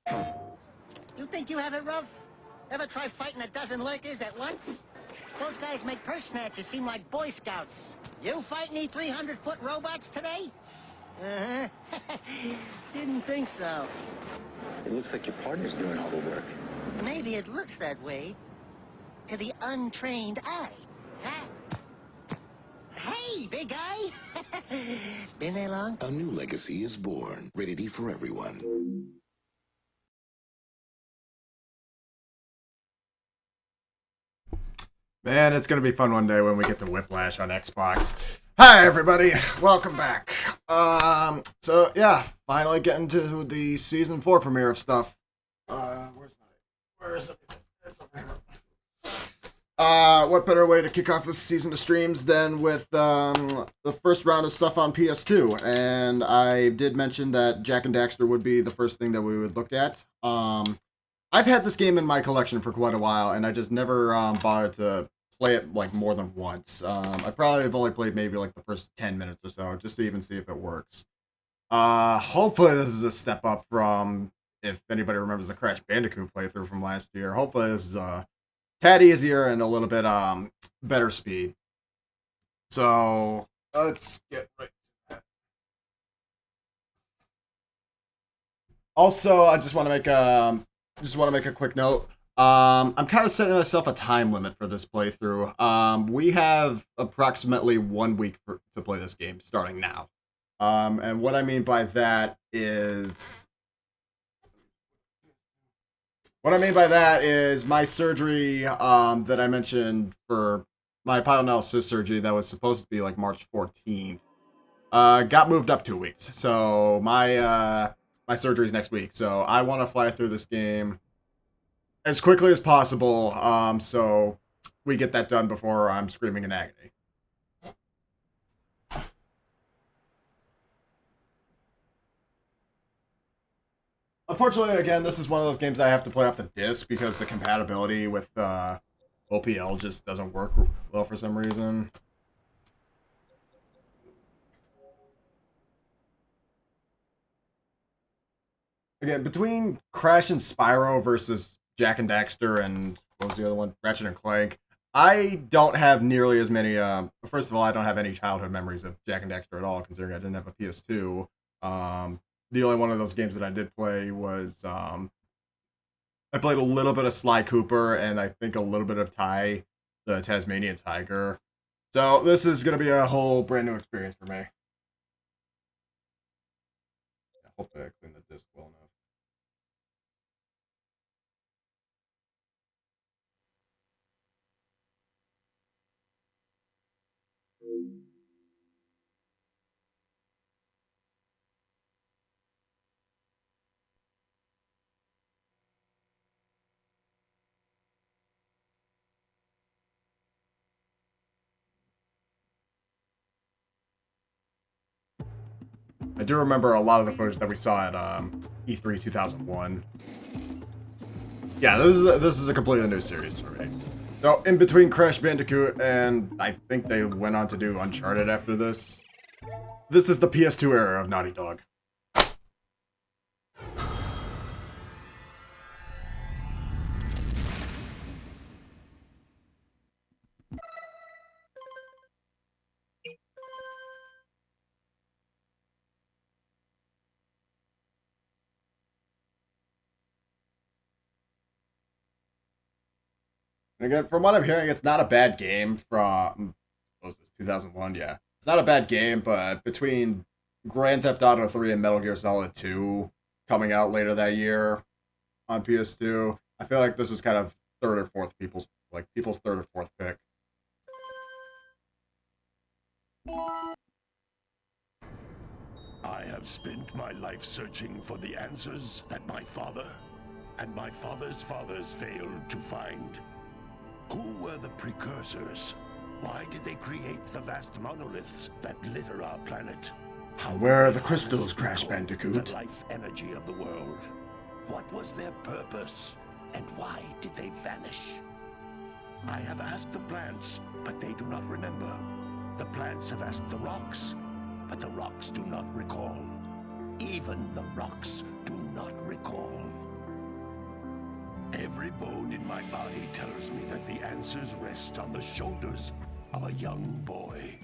You think you have it rough? Ever try fighting a dozen lurkers at once? Those guys make purse snatchers seem like Boy Scouts. You fight any 300-foot robots today? Uh-huh. Didn't think so. It looks like your partner's doing all the work. Maybe it looks that way to the untrained eye. Huh? Hey, big guy! Been there long? A new legacy is born, ready for everyone. Man, it's gonna be fun one day when we get to Whiplash on Xbox. Hi everybody, welcome back. So yeah, finally getting to the season 4 premiere of stuff. Where is it? It's over here. What better way to kick off this season of streams than with the first round of stuff on PS2? And I did mention that Jak and Daxter would be the first thing that we would look at. I've had this game in my collection for quite a while, and I just never bothered to play it like more than once. I probably have only played maybe like the first 10 minutes or so, just to even see if it works. Hopefully this is a step up from, if anybody remembers the Crash Bandicoot playthrough from last year, hopefully this is a tad easier and a little bit better speed. So let's get right to that. Also, I just want to make a quick note. I'm kind of setting myself a time limit for this playthrough. We have approximately 1 week to play this game starting now. And what I mean by that is my surgery that I mentioned for my pilonidal cyst surgery that was supposed to be like March 14th got moved up 2 weeks. So my surgery's next week. So I want to fly through this game as quickly as possible, so we get that done before I'm screaming in agony. Unfortunately, again, this is one of those games I have to play off the disc because the compatibility with OPL just doesn't work well for some reason. Again, between Crash and Spyro versus Jak and Daxter and what was the other one? Ratchet and Clank. I don't have nearly as many. First of all, I don't have any childhood memories of Jak and Daxter at all, considering I didn't have a PS2. The only one of those games that I did play was I played a little bit of Sly Cooper and I think a little bit of Ty, the Tasmanian Tiger. So this is gonna be a whole brand new experience for me. I hope I clean the disc well enough. I do remember a lot of the footage that we saw at E3 2001. Yeah, this is a completely new series for me. So in between Crash Bandicoot and I think they went on to do Uncharted after this. This is the PS2 era of Naughty Dog. And again, from what I'm hearing, it's not a bad game from, what was this, 2001? Yeah. It's not a bad game, but between Grand Theft Auto 3 and Metal Gear Solid 2 coming out later that year on PS2, I feel like this is kind of third or fourth people's third or fourth pick. I have spent my life searching for the answers that my father and my father's fathers failed to find. Who were the Precursors? Why did they create the vast monoliths that litter our planet? Where are the crystals, Crash Bandicoot? The life energy of the world. What was their purpose? And why did they vanish? I have asked the plants, but they do not remember. The plants have asked the rocks, but the rocks do not recall. Even the rocks do not recall. Every bone in my body tells me that the answers rest on the shoulders of a young boy.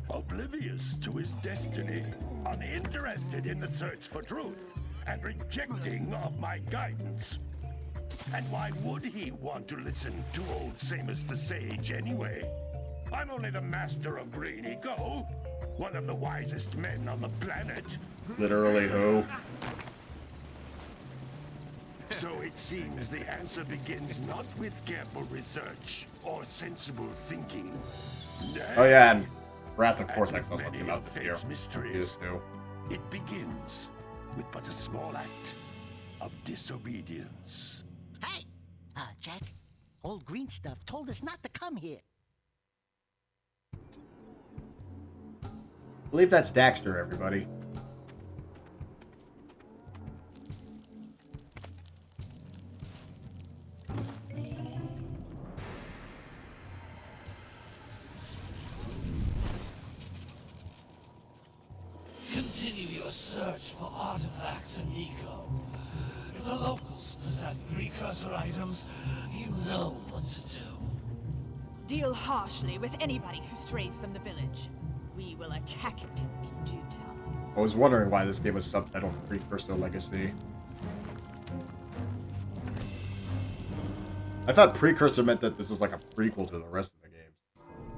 Oblivious to his destiny, uninterested in the search for truth, and rejecting of my guidance. And why would he want to listen to old Samus the Sage anyway? I'm only the master of Green Eco, one of the wisest men on the planet. Literally who? So it seems the answer begins not with careful research or sensible thinking. Oh yeah, and Wrath of As Cortex with was many looking of about this fate's year. mysteries, PS2. it begins with but a small act of disobedience. Hey! Jack, old green stuff told us not to come here. I believe that's Daxter, everybody. Continue your search for artifacts in Eco. If the locals possess precursor items, you know what to do. Deal harshly with anybody who strays from the village. We will attack it in due time. I was wondering why this game was subtitled Precursor Legacy. I thought Precursor meant that this is like a prequel to the rest of the game.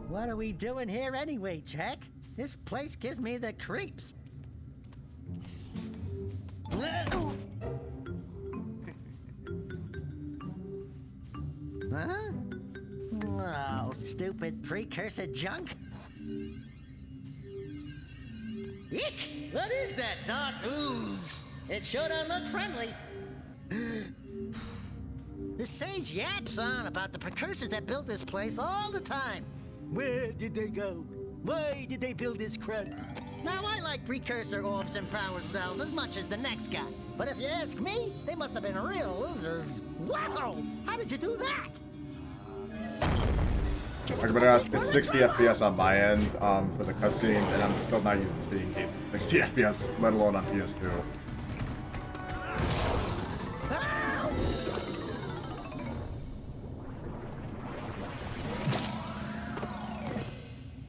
What are we doing here anyway, Jack? This place gives me the creeps. Huh? Oh, stupid precursor junk. Eek! What is that dark ooze? It sure don't look friendly. The sage yaps on about the precursors that built this place all the time. Where did they go? Why did they build this crud? Now, I like precursor orbs and power cells as much as the next guy. But if you ask me, they must have been real losers. Wow! How did you do that? I'm gonna ask, it's 60 FPS on my end for the cutscenes, and I'm still not used to seeing games 60 FPS, let alone on PS2. Ow!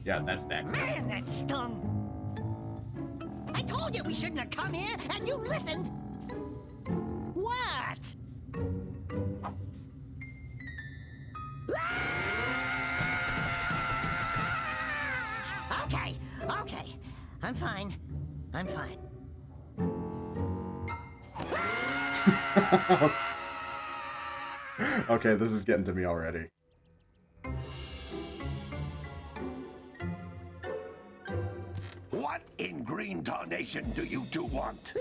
Yeah, that's that. Man, that stung! I told you we shouldn't have come here, and you listened! What? Okay. I'm fine. I'm fine. Okay, this is getting to me already. What in green tarnation do you two want?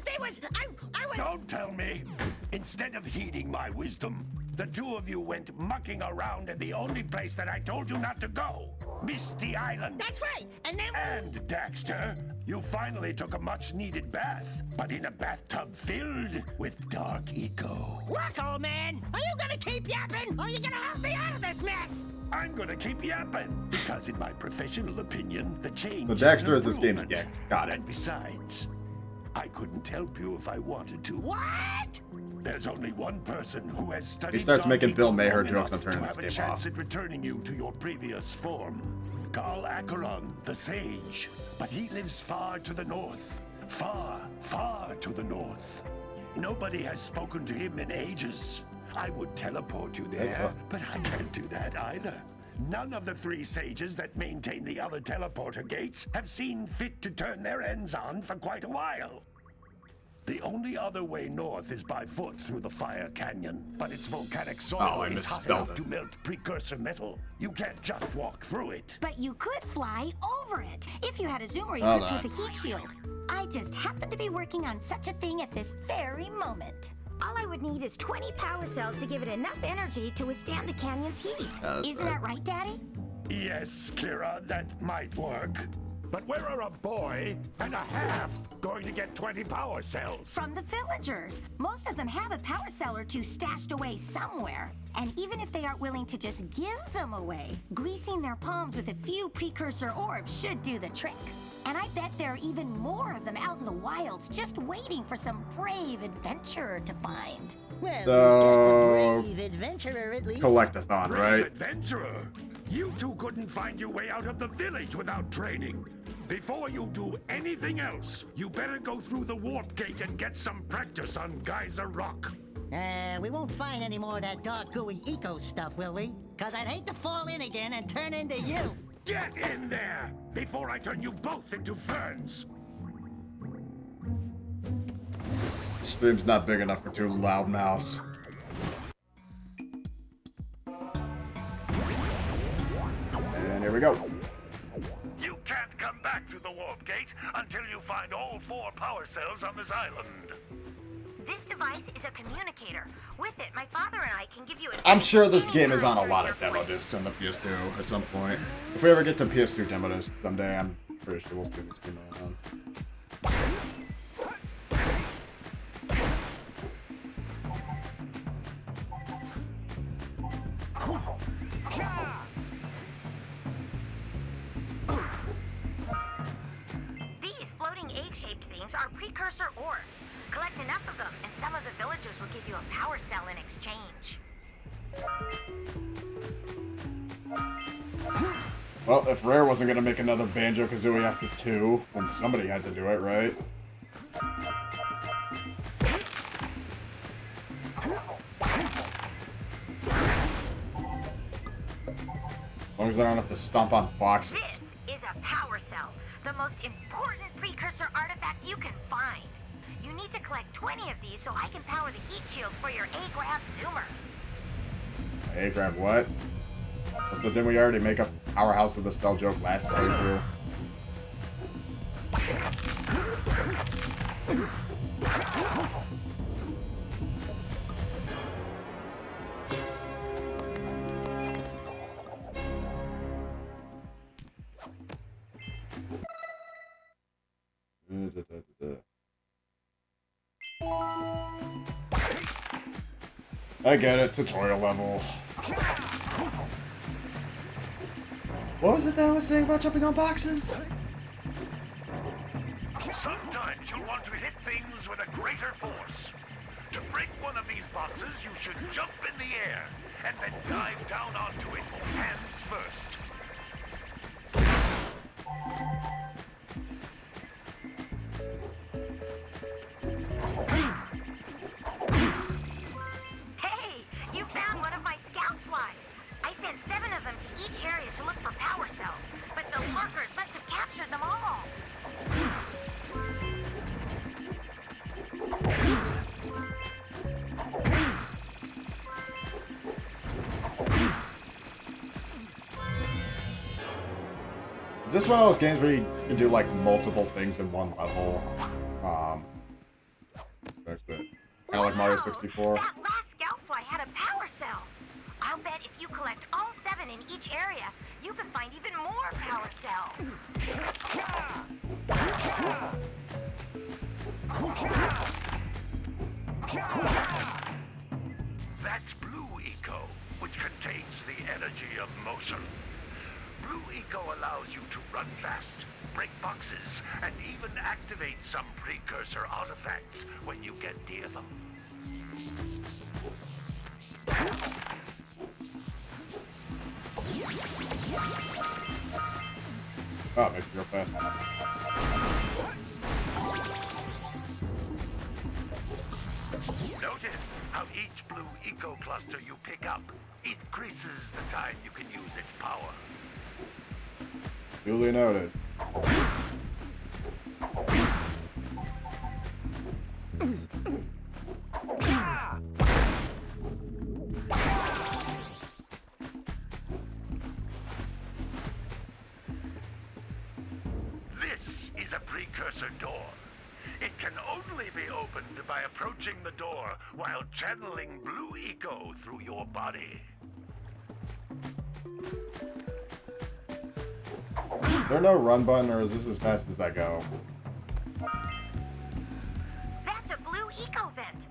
I was... Don't tell me. Instead of heeding my wisdom, the two of you went mucking around in the only place that I told you not to go. Misty Island. That's right, and then... And, Daxter, you finally took a much-needed bath, but in a bathtub filled with dark eco. Look, old man, are you gonna keep yapping, or are you gonna help me out of this mess? I'm gonna keep yapping, because in my professional opinion, the change So Daxter is an this game's improvement. Gex. Got it. And besides, I couldn't help you if I wanted to. What? There's only one person who has studied. He starts making dark Bill eco Maher long jokes. enough I'm turning to this have a game chance off. at returning you to your previous form. Carl Acheron, the Sage, but he lives far to the north. Far, far to the north. Nobody has spoken to him in ages. I would teleport you there, but I can't do that either. None of the three sages that maintain the other teleporter gates have seen fit to turn their ends on for quite a while. The only other way north is by foot through the Fire Canyon, but its volcanic soil I is hot misspelled enough to melt precursor metal. You can't just walk through it. But you could fly over it if you had a zoomer Hold equipped on. with a heat shield. I just happen to be working on such a thing at this very moment. All I would need is 20 power cells to give it enough energy to withstand the canyon's heat. Isn't that right, Daddy? Yes, Kira, that might work. But where are a boy and a half going to get 20 power cells? From the villagers. Most of them have a power cell or two stashed away somewhere. And even if they aren't willing to just give them away, greasing their palms with a few precursor orbs should do the trick. And I bet there are even more of them out in the wilds just waiting for some brave adventurer to find. Well, So, we've got a brave adventurer at least. Collectathon, Brave right? adventurer! You two couldn't find your way out of the village without training. Before you do anything else, you better go through the warp gate and get some practice on Geyser Rock. We won't find any more of that dark gooey eco stuff, will we? Cause I'd hate to fall in again and turn into you. Get in there before I turn you both into ferns. The stream's not big enough for two loud mouths. And here we go. You can't come back through the warp gate until you find all 4 power cells on this island. This device is a communicator. With it, my father and I can give you a... I'm sure this game is on a lot of demo discs on the PS2 at some point. If we ever get to PS2 demo discs someday, I'm pretty sure we'll see this game on. These floating egg-shaped things are precursor orbs. Collect enough of them, and some of the villagers will give you a power cell in exchange. Well, if Rare wasn't gonna make another Banjo-Kazooie after 2, then somebody had to do it, right? As long as I don't have to stomp on boxes. This is a power cell, the most important precursor artifact you can find. You need to collect 20 of these so I can power the heat shield for your A-Grab Zoomer. Hey, grab what? But didn't we already make a Powerhouse of the Stell joke last playthrough? I get it, tutorial level. What was it that I was saying about jumping on boxes? Sometimes you'll want to hit things with a greater force. To break one of these boxes, you should jump in the air and then dive down onto it, hands first. Hey, you found one of my scout flies. I sent 7 of them to each area to look for power cells, but the lurkers must have captured them all. Is this one of those games where you can do like multiple things in one level? Kind of like Mario 64. That last scout fly had a power cell. I'll bet if you collect all 7 in each area, you can find even more power cells. That's Blue Eco, which contains the energy of motion. Blue Eco allows you to run fast, break boxes, and even activate some precursor artifacts when you get near them. Oh, it makes me go fast. Notice how each Blue Eco cluster you pick up increases the time you can use its power. Duly noted. This is a precursor door. It can only be opened by approaching the door while channeling Blue Eco through your body. Is there no run button, or is this as fast as I go? That's a Blue Eco vent.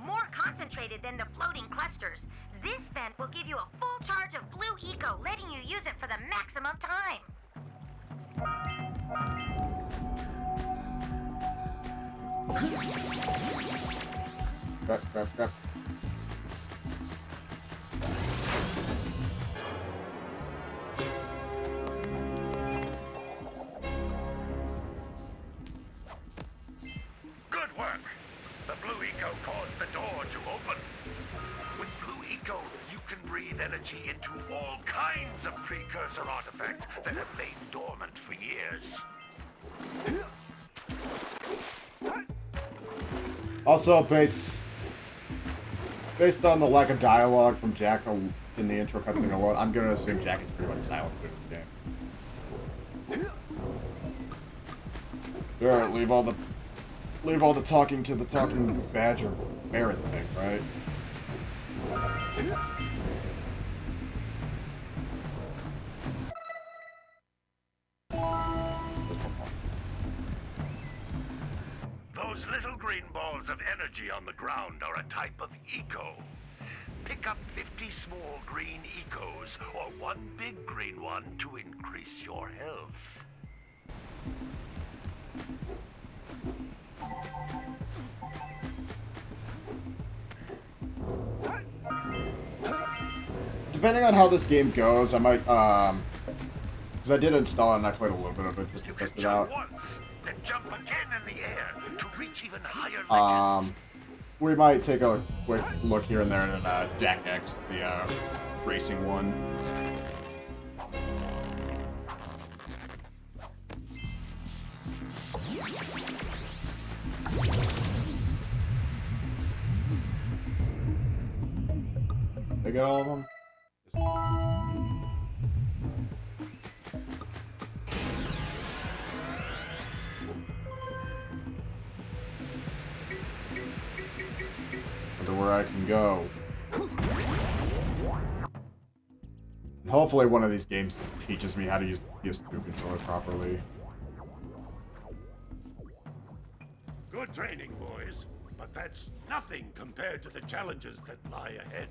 More concentrated than the floating clusters. This vent will give you a full charge of Blue Eco, letting you use it for the maximum time. Crap. Good work. The blue eco caused the door to open. With blue eco, you can breathe energy into all kinds of precursor artifacts that have lain dormant for years. Also, based on the lack of dialogue from Jak in the intro cutscene alone, I'm gonna assume Jak is pretty much silent through this game. Alright, leave all the talking to the talking badger parrot thing, right? Those little green balls of energy on the ground are a type of eco. Pick up 50 small green ecos or one big green one to increase your health. Depending on how this game goes, I might, because I did install it and I played a little bit of it just to test it out. Once, then jump again in the air to reach even higher ledges. We might take a quick look here and there at Jak X, the racing one. They got all of them? Wonder where I can go. And hopefully one of these games teaches me how to use the PS2 controller properly. Good training, boys. But that's nothing compared to the challenges that lie ahead.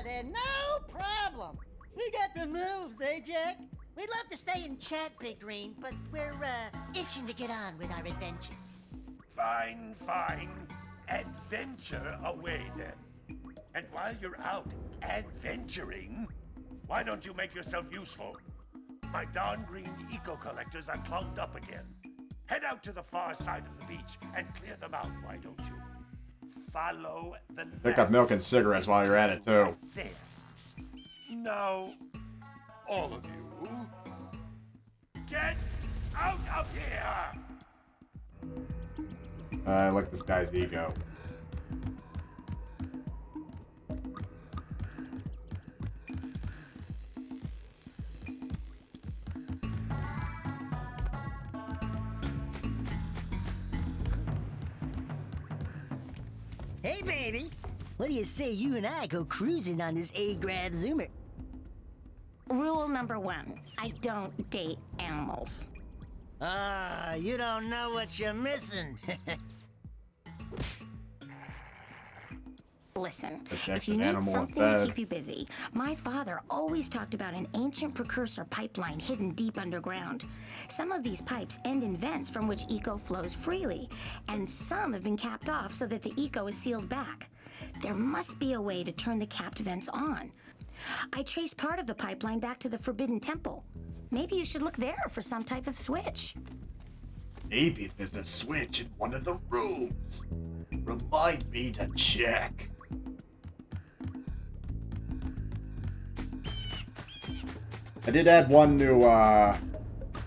Then no problem. We got the moves, eh, Jak? We'd love to stay and chat, Big Green, but we're, itching to get on with our adventures. Fine. Adventure away, then. And while you're out adventuring, why don't you make yourself useful? My darn green eco-collectors are clogged up again. Head out to the far side of the beach and clear them out, why don't you? Follow the Pick up milk and cigarettes while you're at it, too. There. Now, all of you, get out of here! I like this guy's ego. Hey, baby. What do you say you and I go cruising on this A-Grab Zoomer? Rule number 1, I don't date animals. You don't know what you're missing. Listen, Protect if you an need animal something fed. to keep you busy, my father always talked about an ancient precursor pipeline hidden deep underground. Some of these pipes end in vents from which eco flows freely, and some have been capped off so that the eco is sealed back. There must be a way to turn the capped vents on. I traced part of the pipeline back to the Forbidden Temple. Maybe you should look there for some type of switch. Maybe there's a switch in one of the rooms. Remind me to check. I did add one new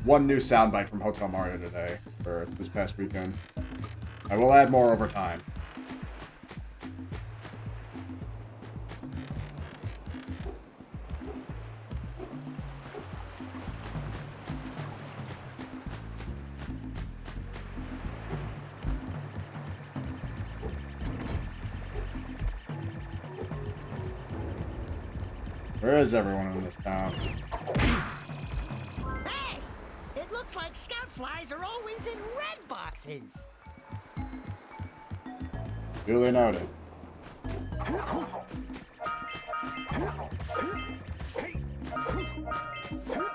soundbite from Hotel Mario today, or this past weekend. I will add more over time. Where is everyone in this town? Hey! It looks like scout flies are always in red boxes. Duly noted.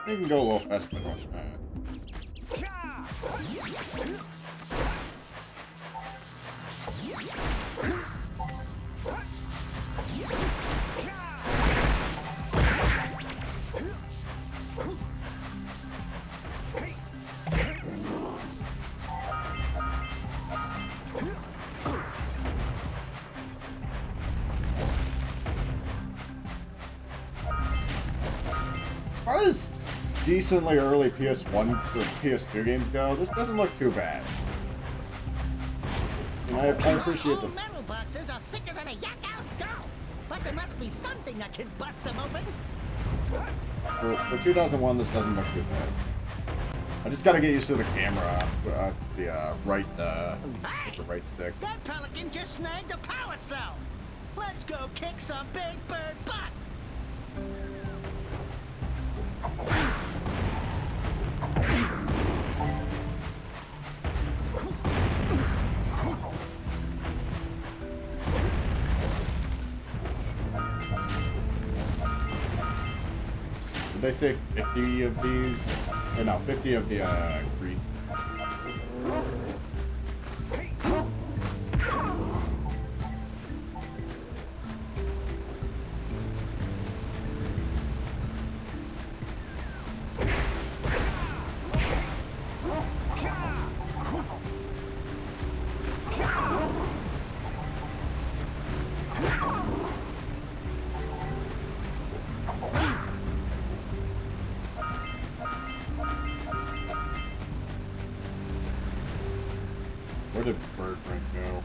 You can go a little faster than that. decently early PS1 or PS2 games go, this doesn't look too bad. And I appreciate Those the... old metal boxes are thicker than a yak-owl skull, but there must be something that can bust them open. For 2001, this doesn't look too bad. I just gotta get used to the camera, the right stick. That pelican just snagged a power cell. Let's go kick some big bird butt. Did they say 50 of these? Or no, 50 of the green. Where did bird rank go?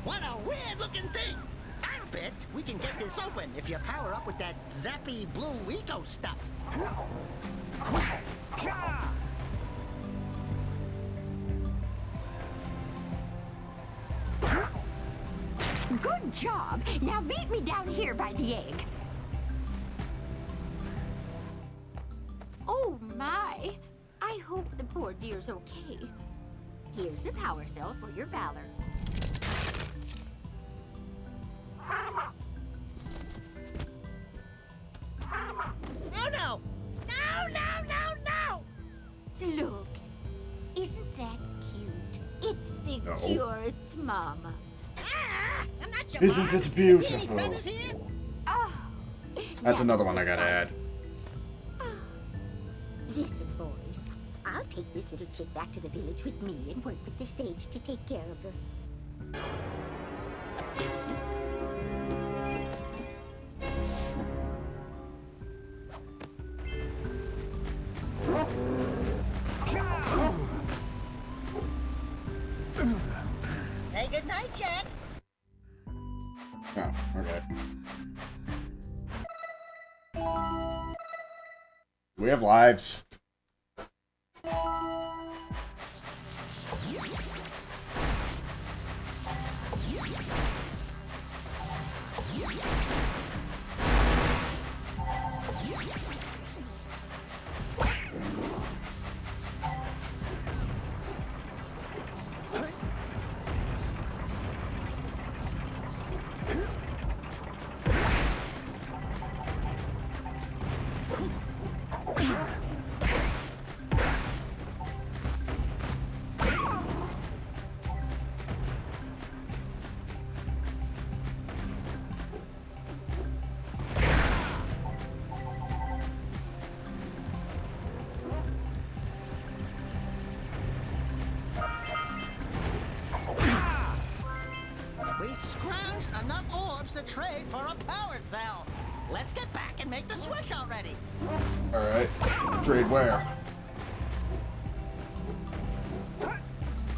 What a weird-looking thing! I'll bet we can get this open if you power up with that zappy blue eco stuff. Good job. Now meet me down here by the egg. Oh my! I hope the poor dear's okay. Here's a power cell for your valor. Oh no! No, no, no, no! Look, isn't that cute? It thinks No. you're its mama. Ah, I'm not your Isn't mom. it See any beautiful? feathers here? Oh, That's now another one I you're gotta add. Listen, boys. I'll take this little chick back to the village with me and work with the sage to take care of her. Say goodnight, Jack. Oh, okay. We have lives. We scrounged enough orbs to trade for a power cell. Let's get back and make the switch already. Alright. Trade where?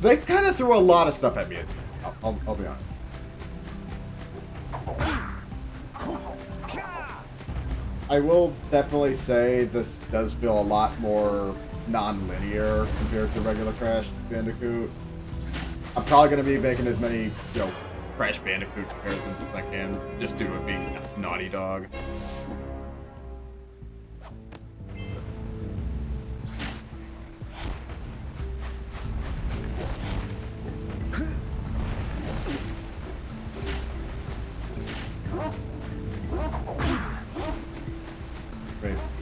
They kind of threw a lot of stuff at me. I'll be honest. I will definitely say this does feel a lot more non-linear compared to regular Crash Bandicoot. I'm probably going to be making as many, Crash Bandicoot comparisons as I can, just due to it being Naughty Dog.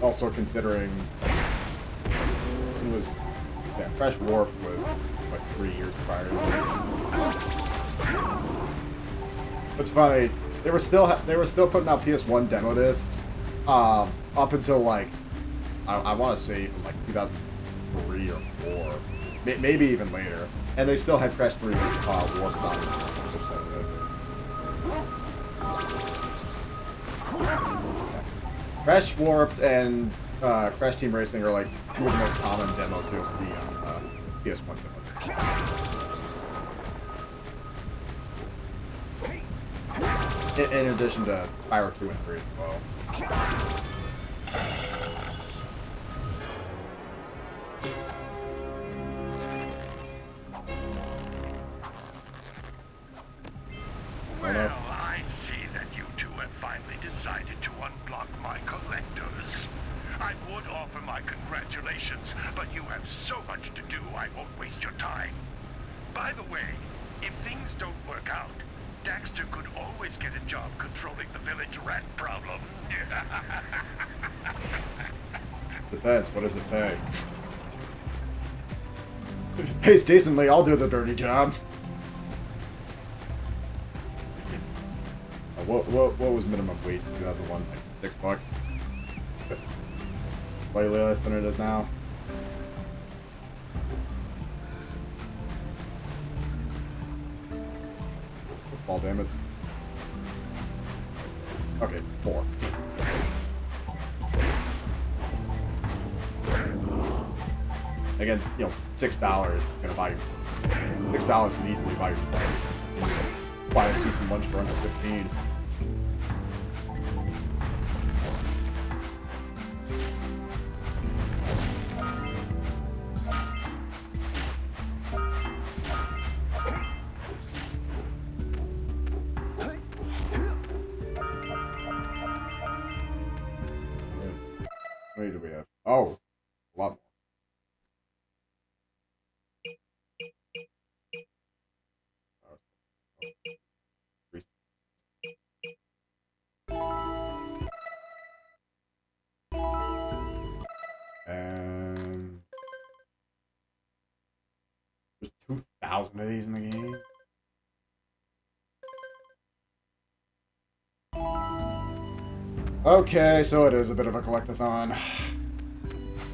also considering it was, yeah, Fresh Warp was like 3 years prior to this. It's funny, they were still putting out PS1 demo discs up until like I want to say even like 2003 or 4, maybe even later, and they still had Crash 3 Warp on it. Crash Warped and Crash Team Racing are like two of the most common demo tools to be on PS1 demo. In addition to Spyro 2 and 3 as well. Well, I see that you two have finally decided to unblock my collectors. I would offer my congratulations, but you have so much to do, I won't waste your time. By the way, if things don't work out, Daxter could always get a job controlling the village rat problem. Depends, what does it pay? If it pays decently, I'll do the dirty job. What was minimum wage in 2001? Like $6? Slightly less than it is now. Fall damage. Okay, 4. Again, you know, $6 is gonna buy you. $6 can easily buy you buy a decent lunch for under 15. How many do we have? Oh, a lot more. And there's 2,000 of these in the game. Okay, so it is a bit of a collectathon.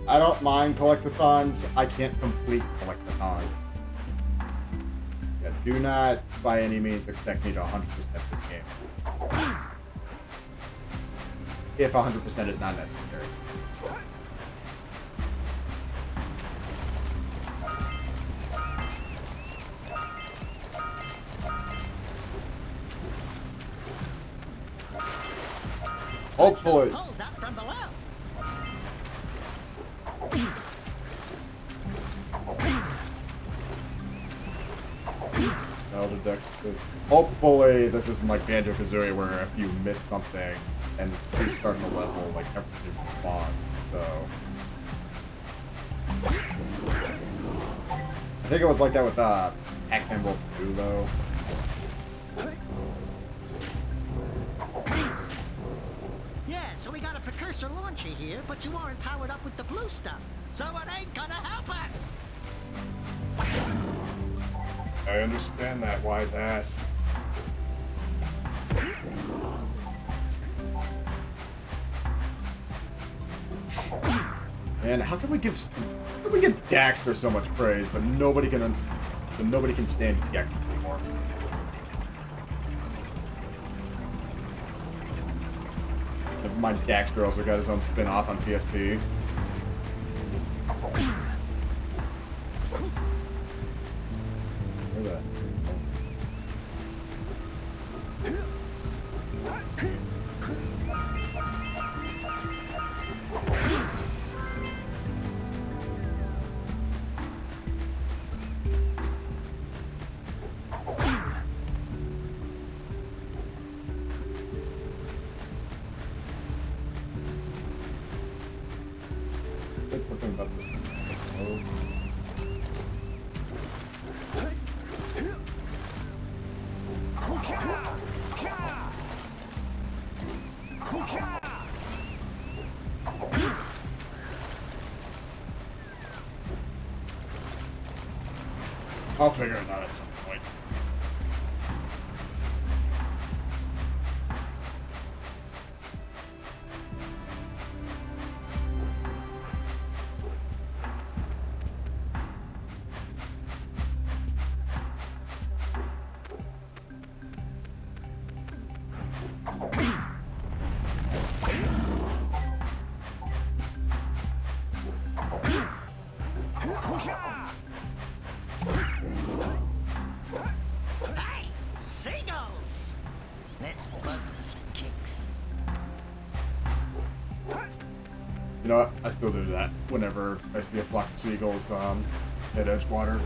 I don't mind collectathons. I can't complete collectathons. Yeah, do not by any means expect me to 100% this game. If 100% is not necessary. Hopefully. Pulls up from below. Hopefully this isn't like Banjo-Kazooie where if you miss something and restart the level, like everything will spawn. So I think it was like that with Pac-Man World 2 though. Yeah, so we got a Precursor launcher here, but you aren't powered up with the blue stuff. So it ain't gonna help us! I understand that, wise ass. Man, how can we give Daxter so much praise, but nobody can stand Daxter anymore? Never mind, Daxter also got his own spin-off on PSP. Where the... Said something about this. Oh. I'll figure it out at some point. Hey, seagulls! Let's buzz them for kicks. You know what? I still do that whenever I see a flock of seagulls at Edgewater.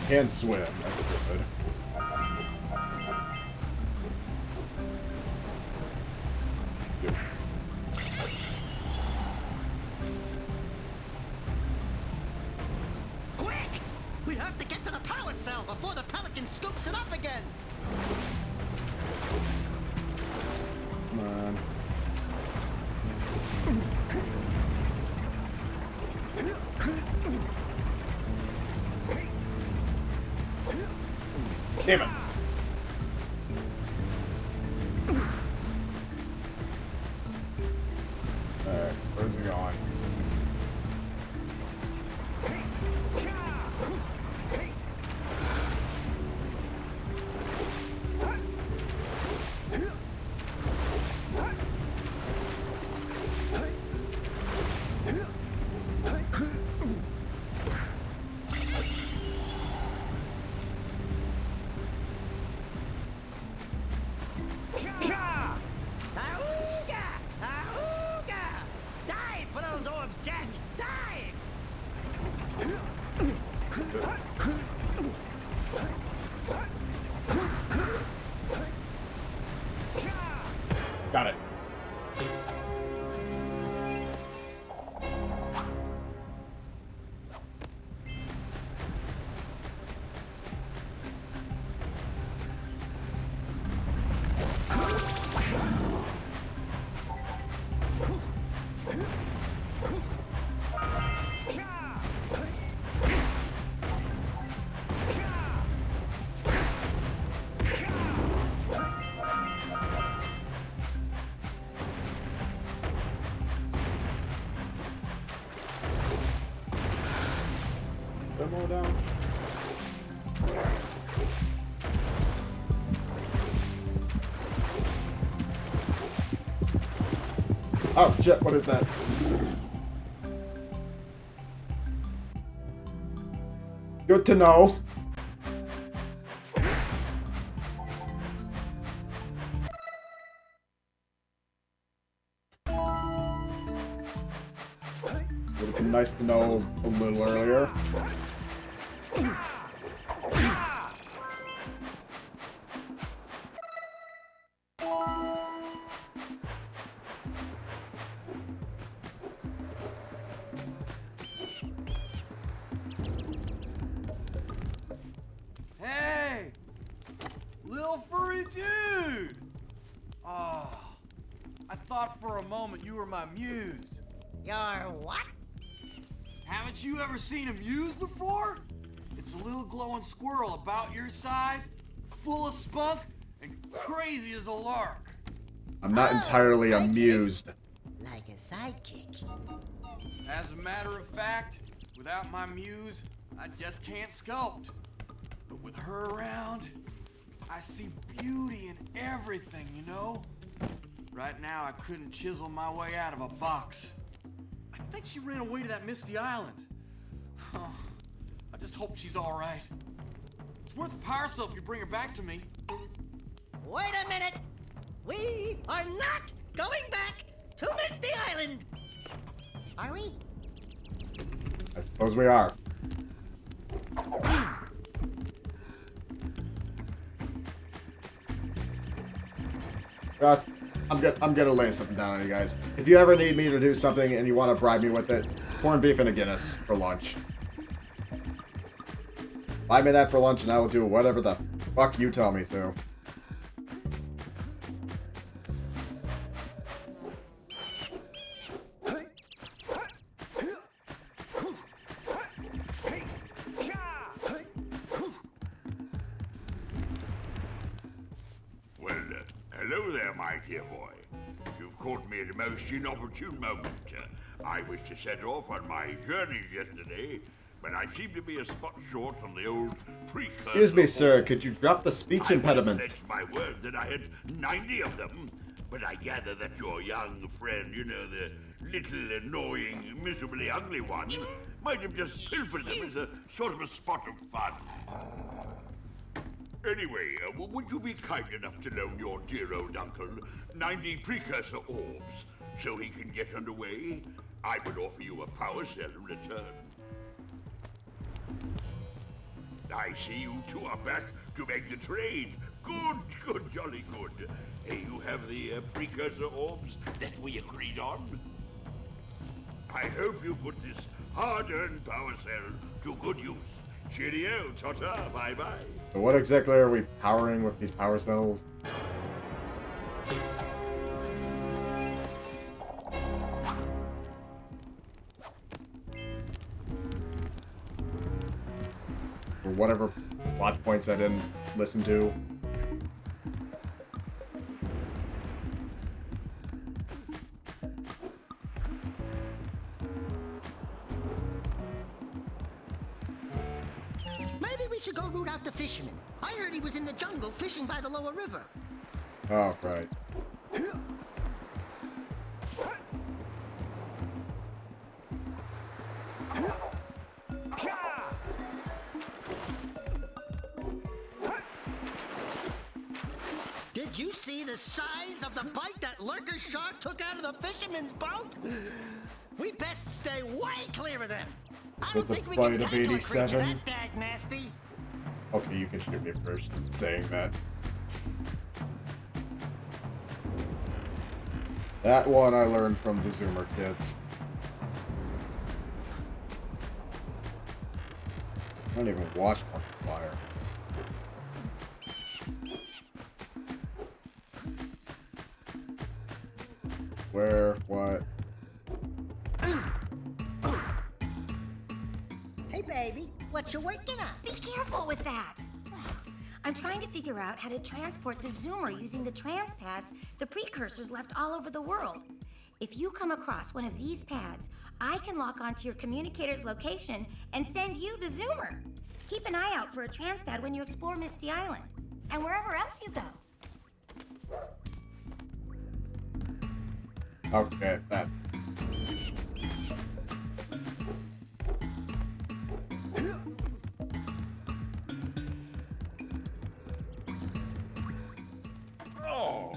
Can swim. That's good. Good. Quick! We have to get to the power cell before the pelican scoops it up again. Come on. Damn it. Alright, where's he going? Auga! Auga! Dive for those orbs, Jack! Dive! Got it. One more down. Oh shit, what is that? Good to know. Would have been nice to know a little earlier. Hey! Little furry dude! Oh, I thought for a moment you were my muse. Your what? Haven't you ever seen a muse before? It's a little glowing squirrel about your size, full of spunk, and crazy as a lark. I'm not entirely like it. amused. Like a sidekick. As a matter of fact, without my muse, I just can't sculpt. But with her around, I see beauty in everything, you know? Right now, I couldn't chisel my way out of a box. I think she ran away to that misty island. Oh, I just hope she's all right. It's worth a power cell if you bring her back to me. Wait a minute! We are not going back to Misty Island! Are we? I suppose we are. Guys, I'm gonna lay something down on you guys. If you ever need me to do something and you want to bribe me with it, corned beef and a Guinness for lunch. Buy me that for lunch and I will do whatever the fuck you tell me to. Hello there, my dear boy. You've caught me at a most inopportune moment. I was to set off on my journeys yesterday, but I seem to be a spot short on the old Precursor. Excuse me, sir. Could you drop the speech impediment? That's my word that I had 90 of them. But I gather that your young friend, you know, the little annoying, miserably ugly one, might have just pilfered them as a sort of a spot of fun. Anyway, would you be kind enough to loan your dear old uncle 90 Precursor orbs so he can get underway? I would offer you a power cell in return. I see you two are back to make the trade. Good, jolly good. You have the Precursor orbs that we agreed on? I hope you put this hard-earned power cell to good use. Cheerio, ta-ta, bye-bye. So what exactly are we powering with these power cells? Or whatever plot points I didn't listen to. Maybe we should go root out the fisherman. I heard he was in the jungle fishing by the lower river. Oh, right. Did you see the size of the bite that lurker shark took out of the fisherman's boat? We best stay way clear of them. I don't With think the we bite can of tackle a creature 87. that dag nasty. Okay, you can shoot me first saying that. That one I learned from the Zoomer kids. I don't even watch Markiplier. Where? What? Hey, baby, what you working on? Be careful with that. I'm trying to figure out how to transport the Zoomer using the trans pads the Precursors left all over the world. If you come across one of these pads, I can lock onto your communicator's location and send you the Zoomer. Keep an eye out for a trans pad when you explore Misty Island, and wherever else you go. Okay, that. Oh,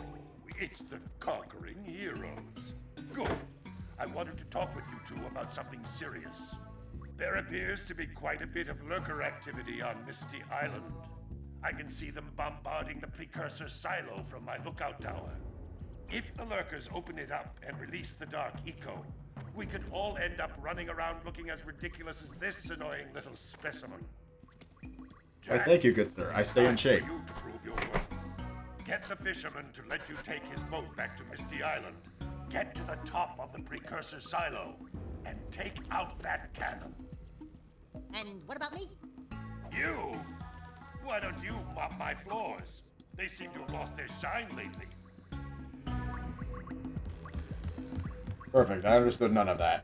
it's the conquering heroes. Good. I wanted to talk with you two about something serious. There appears to be quite a bit of lurker activity on Misty Island. I can see them bombarding the Precursor silo from my lookout tower. If the lurkers open it up and release the dark eco, we could all end up running around looking as ridiculous as this annoying little specimen. I thank you, good sir. I stay in shape. For you to prove your worth. Get the fisherman to let you take his boat back to Misty Island. Get to the top of the Precursor silo and take out that cannon. And what about me? You? Why don't you mop my floors? They seem to have lost their shine lately. Perfect. I understood none of that.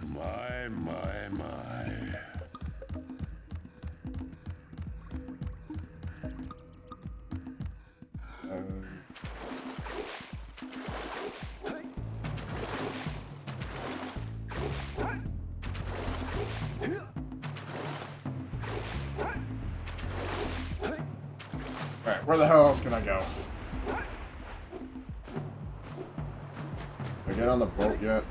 My. Alright, where the hell else can I go? Did I get on the boat yet?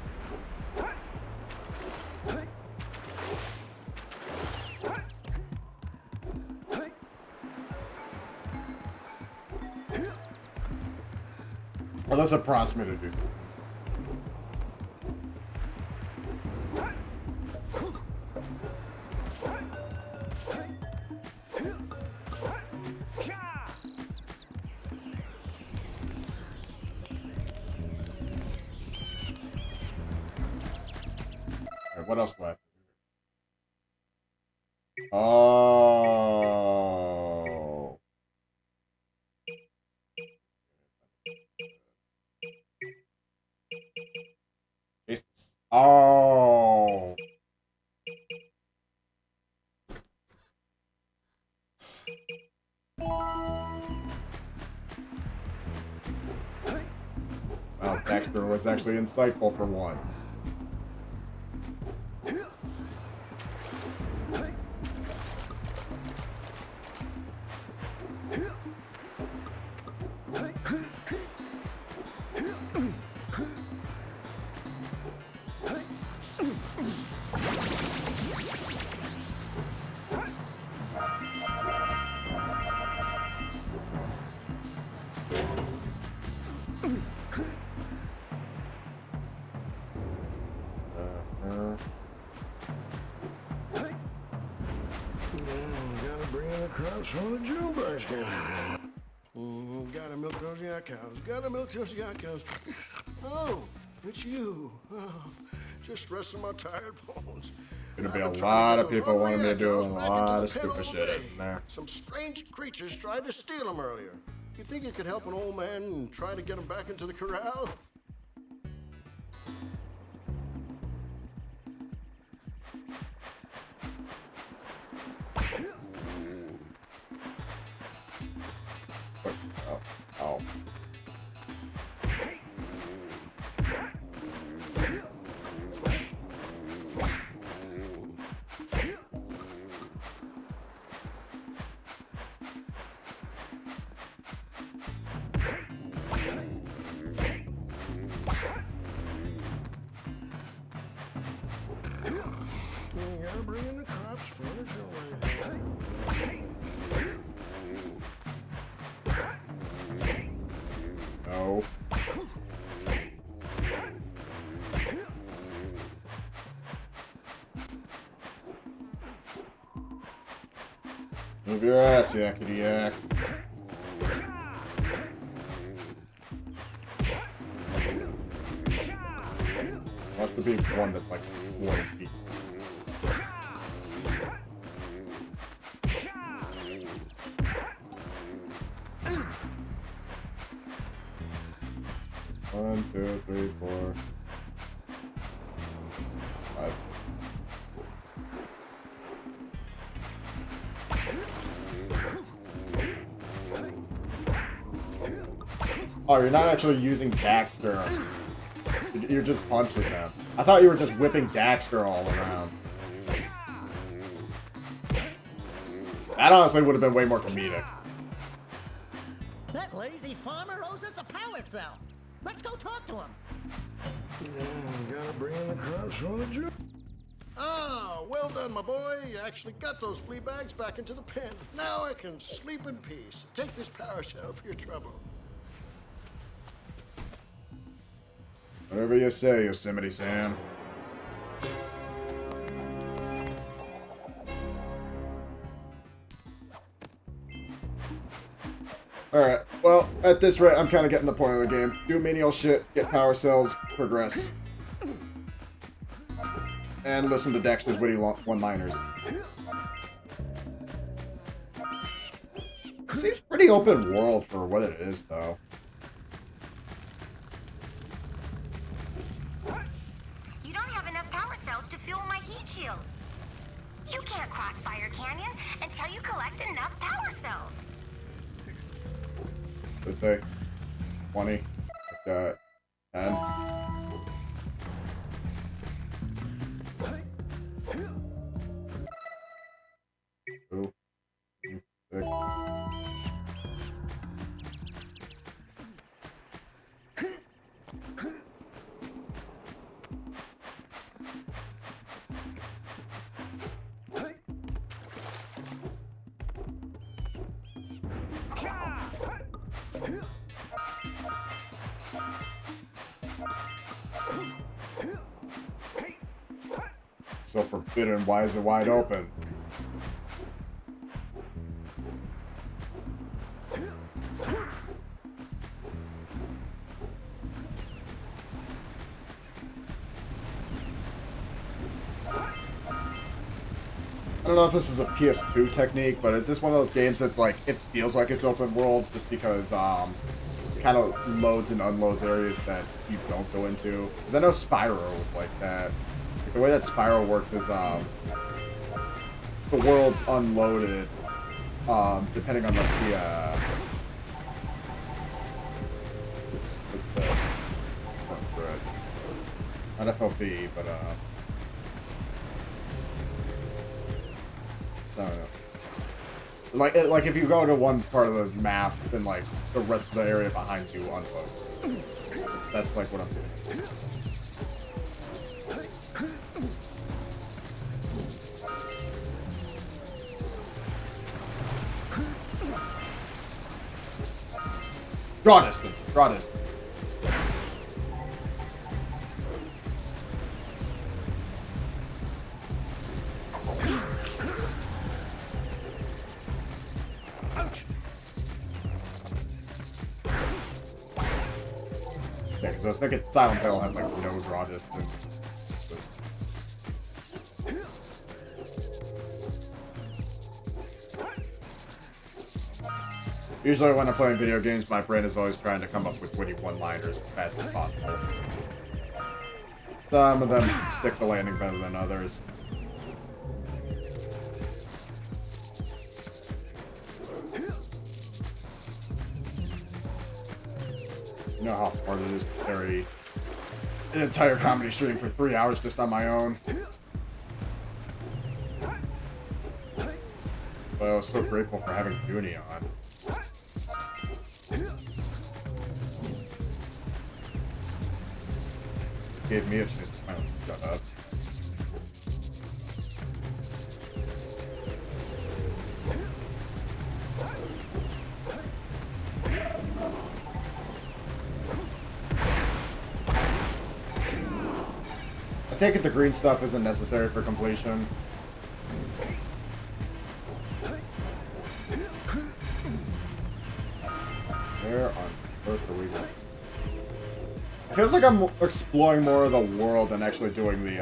Or let's prompts me to do something. What else do I have to Oh. Jesus. Oh. Well, Daxter was actually insightful for one. Gotta bring in the crops from the June basket. Gotta milk those yak cows. Gotta milk those yak cows. Oh, it's you. Oh, just resting my tired bones. Gonna be a lot of people wanting me to do a lot of stupid shit in there. Some strange creatures tried to steal them earlier. You think you could help an old man and try to get him back into the corral? Oh. You gotta bring in the crops for the June. No. Move your ass, yakety yak. Must be one that's like 40 feet. One, two, three, four, five. Oh, you're not actually using Daxter. You're just punching them. I thought you were just whipping Daxter all around. That honestly would have been way more comedic. That lazy farmer owes us a power cell. Let's go talk to him. Gotta bring in the crops from the June. Ah, well done, my boy. You actually got those flea bags back into the pen. Now I can sleep in peace. Take this power cell for your trouble. Whatever you say, Yosemite Sam. Alright, well, at this rate, I'm kind of getting the point of the game. Do menial shit, get power cells, progress. And listen to Dexter's witty one-liners. Seems pretty open world for what it is, though. You don't have enough power cells to fuel my heat shield. You can't cross Fire Canyon until you collect enough power cells. Let's say 20, 10. Two, 6. So forbidden, why is it wide open? don't know if this is a PS2 technique, but is this one of those games that's like, it feels like it's open world just because it kind of loads and unloads areas that you don't go into? Because I know Spyro was like that. Like, the way that Spyro worked is the world's unloaded depending on like not FLV, but I don't know. Like if you go to one part of the map, then like the rest of the area behind you unloads. That's like what I'm doing. Draw distance. Draw distance. Yeah, because I was thinking Silent Hill had like no draw distance. Usually when I'm playing video games, my brain is always trying to come up with witty one-liners as fast as possible. Some of them stick the landing better than others. You know how hard it is to carry an entire comedy stream for 3 hours just on my own. But I was so grateful for having Goonie on. Gave me a chance to finally shut up. I take it the green stuff isn't necessary for completion. Where on earth are we going? It feels like I'm exploring more of the world than actually doing the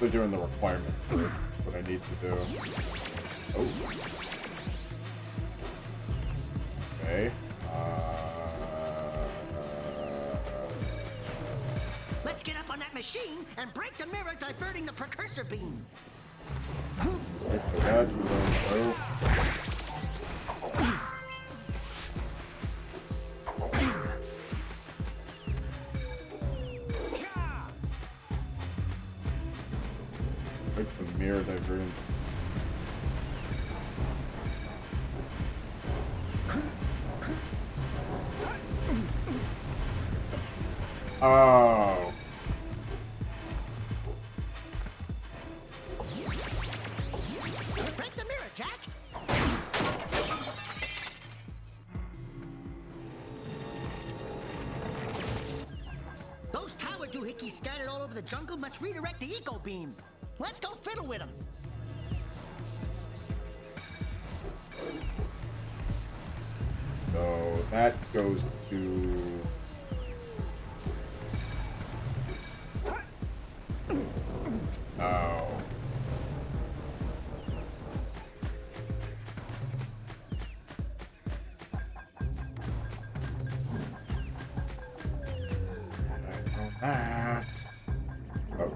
requirement for what I need to do. Oh. Okay. Let's get up on that machine and break the mirror diverting the precursor beam. I forgot you don't know. Mirror diverting. Oh. Break the mirror, Jack. Those tower doohickeys scattered all over the jungle must redirect the eco beam. Let's go fiddle with them. So that goes to... Oh. That. Oh.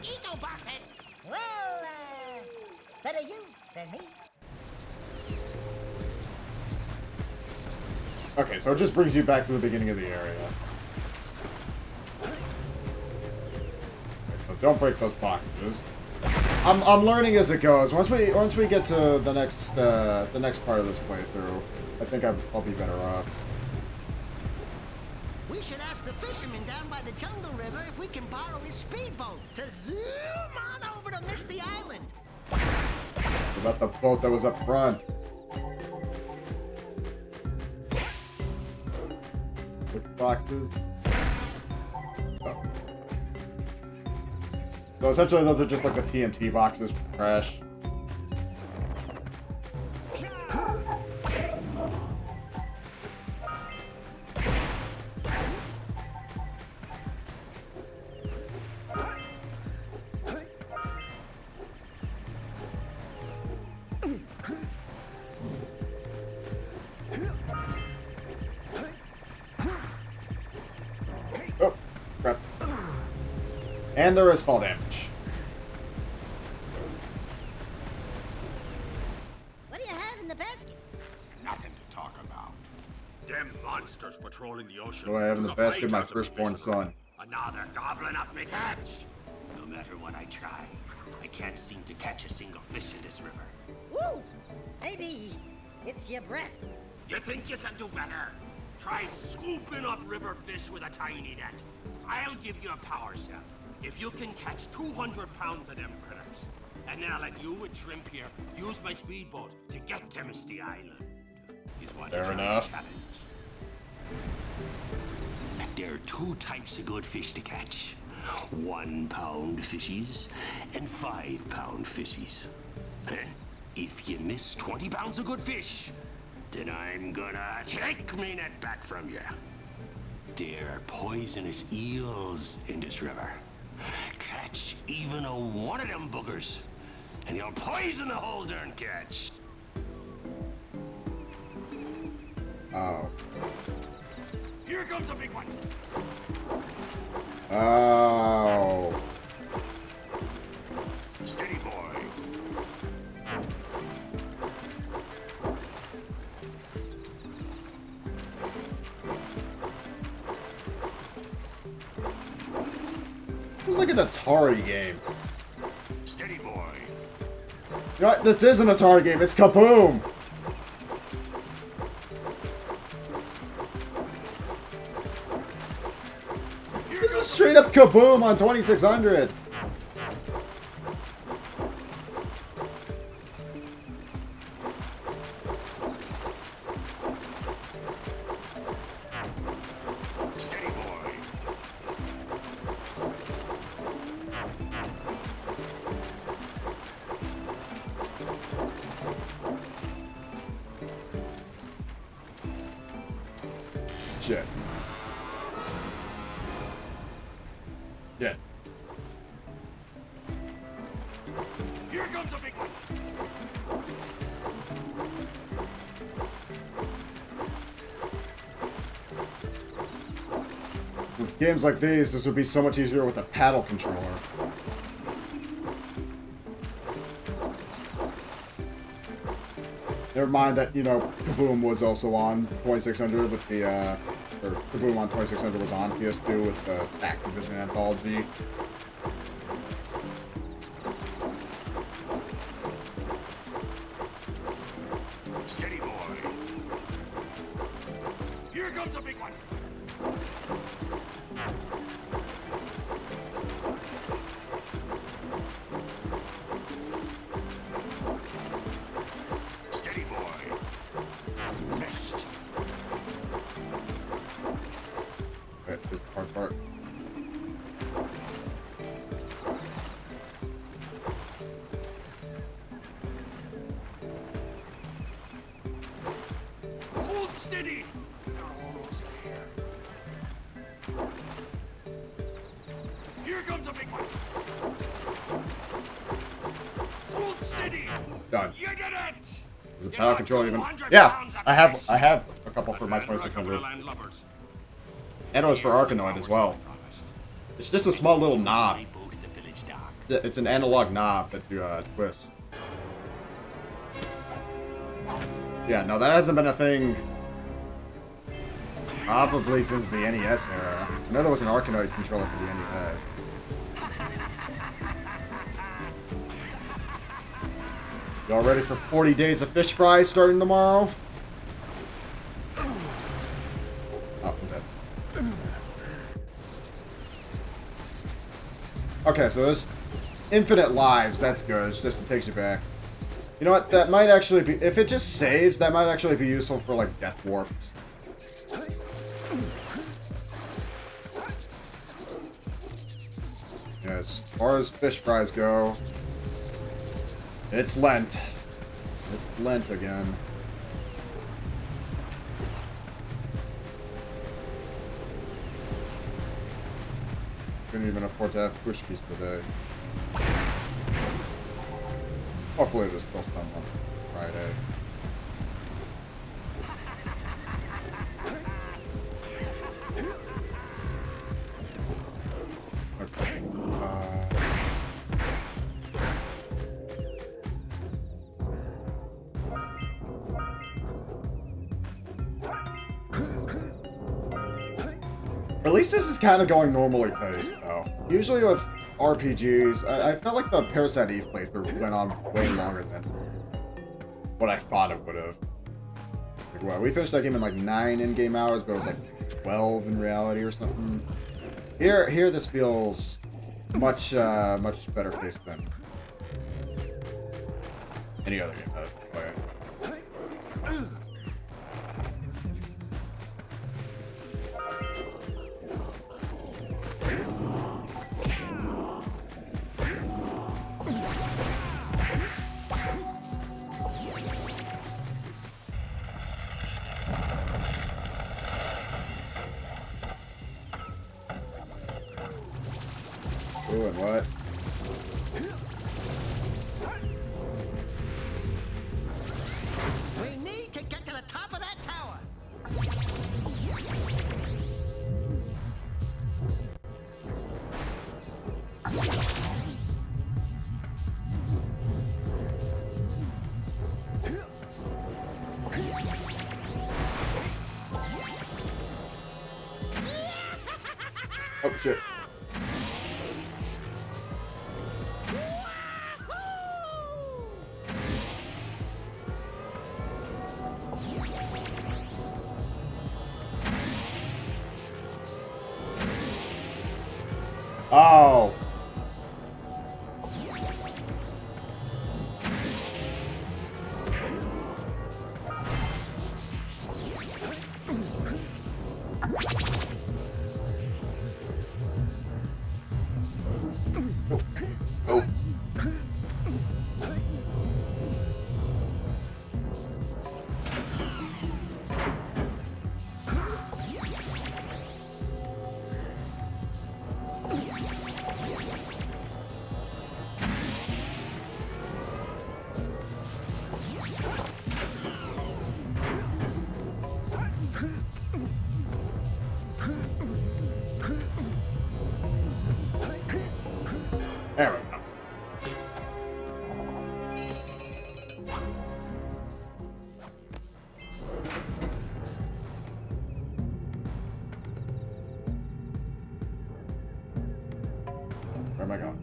Eco boxing. Well, better you than me. Okay, so it just brings you back to the beginning of the area. So don't break those boxes. I'm learning as it goes. Once we get to the next part of this playthrough, I think I'll be better off. We should ask the fisherman down by the jungle river if we can borrow his speedboat to zoom on over to Misty Island. What about the boat that was up front? Which boxes? So essentially, those are just like the TNT boxes for trash. Oh, crap. And there is fall damage. What do you have in the basket? Nothing to talk about. Them monsters patrolling the ocean. What do I have in the basket? My firstborn son. Another goblin up me catch. No matter what I try, I can't seem to catch a single fish in this river. Woo! Maybe it's your breath. You think you can do better? Try scooping up river fish with a tiny net. I'll give you a power cell if you can catch 200 pounds of them critters. And then I'll let you and Shrimp here use my speedboat to get to Misty Island. Fair enough. There are two types of good fish to catch. 1 pound fishies and 5 pound fishies. If you miss 20 pounds of good fish, then I'm gonna take me net back from you. There are poisonous eels in this river. Catch even one of them boogers, and you'll poison the whole darn catch. Oh. Here comes a big one. Oh. Steady, boy. This is like an Atari game. Steady, boy. You know what? This is an Atari game. It's Kaboom! This is straight up Kaboom on 2600. Steady, boy. Shit. Yeah. Here comes a big one. With games like these, this would be so much easier with a paddle controller. Never mind that, you know, Kaboom was also on 2600 with the, or Kaboom on 2600 was on PS2 with the Activision Anthology. Steady, boy. Here comes a big one. Steady, boy. Missed. Okay, here's the hard part. Hold steady. You're almost there. Here comes a big one. Hold steady. Done. You did it. Is the power control even? Yeah, I have a couple for my 2600. And it was for Arkanoid as well. It's just a small little knob. It's an analog knob that you twist. Yeah, no, that hasn't been a thing probably since the NES era. I know there was an Arkanoid controller for the NES. Y'all ready for 40 days of fish fries starting tomorrow? Oh, I'm dead. Okay, so there's infinite lives. That's good. It just takes you back. You know what? That might actually be... If it just saves, that might actually be useful for, like, death warps. Yeah, as far as fish fries go, it's Lent. It's Lent again. Couldn't even afford to have pushkis today. Hopefully this will stop on Friday. Okay. At least this is kind of going normally paced, though. Usually with RPGs, I felt like the Parasite Eve playthrough went on way longer than what I thought it would have. Like, well, we finished that game in like 9 in-game hours, but it was like 12 in reality or something. Here this feels much better paced than any other game I've played. Ooh, and what? We need to get to the top of that tower. Oh, shit. Oh. Oh. There we go. Where am I going?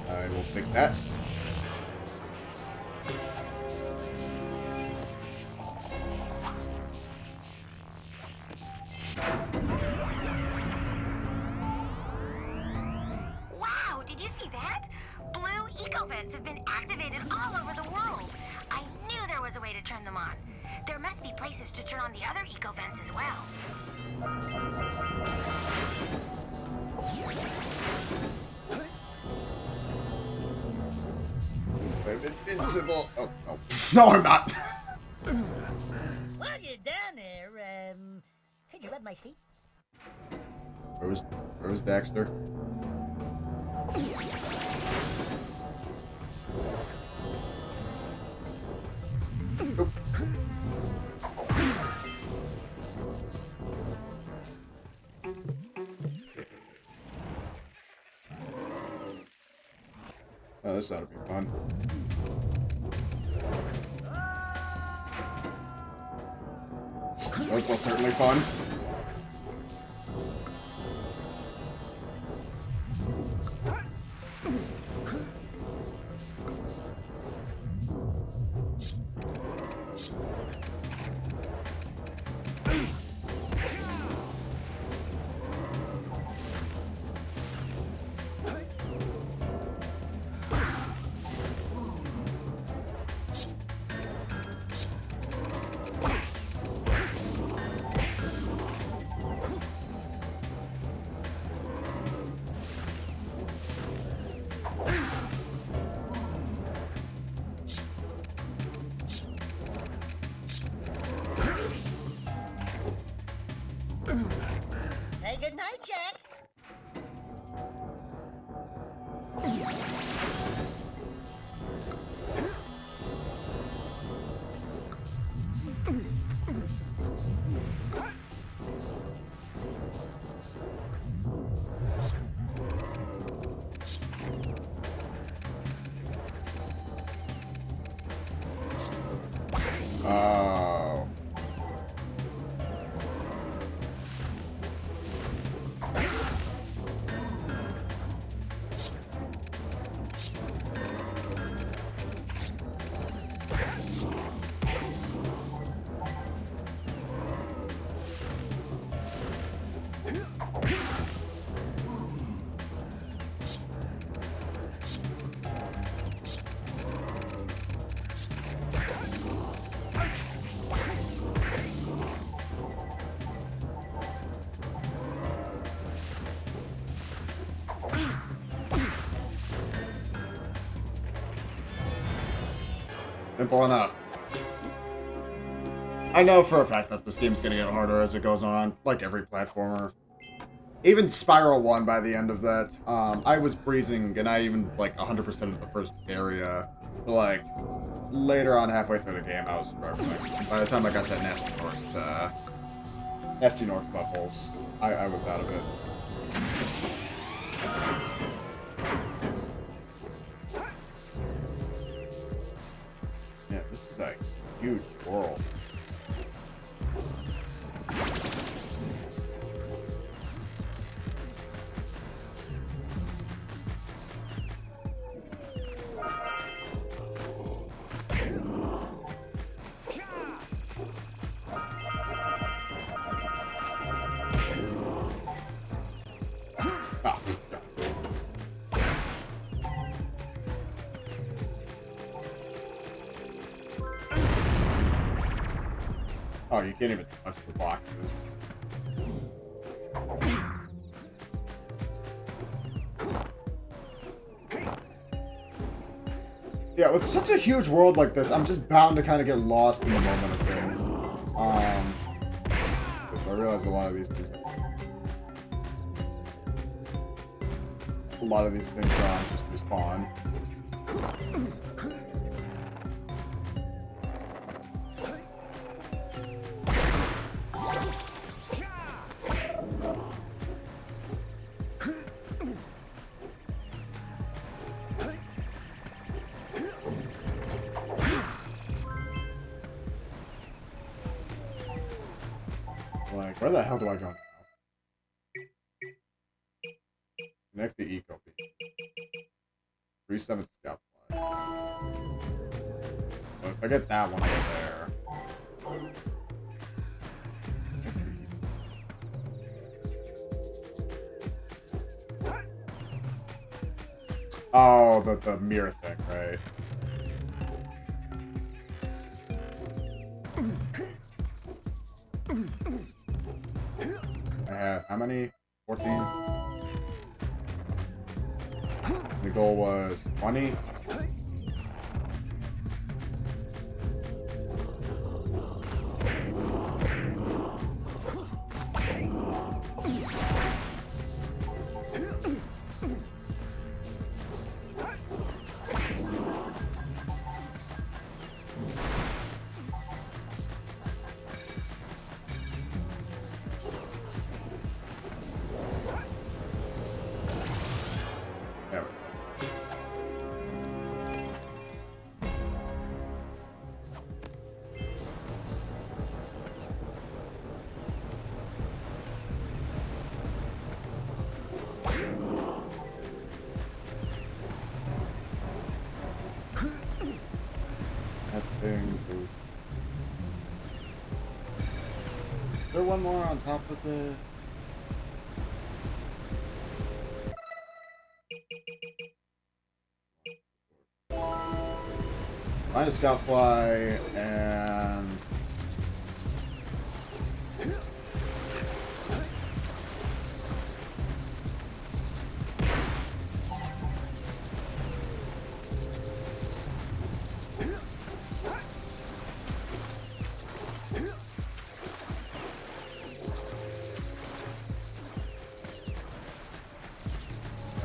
I will pick that. Wow, did you see that? Blue eco vents have been activated all over the world. I knew there was a way to turn them on. There must be places to turn on the other eco vents as well. I'm invincible. Oh, no. No, I'm not. While you're down there, could you rub my feet? Where was Daxter? Nope. Oh, this ought to be fun. That was certainly fun. Say goodnight, Jack. Oh. Simple enough. I know for a fact that this game's gonna get harder as it goes on, like every platformer. Even Spiral 1 by the end of that, I was breezing, and I even, like, 100% of the first area. But, like, later on, halfway through the game, I was struggling. By the time I got that Nasty North levels, I was out of it. Yeah, this is a huge world. Oh, you can't even touch the boxes. Yeah, with such a huge world like this, I'm just bound to kind of get lost in the moment of things. Because I realize a lot of these things just respawn. Like, where the hell do I go now? Connect the eco beam. 3/7 scout fly. Well, if I get that one over there. Oh, the mirror thing, right? I have how many? 14? The goal was 20. there one more on top of the... Find a scout fly and...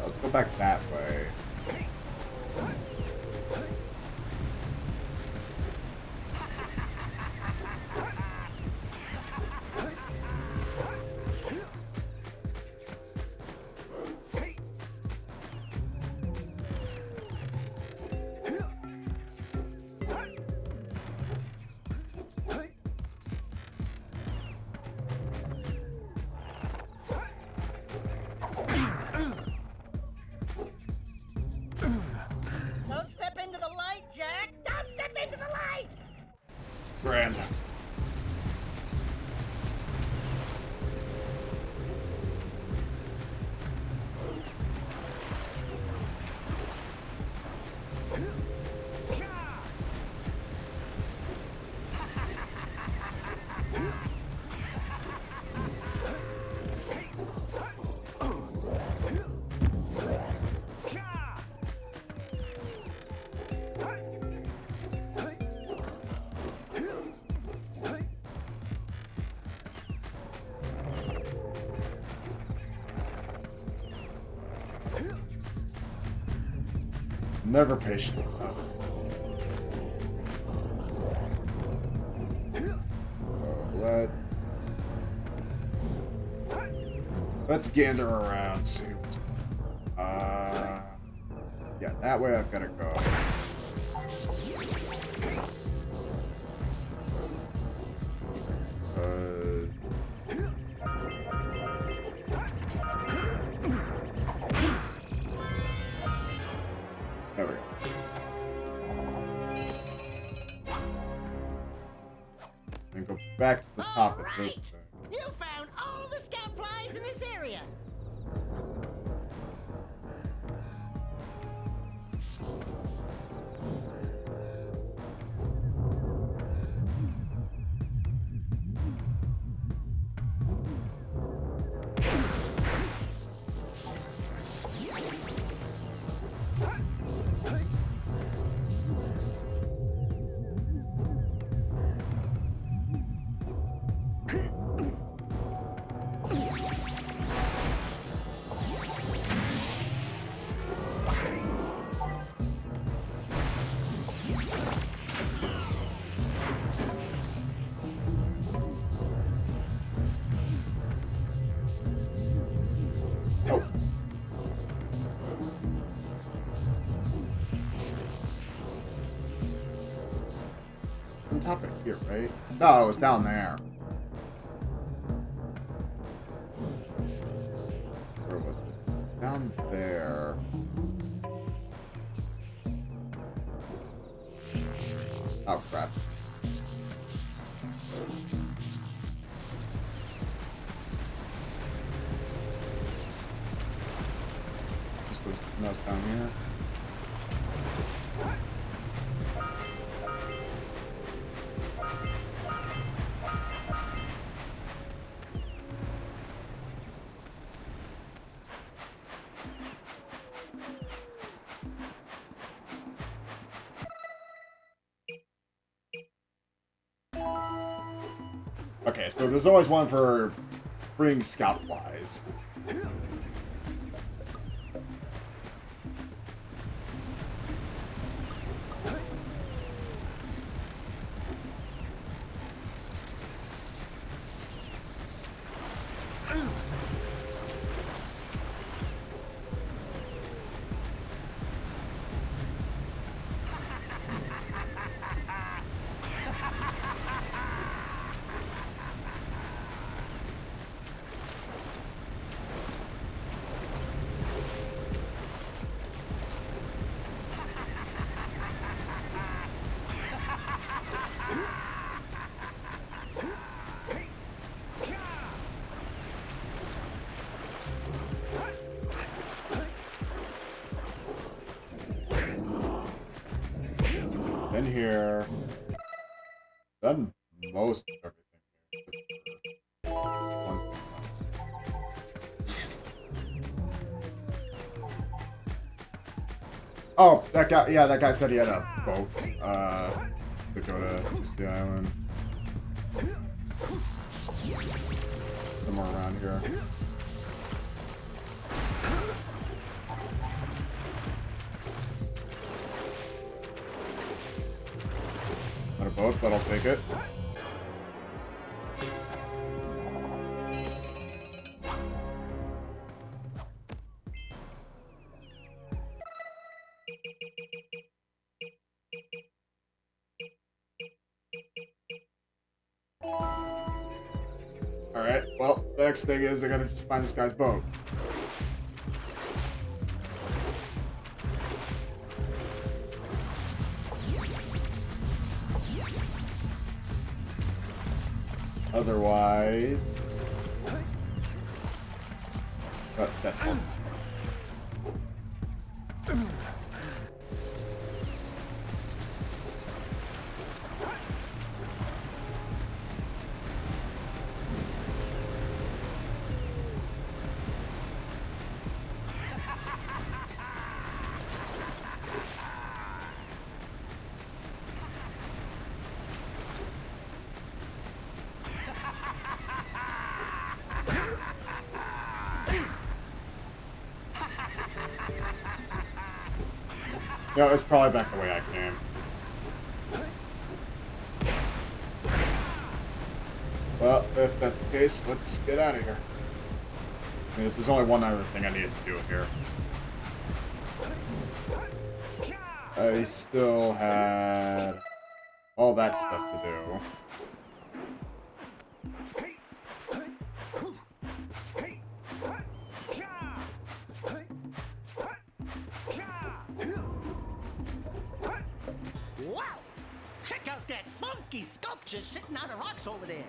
Let's go back that way. Don't step into the light, Jack! Don't step into the light! Grand. Never patient enough. Let's gander around, see what's yeah, that way I've gotta go. There we go. And go back to the top of this thing. You found all the scout flies in this area! On top of here, right? No, it was down there. Where was it? Down there. Oh, crap. Just those nuts down here. Okay, so there's always one for freeing scout flies. in here. Done most of everything. One. Oh, that guy. Yeah, that guy said he had a boat. To go to the island. Somewhere around here. Not a boat, but I'll take it. Alright, well, the next thing is I gotta just find this guy's boat. Otherwise... that's all. No, it's probably back the way I came. Well, if that's the case, let's get out of here. I mean, if there's only one other thing I need to do here. I still had all that stuff to do. Wow! Check out that funky sculpture sitting on the rocks over there.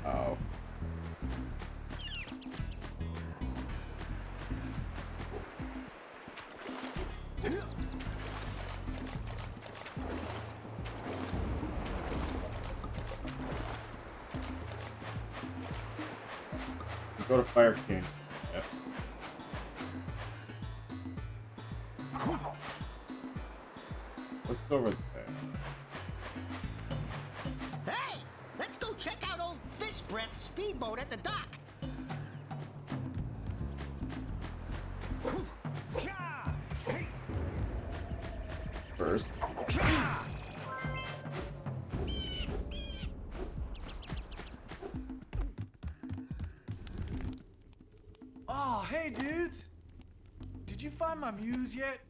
Oh. Go to Fire King. Yep. What's over there? Hey! Let's go check out old Fish Brett's speedboat at the dock. First. Oh, hey, dudes! Did you find my muse yet?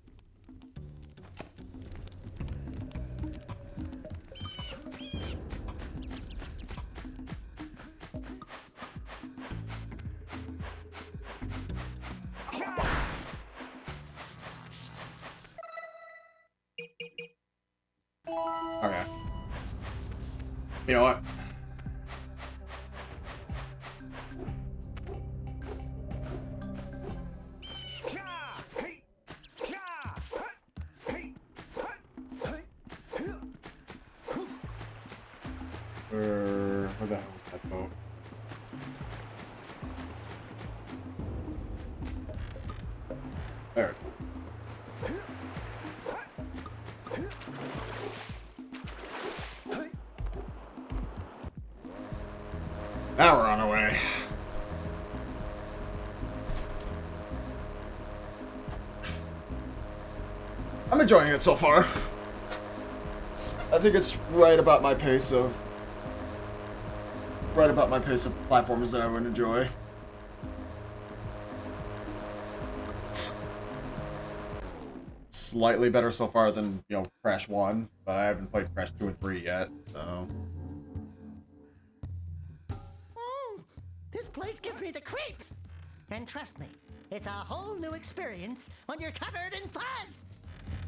Okay. You know what? Where the hell is that boat? There. Now we're on our way. I'm enjoying it so far. I think it's right about my pace of platformers that I would enjoy. Slightly better so far than, you know, Crash 1, but I haven't played Crash 2 and 3 yet, so... This place gives me the creeps! And trust me, it's a whole new experience when you're covered in fuzz!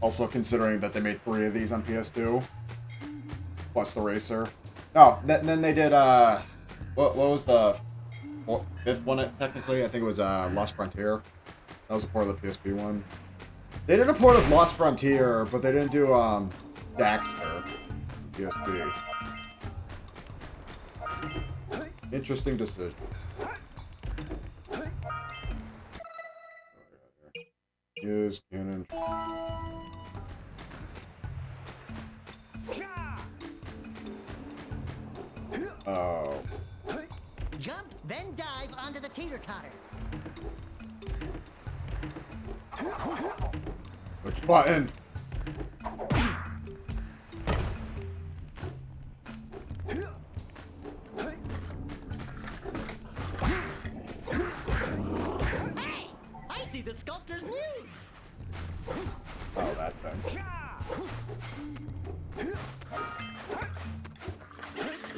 Also considering that they made 3 of these on PS2, plus the racer. No, then they did, what was the fifth one, technically. I think it was Lost Frontier. That was a port of the PSP one. They did a port of Lost Frontier, but they didn't do Daxter. PSP. Interesting decision. Use cannon. Oh. Jump, then dive onto the teeter-totter. Which button? Hey! I see the sculptor's muse! Oh, that thing.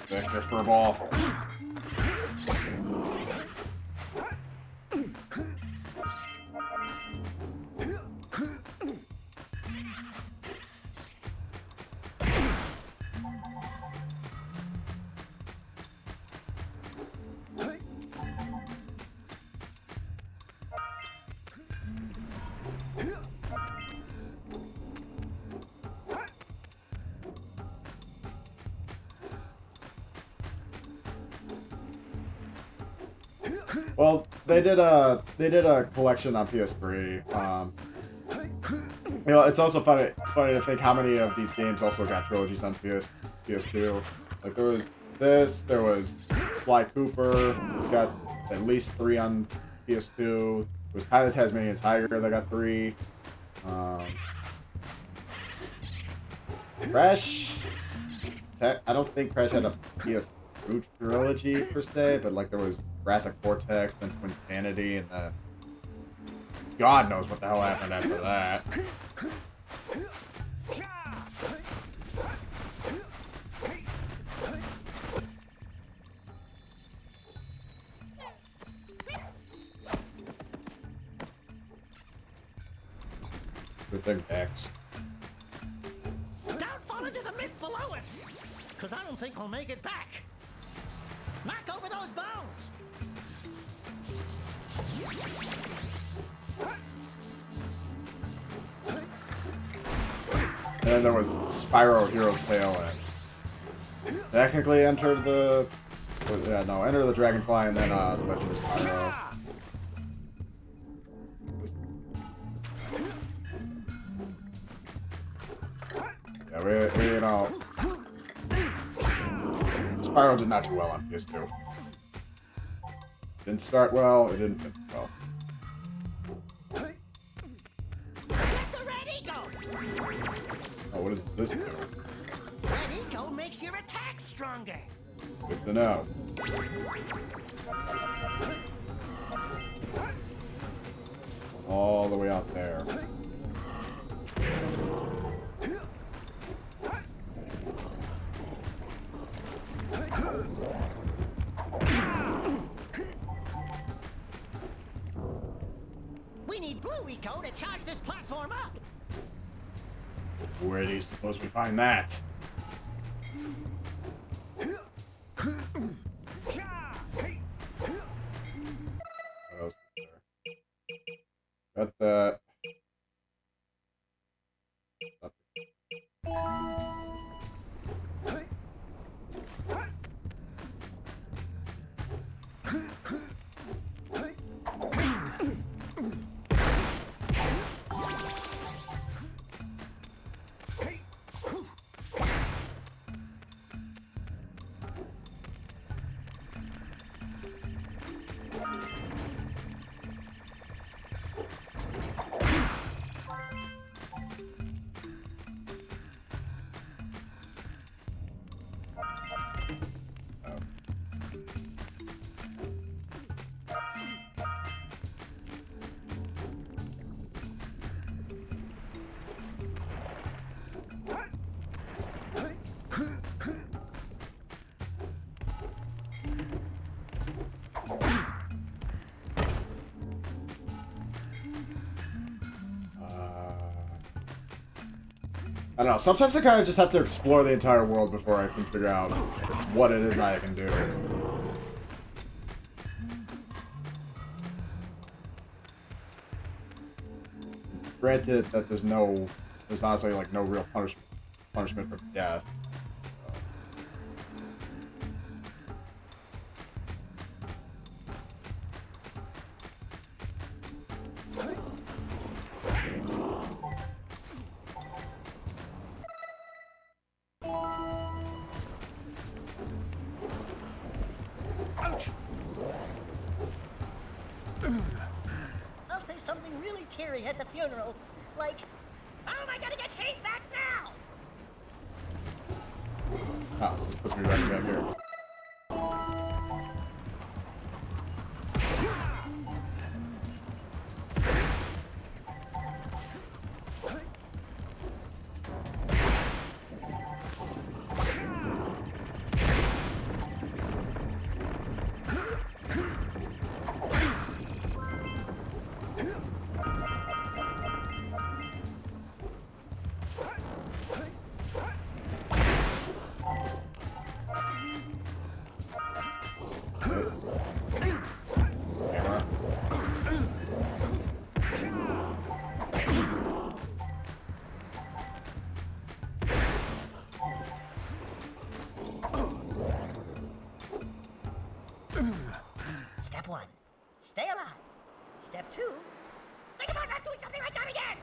Get back there for a ball. Well, they did a collection on PS3. You know, it's also funny to think how many of these games also got trilogies on PS2. Like there was this, there was Sly Cooper, got at least 3 on PS2. There was Pilot Tasmanian Tiger that got 3. Crash. I don't think Crash had a PS2 trilogy per se, but like there was Wrath of Cortex, then Twin Sanity, and then God knows what the hell happened after that. Good thing, Dax. Don't fall into the mist below us! Because I don't think we'll make it back. Knock over those bones! And then there was Spyro Hero's Tale, and technically Enter the Dragonfly, and then Legend of Spyro. Yeah, we you know, Spyro did not do well on PS2. Didn't start well, it didn't finish well. Oh, what does this do? Red Eco makes your attack stronger. Good to know. All the way out there. We need Blue Eco to charge this platform up. Where do you suppose we find that? What else is there? Got that. I don't know, sometimes I kind of just have to explore the entire world before I can figure out what it is I can do. granted that there's honestly like no real punishment for death. I'll say something really teary at the funeral, like, "How am I gonna get change back now?" Ah, puts me right back here. Step 1, stay alive. Step 2, think about not doing something like that again.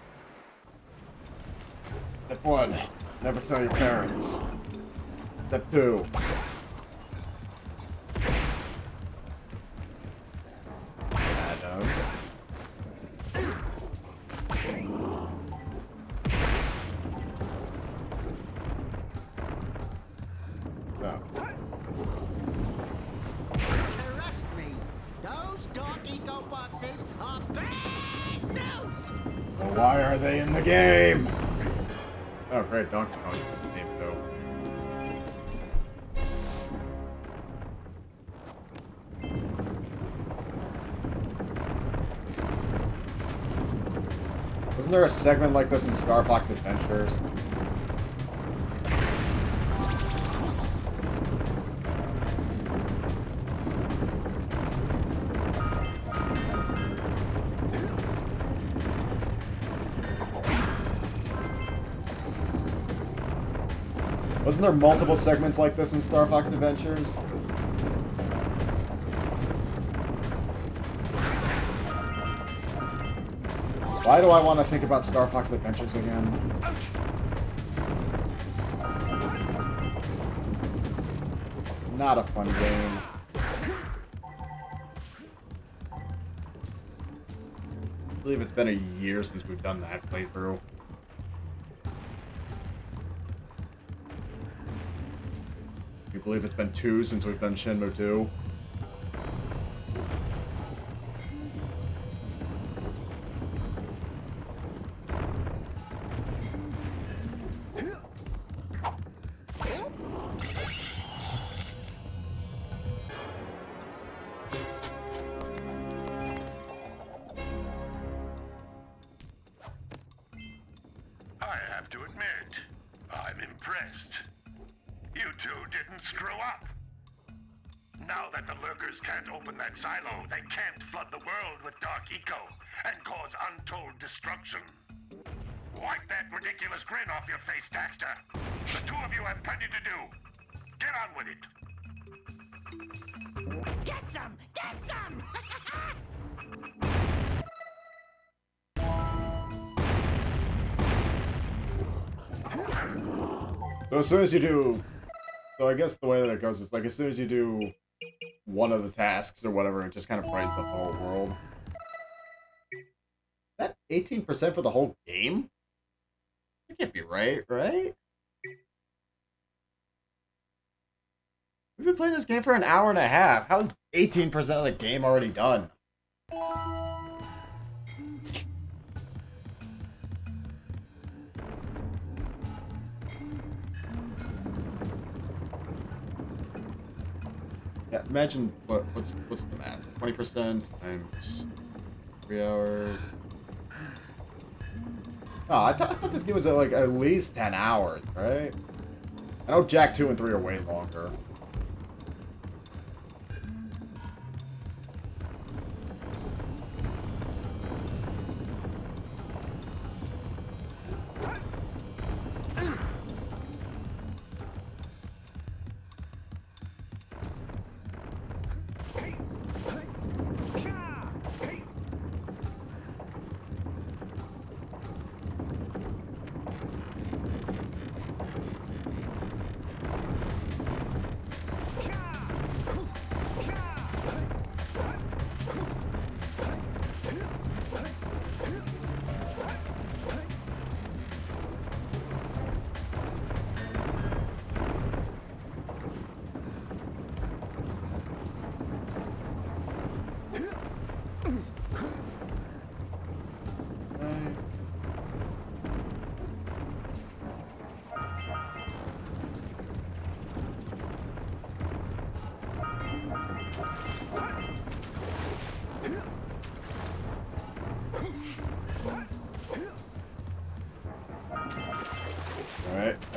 Step 1, never tell your parents. Step 2. Adam. No. Trust me, those dark eco boxes are bad news. Well, why are they in the game? Oh, great, Donkey Kong is in the game too. Wasn't there a segment like this in Star Fox Adventures? Wasn't there multiple segments like this in Star Fox Adventures? Why do I want to think about Star Fox Adventures again? Not a fun game. I believe it's been a year since we've done that playthrough. You believe it's been 2 since we've done Shenmue 2? I have to admit, I'm impressed. You two didn't screw up. Now that the lurkers can't open that silo, they can't flood the world with dark eco and cause untold destruction. Wipe that ridiculous grin off your face, Daxter. The two of you have plenty to do. Get on with it. Get some! Get some! So as soon as you do... So I guess the way that it goes is like as soon as you do one of the tasks or whatever, it just kind of brightens up the whole world. That 18% for the whole game? That can't be right, right? We've been playing this game for an hour and a half. How's 18% of the game already done? Yeah, imagine what's the math? 20% times 3 hours. Oh, I thought this game was like at least 10 hours, right? I know Jak 2 and 3 are way longer.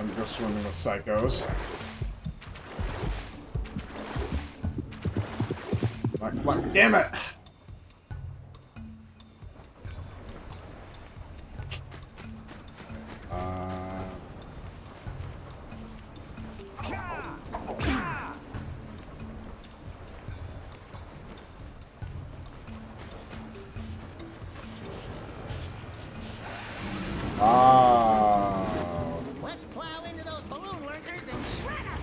Time to go swimming with psychos. Come on, damn it! Let's plow into those balloon lurkers and shred them.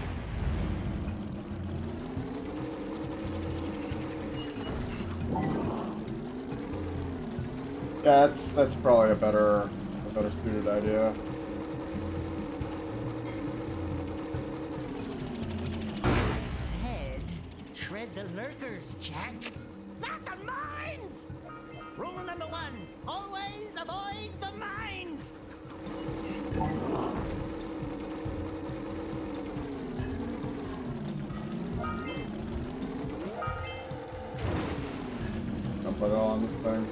Yeah, that's probably a better suited idea. I said, shred the lurkers, Jack. Not the mines! Rule number 1, always avoid the mines! Don't put it all on this thing.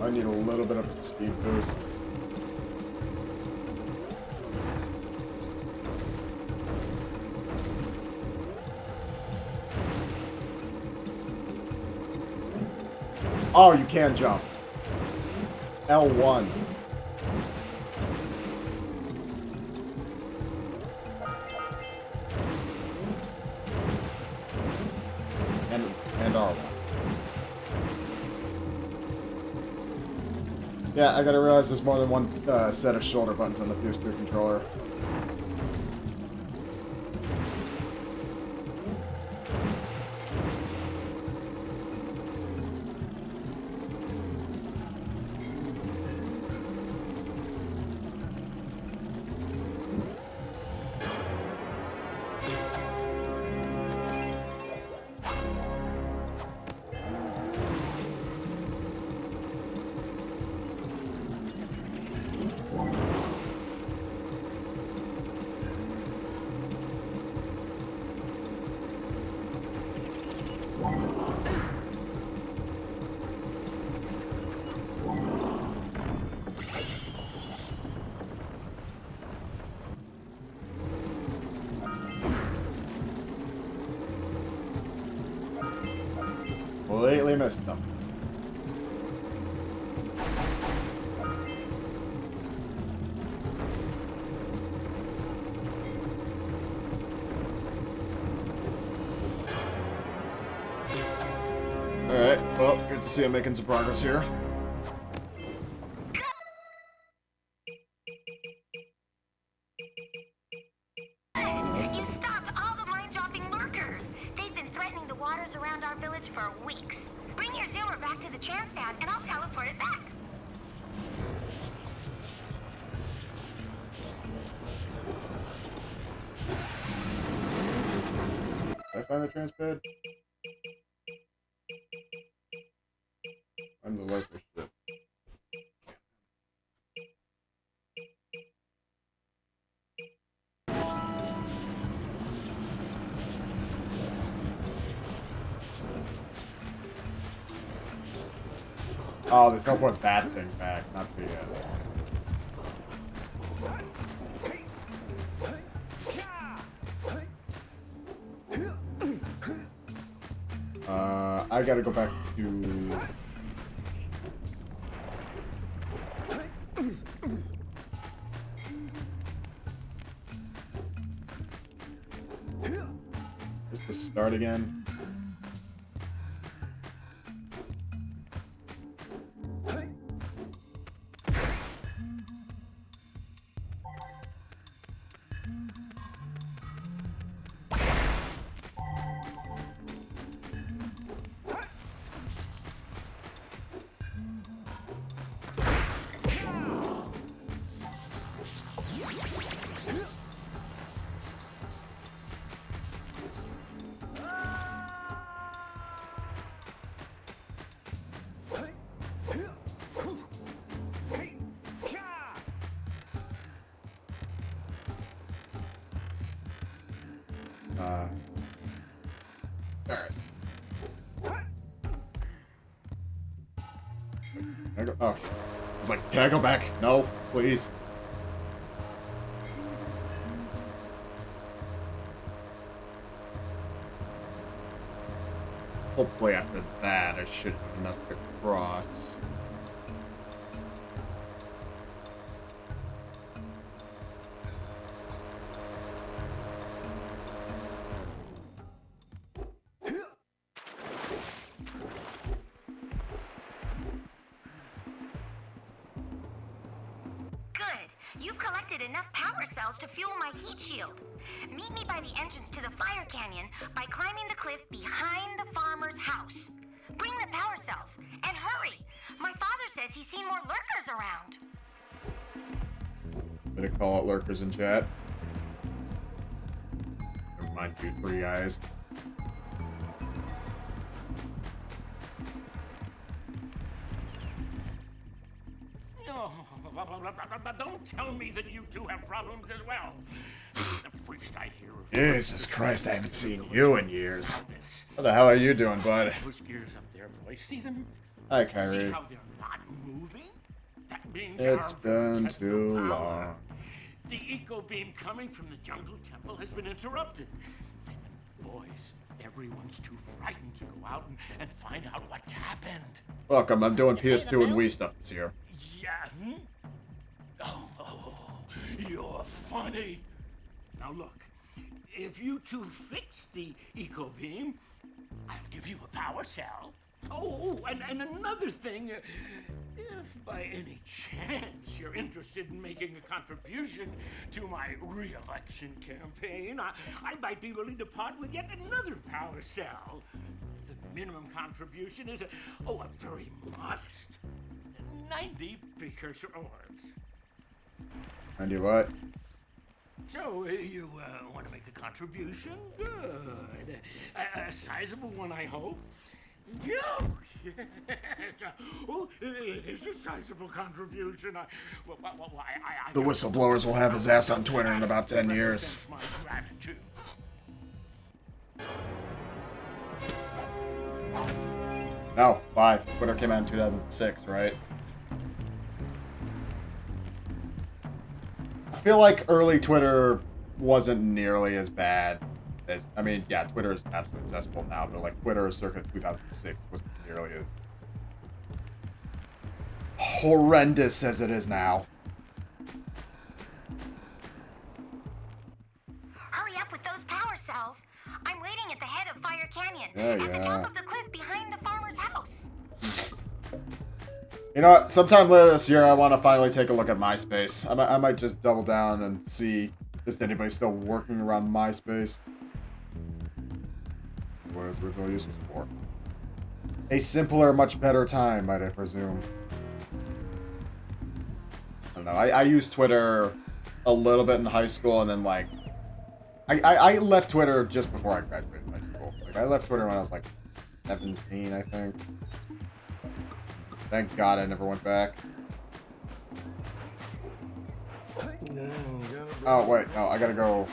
I need a little bit of a speed boost. Oh, you can jump. It's L1. And R1. Yeah, I gotta realize there's more than one set of shoulder buttons on the PS3 controller. Completely missed them. Alright, well, good to see I'm making some progress here. You stopped all the mine-dropping lurkers. They've been threatening the waters around our village for weeks. Bring your zoomer back to the chance pad, and I'll teleport it back. Did I find the transpad? I'm the lurker shit. Oh, there's no point that thing back, not the I gotta go back to just the start again. Can I go? Oh, I was like, can I go back? No, please. Hopefully after that, I should have enough to cross. You've collected enough power cells to fuel my heat shield. Meet me by the entrance to the fire canyon by climbing the cliff behind the farmer's house. Bring the power cells, and hurry! My father says he's seen more lurkers around. I'm gonna call it lurkers in chat. Never mind, you three guys. Don't tell me that you two have problems as well. The first I hear of Jesus Christ, I haven't seen you in years. How the hell are you doing, bud? those gears up there, boys. See them? Hi, See Kyrie. how they're not moving? That means It's our been village has no too power. long. The eco beam coming from the jungle temple has been interrupted. And boys, everyone's too frightened to go out and find out what's happened. Welcome, I'm doing PS2 and Wii stuff this year. Yeah. Oh, you're funny. Now look, if you two fix the eco beam, I'll give you a power cell. Oh, and another thing, if by any chance you're interested in making a contribution to my re-election campaign, I might be willing to part with yet another power cell. The minimum contribution is a very modest 90 Precursor orbs. 90 what? So, you want to make a contribution? Good. A sizable one, I hope. Yes. Oh, it is a sizable contribution. The whistleblowers will have his ass on Twitter in about 10 years. My gratitude. No, 5. Twitter came out in 2006, right? I feel like early Twitter wasn't nearly as bad as, I mean, yeah, Twitter is absolutely accessible now, but like Twitter circa 2006 wasn't nearly as horrendous as it is now. Hurry up with those power cells. I'm waiting at the head of Fire Canyon, Yeah, at the top of the cliff behind the farmer's house. You know what? Sometime later this year, I want to finally take a look at MySpace. I might just double down and see if anybody's still working around MySpace. What its original use was for. A simpler, much better time, might I presume. I don't know. I used Twitter a little bit in high school, and then, like... I left Twitter just before I graduated high school. Like, I left Twitter when I was, like, 17, I think. Thank God I never went back. Oh, wait. No, I gotta go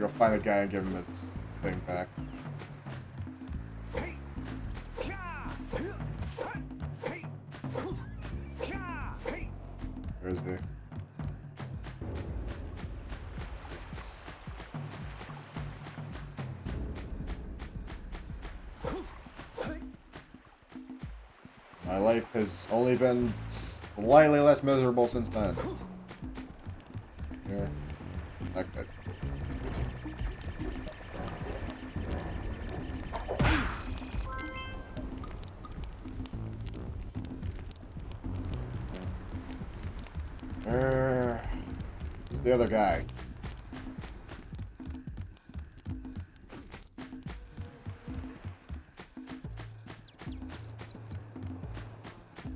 find the guy and give him his thing back. Where is he? My life has only been slightly less miserable since then. Here. Okay. Who's the other guy?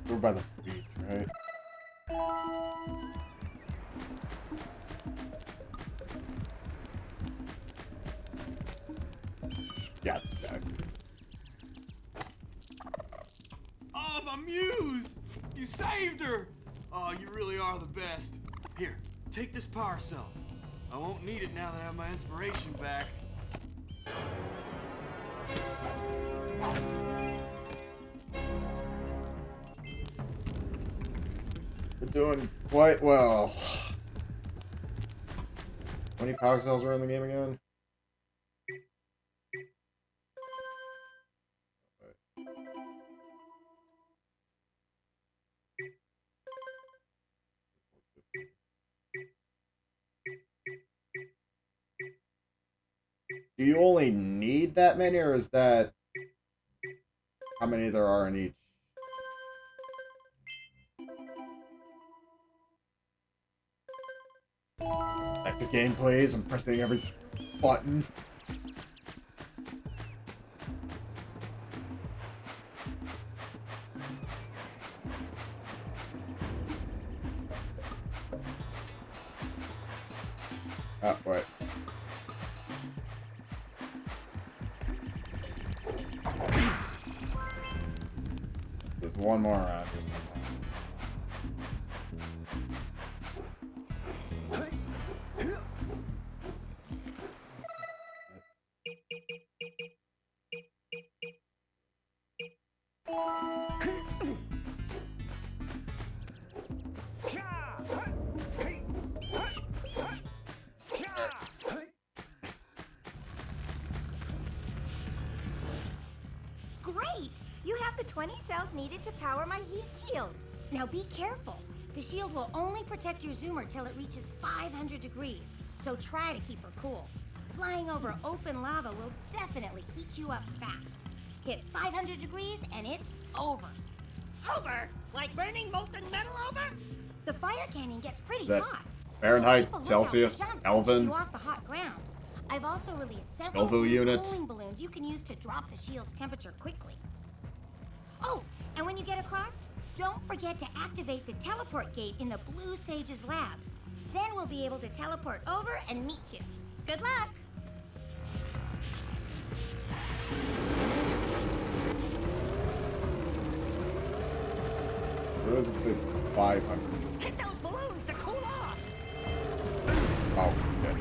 We're by the beach, right? Yeah, this guy. Oh, my muse! You saved her! Oh, you really are the best. Here, take this power cell. I won't need it now that I have my inspiration back. We're doing quite well. How many power cells are in the game again? Do you only need that many, or is that how many there are in each? Back to gameplays, I'm pressing every button. Oh, wait. There's one more around here. Great! You have the 20 cells needed to power my heat shield. Now be careful. The shield will only protect your zoomer till it reaches 500 degrees, so try to keep her cool. Flying over open lava will definitely heat you up fast. Hit 500 degrees and it's over. Over? Like burning molten metal over? The fire canyon gets pretty That hot. Fahrenheit, So keep a lookout Celsius, for jumps to Kelvin. keep you off the hot ground. I've also released several Scoville new units. cooling balloons you can use to drop the shield's temperature quickly. Oh, and when you get across, don't forget to activate the teleport gate in the Blue Sage's lab. Then we'll be able to teleport over and meet you. Good luck! Where is it? 500. Hit those balloons to cool off! Oh, okay.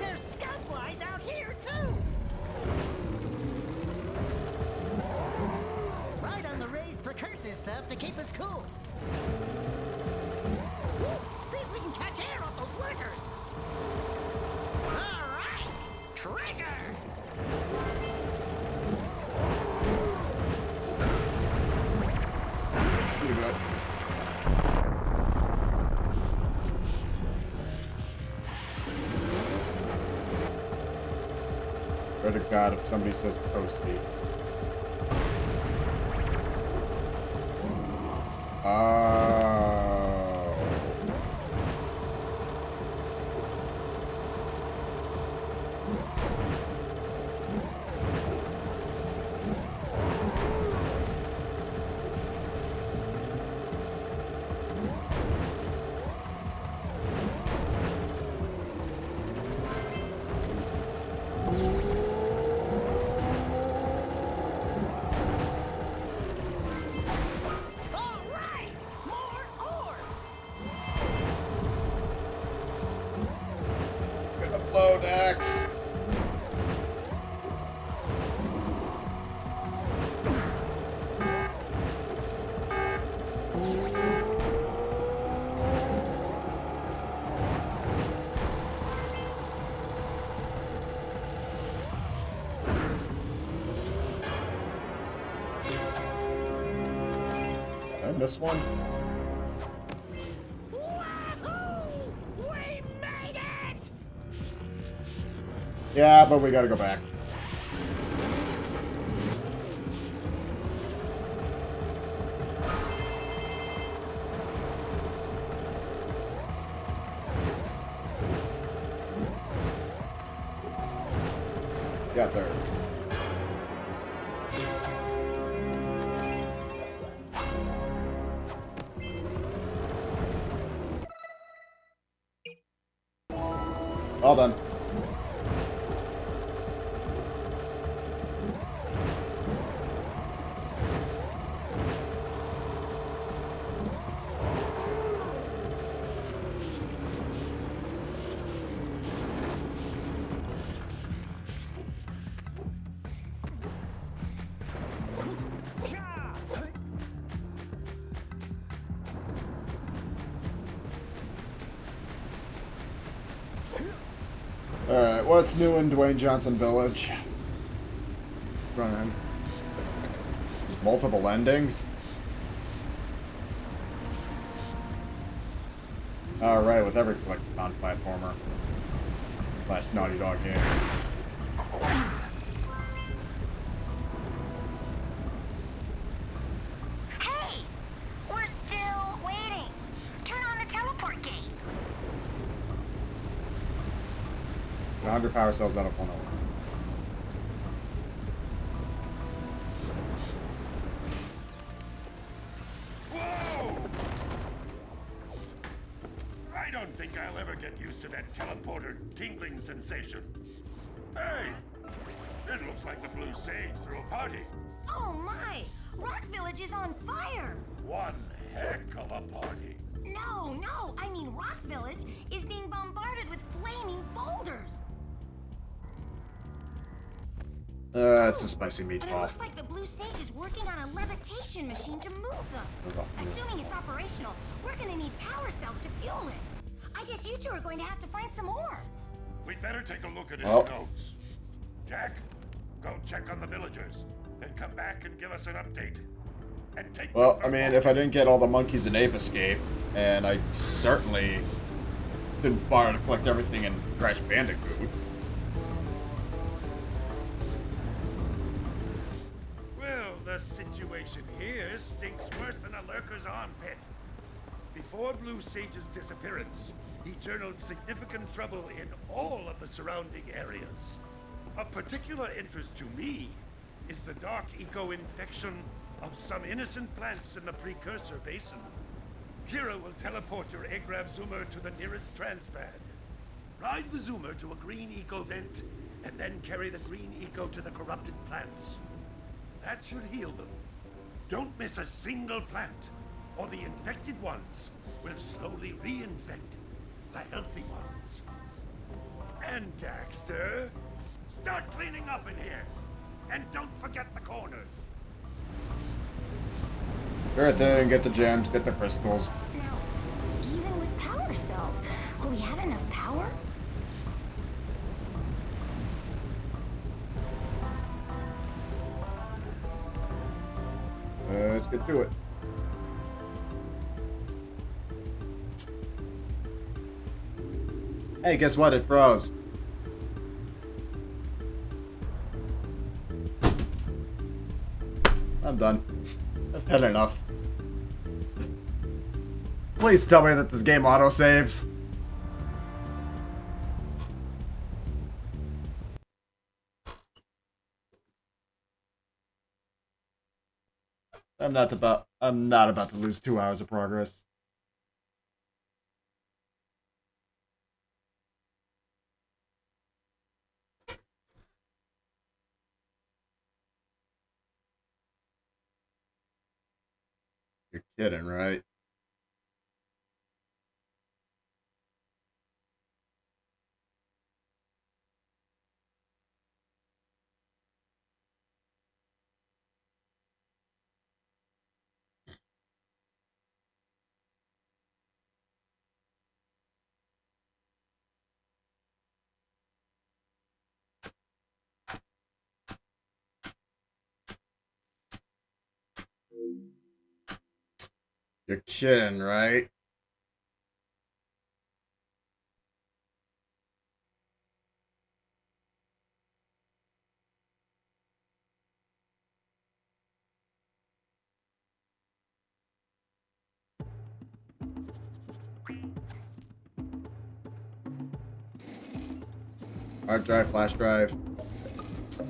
There's scout flies out here, too! Right on the raised precursor stuff to keep us cool. See if we can catch air off those workers! All right! Treasure! Pretty good. Pray to God if somebody says toasty. Oh. All right! More orbs! Gonna blow Dax. Did I miss one? Wahoo! We made it! Yeah, but we gotta go back. Got there. All done. Alright, what's new in Dwayne Johnson Village? Running. There's multiple endings? Alright, with every collectathon platformer. / Naughty Dog game. Hey! We're still waiting. Turn on the teleport gate. 100 power cells out of 1 over. Whoa! I don't think I'll ever get used to that teleporter tingling sensation. Hey! It looks like the Blue Sage threw a party. Oh my! Rock Village is on fire! One heck of a party. No, I mean Rock Village is being bombarded with flaming boulders. It's a spicy And it meatball. looks like the Blue Sage is working on a levitation machine to move them. Assuming it's operational, we're gonna need power cells to fuel it. I guess you two are going to have to find some more. We'd better take a look at his Well. notes. Jack, go check on the villagers, then come back and give us an update. And take Well, I mean, if I didn't get all the monkeys in Ape Escape, and I certainly didn't bother to collect everything in Crash Bandicoot. Well, the situation here stinks worse than a lurker's armpit. Before Blue Sage's disappearance, he journaled significant trouble in all of the surrounding areas. Of particular interest to me is the dark eco-infection of some innocent plants in the Precursor Basin. Kira will teleport your Agrav Zoomer to the nearest transpad. Ride the Zoomer to a green eco vent, and then carry the green eco to the corrupted plants. That should heal them. Don't miss a single plant, or the infected ones will slowly reinfect the healthy ones. And Daxter, start cleaning up in here, and don't forget the corners. Sure thing, get the gems, get the crystals. Now, even with power cells, will we have enough power? Let's get to it. Hey, guess what? It froze. I'm done. I've had enough. Please tell me that this game autosaves. I'm not about to lose 2 hours of progress. You're kidding, right? You're kidding, right? Hard drive, flash drive.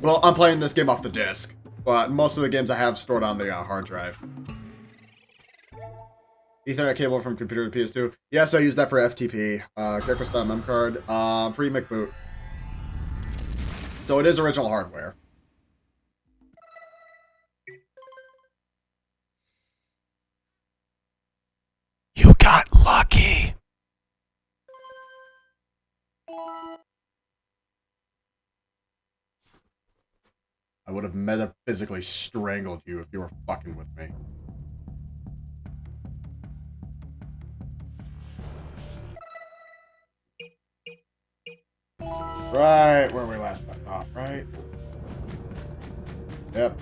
Well, I'm playing this game off the disc, but most of the games I have stored on the hard drive. Ethernet cable from computer to PS2. Yes, I use that for FTP. Gecko mem card. Free McBoot. So it is original hardware. You got lucky. I would have metaphysically strangled you if you were fucking with me. Right where we last left off, right? Yep.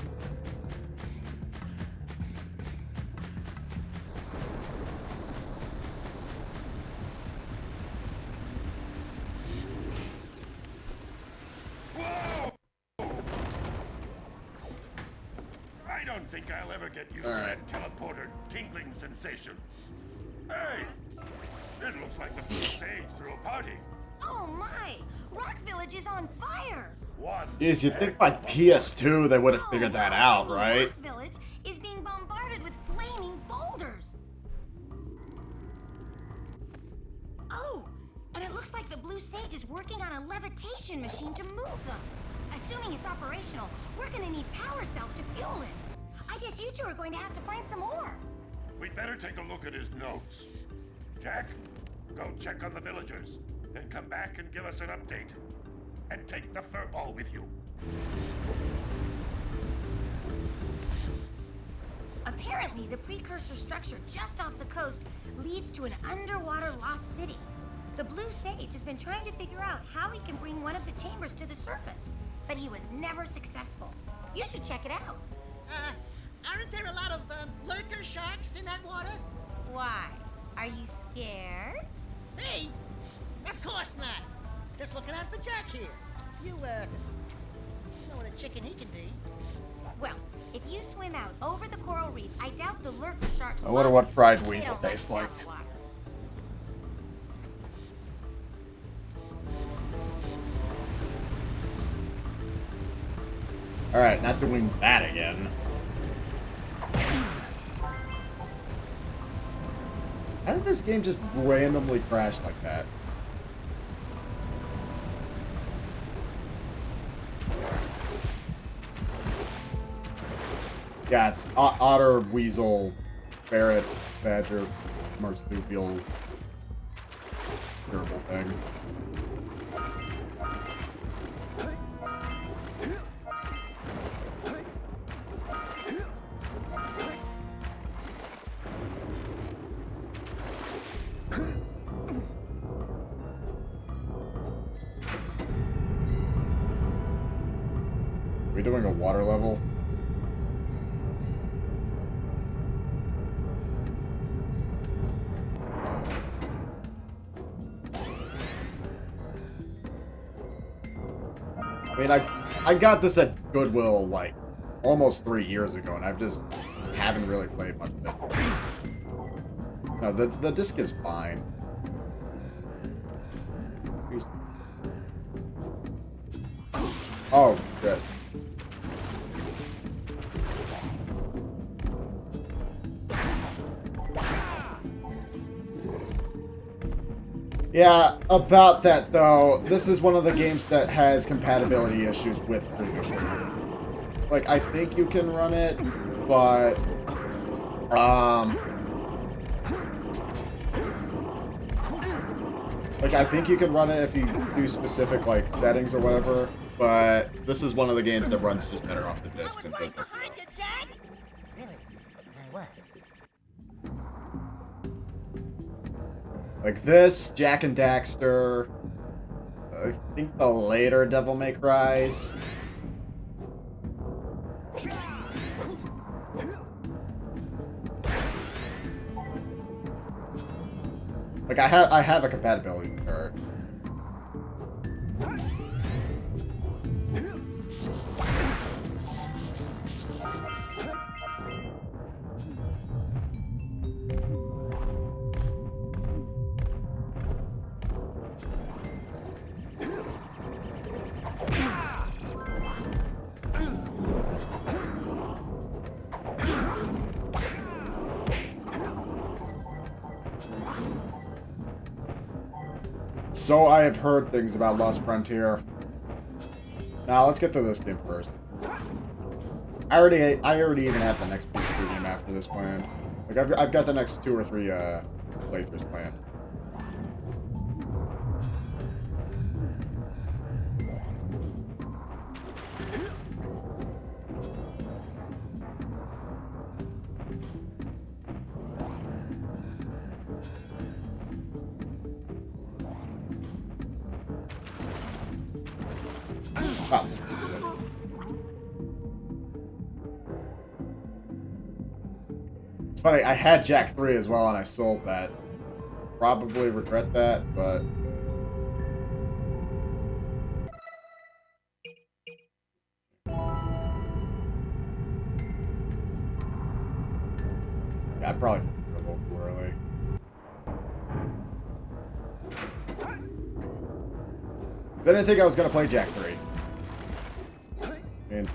I don't think I'll ever get used to that teleporter tingling sensation. Hey! It looks like the Blue Sage threw a party. Oh my! Rock Village is on fire! Jeez, you'd think by PS2 they would have figured that out, right? Rock Village is being bombarded with flaming boulders. Oh, and it looks like the Blue Sage is working on a levitation machine to move them. Assuming it's operational, we're gonna need power cells to fuel it. I guess you two are going to have to find some more. We'd better take a look at his notes. Jack, go check on the villagers. Then come back and give us an update. And take the furball with you. Apparently, the precursor structure just off the coast leads to an underwater lost city. The Blue Sage has been trying to figure out how he can bring one of the chambers to the surface, but he was never successful. You should check it out. Aren't there a lot of lurker sharks in that water? Why? Are you scared? Me? Of course not. Just looking out for Jack here. You know what a chicken he can be. Well, if you swim out over the coral reef, I doubt the lurker sharks. I wonder what fried weasel tastes like. Alright, not doing that again. How did this game just randomly crash like that? Yeah, it's otter, weasel, ferret, badger, marsupial, durable thing. Are we doing a water level? I mean, I got this at Goodwill, like, almost 3 years ago, and I just haven't really played much of it. No, the disc is fine. Oh, good. Yeah, about that though, this is one of the games that has compatibility issues with Precursor. Like, I think you can run it, but like, I think you can run it if you do specific, like, settings or whatever, but this is one of the games that runs just better off the disc than Precursor. Really? I was. Like this, Jak and Daxter, I think the later Devil May Cry's. Like, I have a compatibility chart. So I have heard things about Lost Frontier. Now let's get through this game first. I already even have the next PS3 game after this planned. Like, I've got the next 2 or 3 playthroughs planned. Oh. It's funny, I had Jak 3 as well, and I sold that. Probably regret that, but... Yeah, I probably did a little too early. I didn't think I was going to play Jak 3. I mean...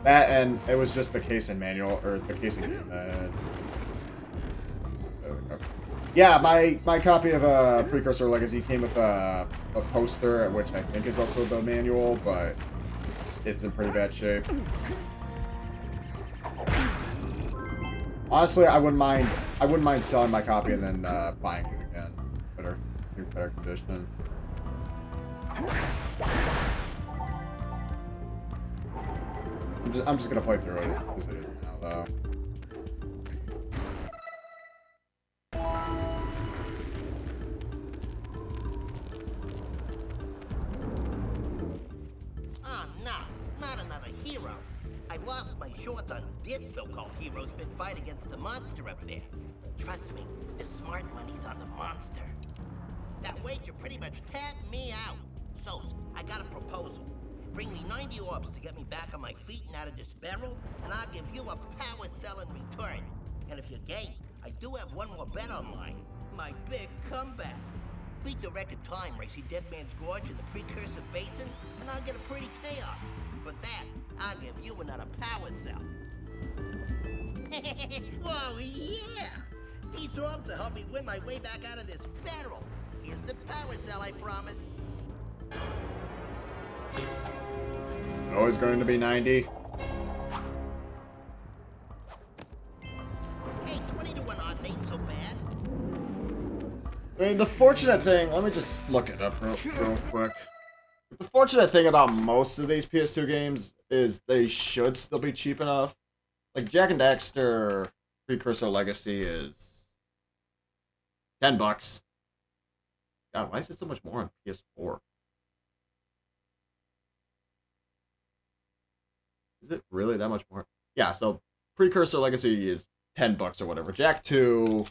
That, and it was just the casing manual, or the casing game that... There we go. Yeah, my copy of Precursor Legacy came with a poster, which I think is also the manual, but it's in pretty bad shape. Honestly, I wouldn't mind selling my copy and then buying it again, in better condition. I'm just gonna play through it as it is now, though. Oh, no, not another hero. I lost my short on this so-called hero's been fight against the monster up there. Trust me, the smart money's on the monster. That wager pretty much tapped me out. So, I got a proposal. Bring me 90 orbs to get me back on my feet and out of this barrel, and I'll give you a power cell in return. And if you're game, I do have one more bet online. My big comeback. Beat the record time race in Dead Man's Gorge in the Precursor Basin, and I'll get a pretty payoff. For that, I'll give you another power cell. Oh, yeah! These orbs will help me win my way back out of this barrel. Here's the power cell, I promise. Always going to be 90. Hey, 20 to 1 odds ain't so bad. I mean, the fortunate thing... Let me just look it up real quick. The fortunate thing about most of these PS2 games is they should still be cheap enough. Like, Jak and Daxter Precursor Legacy is $10. God, why is it so much more on PS4? Is it really that much more? Yeah, so Precursor Legacy is $10 or whatever. Jak 2...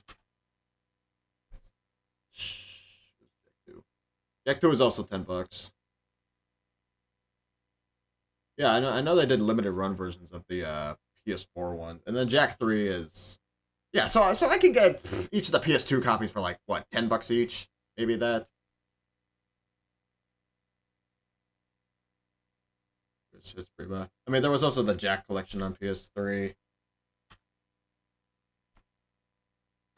Jak 2 is also $10. Yeah, I know they did limited run versions of the PS4 one. And then Jak 3 is... Yeah, so I can get each of the PS2 copies for like, what, $10 each? Maybe that. It's pretty bad. I mean, there was also the Jak collection on PS3.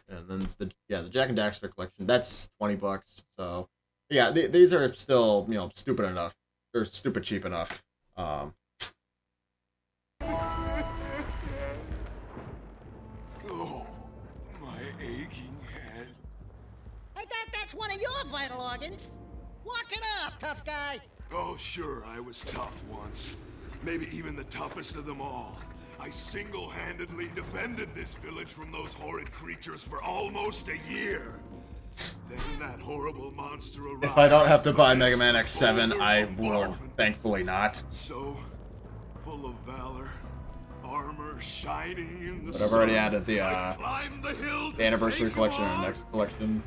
And then the Jak and Daxter collection, that's $20. So yeah, these are still, you know, stupid enough. They're stupid cheap enough. Oh, my aching head. Hey, that's one of your vital organs. Walk it off, tough guy. Oh, sure, I was tough once. Maybe even the toughest of them all. I single-handedly defended this village from those horrid creatures for almost a year. Then that horrible monster arrived. If I don't have to buy Mega Man X7, I will thankfully not. So, full of valor, armor shining in the But I've already added the anniversary collection and next collection.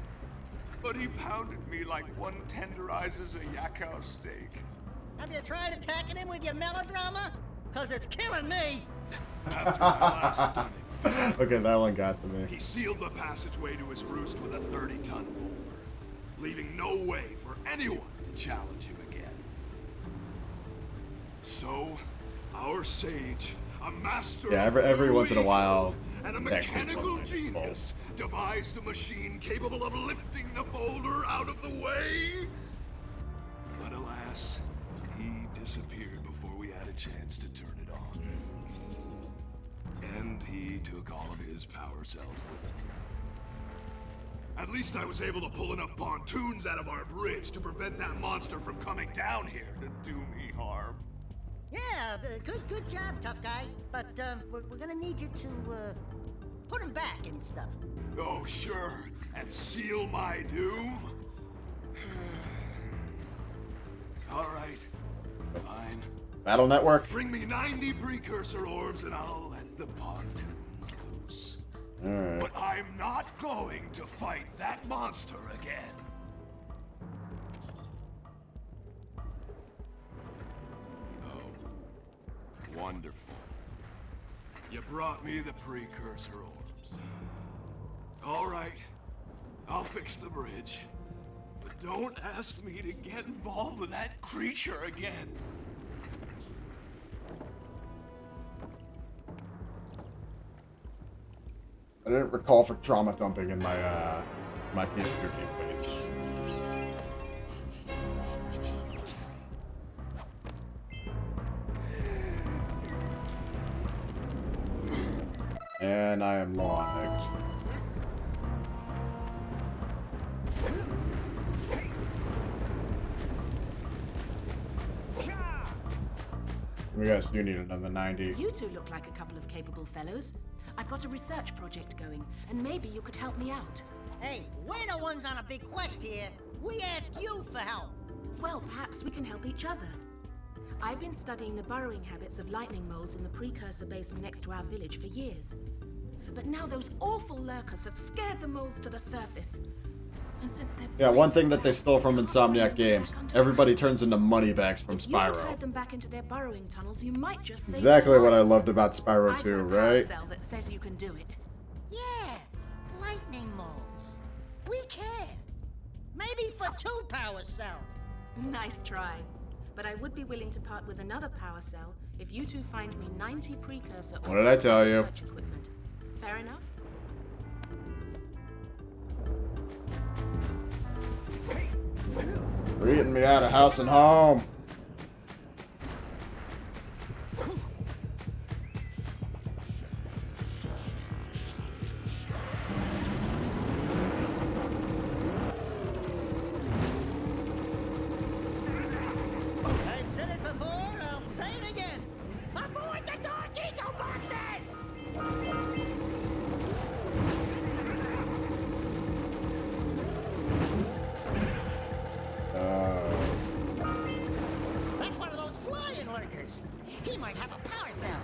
But he pounded me like one tenderizes a yakao steak. Have you tried attacking him with your melodrama? Cause it's killing me. After my last stunning fight, Okay, that one got to me. he sealed the passageway to his roost with a 30-ton boulder, leaving no way for anyone to challenge him again. So, our sage, a master Yeah, of every once in a while, and a mechanical genius, devised a machine capable of lifting the boulder out of the way. But alas, he disappeared before we had a chance to turn it on. And he took all of his power cells with him. At least I was able to pull enough pontoons out of our bridge to prevent that monster from coming down here to do me harm. Yeah, good job, tough guy. But we're gonna need you to put him back and stuff. Oh, sure, and seal my doom? All right. right. Fine. Battle Network. Bring me 90 precursor orbs and I'll let the pontoons loose. Alright. But I'm not going to fight that monster again. Oh, wonderful. You brought me the precursor orbs. All right, I'll fix the bridge. But don't ask me to get involved with that creature again. I didn't recall for trauma dumping in my my PS2 database. And I am low on eggs. We guys do need another 90. You two look like a couple of capable fellows. I've got a research project going, and maybe you could help me out. Hey, we're the ones on a big quest here. We asked you for help. Well, perhaps we can help each other. I've been studying the burrowing habits of lightning moles in the Precursor basin next to our village for years. But now those awful lurkers have scared the moles to the surface. And since they're Yeah, one thing that they stole from Insomniac Games. Everybody turns into moneybags from if you could Spyro. herd them back into their burrowing tunnels, you might just save Exactly their what I lives. loved about Spyro I've 2, got a right? cell that says you can do it. Yeah, lightning moles. We can. Maybe for 2 power cells. Nice try. But I would be willing to part with another power cell if you two find me 90 precursor What did I tell you? research equipment. Fair enough? You're eating me out of house and home. I've said it before, I'll say it again. Avoid the dark eco boxes! That's one of those flying lurkers. He might have a power cell.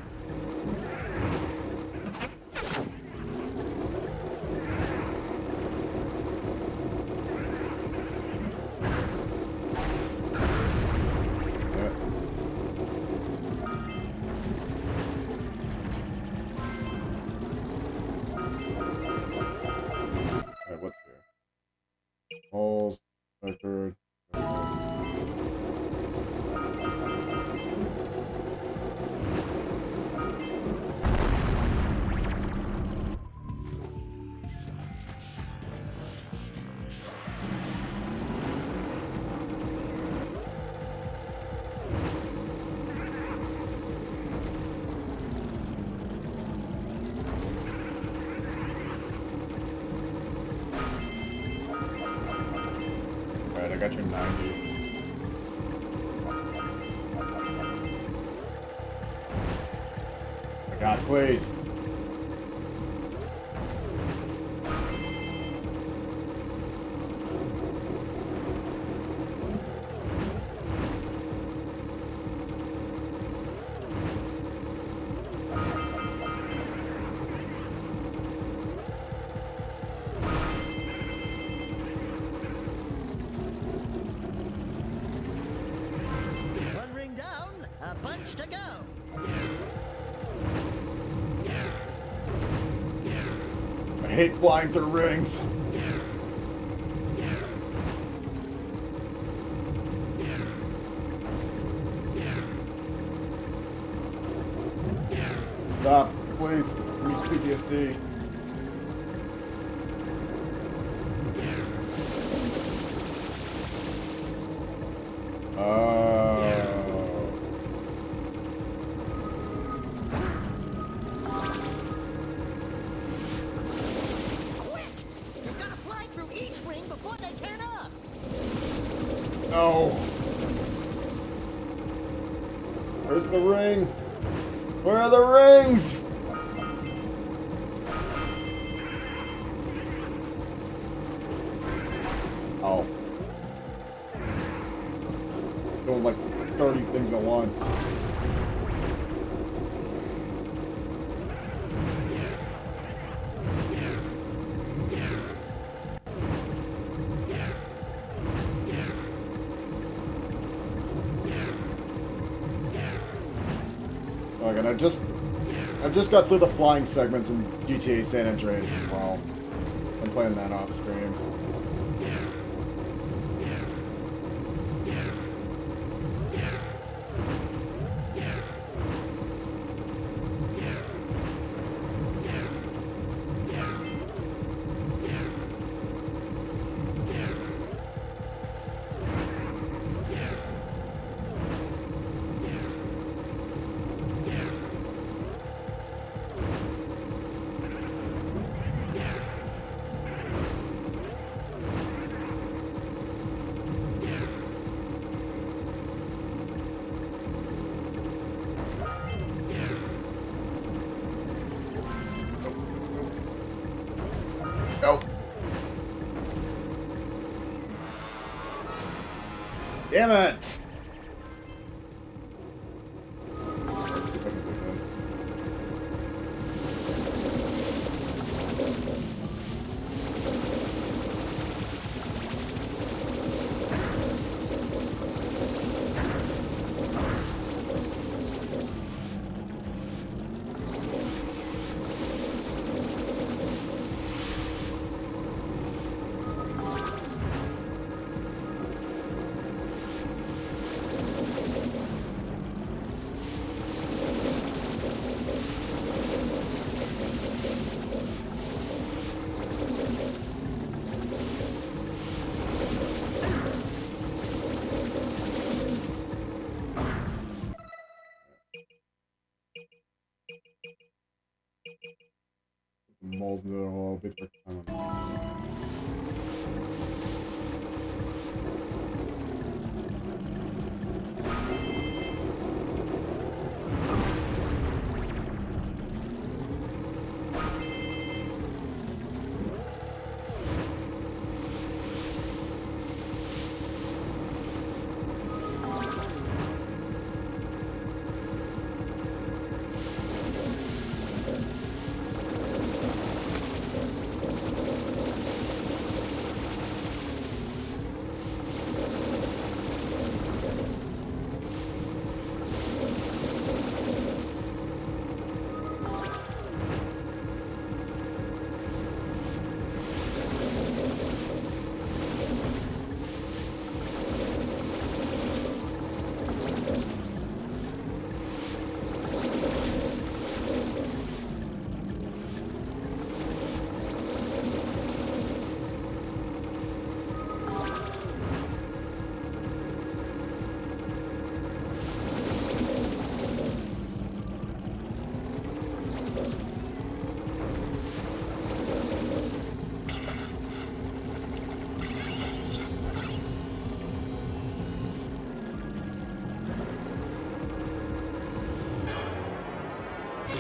Alright, what's here? Holes, record. Alright, I got your 90. My God, please. One ring down, a bunch to go. I hate flying through rings. Stop, please. Give me PTSD. Quick! You've got to fly through each ring before they turn off. No. Where's the ring? Where are the rings? Oh. doing like 30 things at once. Like, and I've just got through the flying segments in GTA San Andreas as well. I'm playing that off stream. Nope. Damn it! Moles into the hole, bit for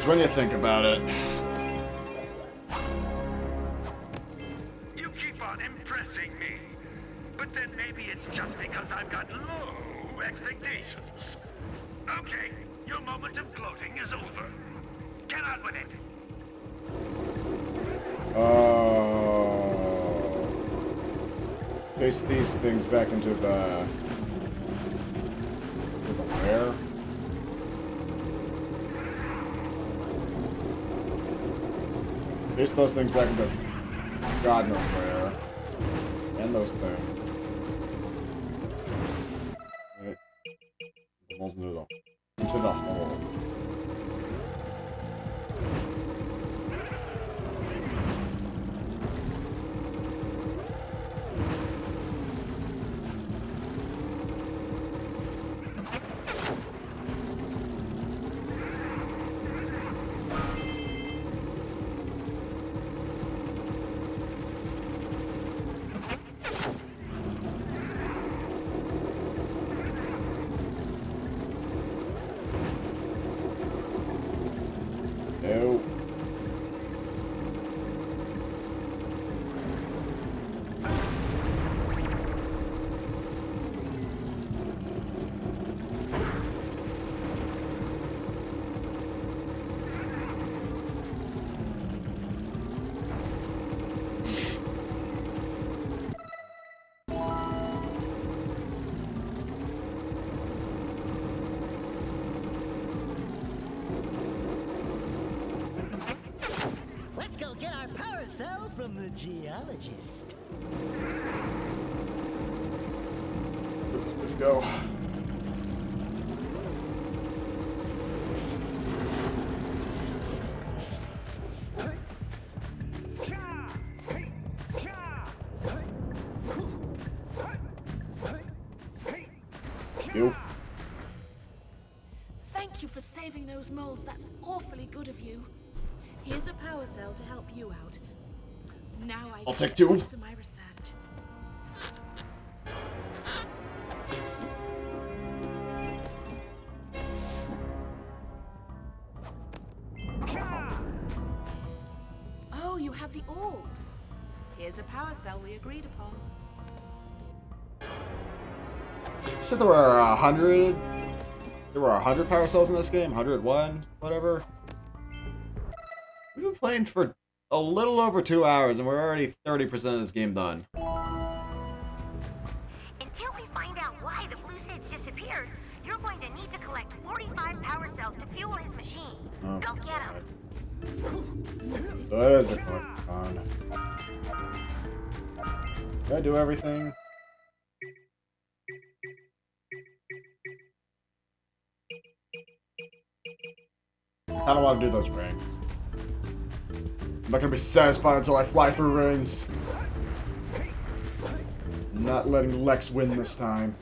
when you think about it. You keep on impressing me, but then maybe it's just because I've got low expectations. Okay, your moment of gloating is over. Get on with it. Place these things back into the where? Place those things back into God knows where. And those things. Right. Almost into the hole. cell from the geologist. Let's go. You. Thank you for saving those moles. That's awfully good of you. Here's a power cell to help you out. Now I'll can take 2. get to my research. Oh, you have the orbs. Here's a power cell we agreed upon. You said there were 100. There were 100 power cells in this game. 101, whatever. We've been playing for a little over 2 hours, and we're already 30% of this game done. Until we find out why the blue sage disappeared, you're going to need to collect 45 power cells to fuel his machine. Oh, Go get him. That is a collectathon. Did I do everything? I don't want to do those rings. I'm not gonna be satisfied until I fly through rings. I'm not letting Lex win this time.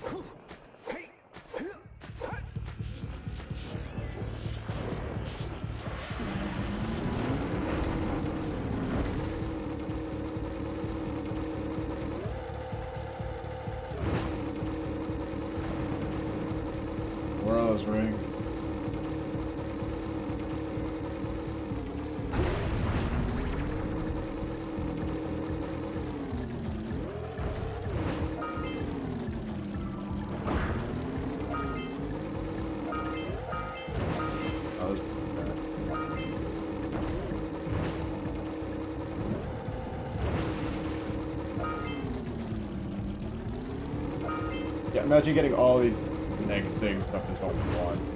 Where are those rings? Yeah, imagine getting all these negative things up until 1.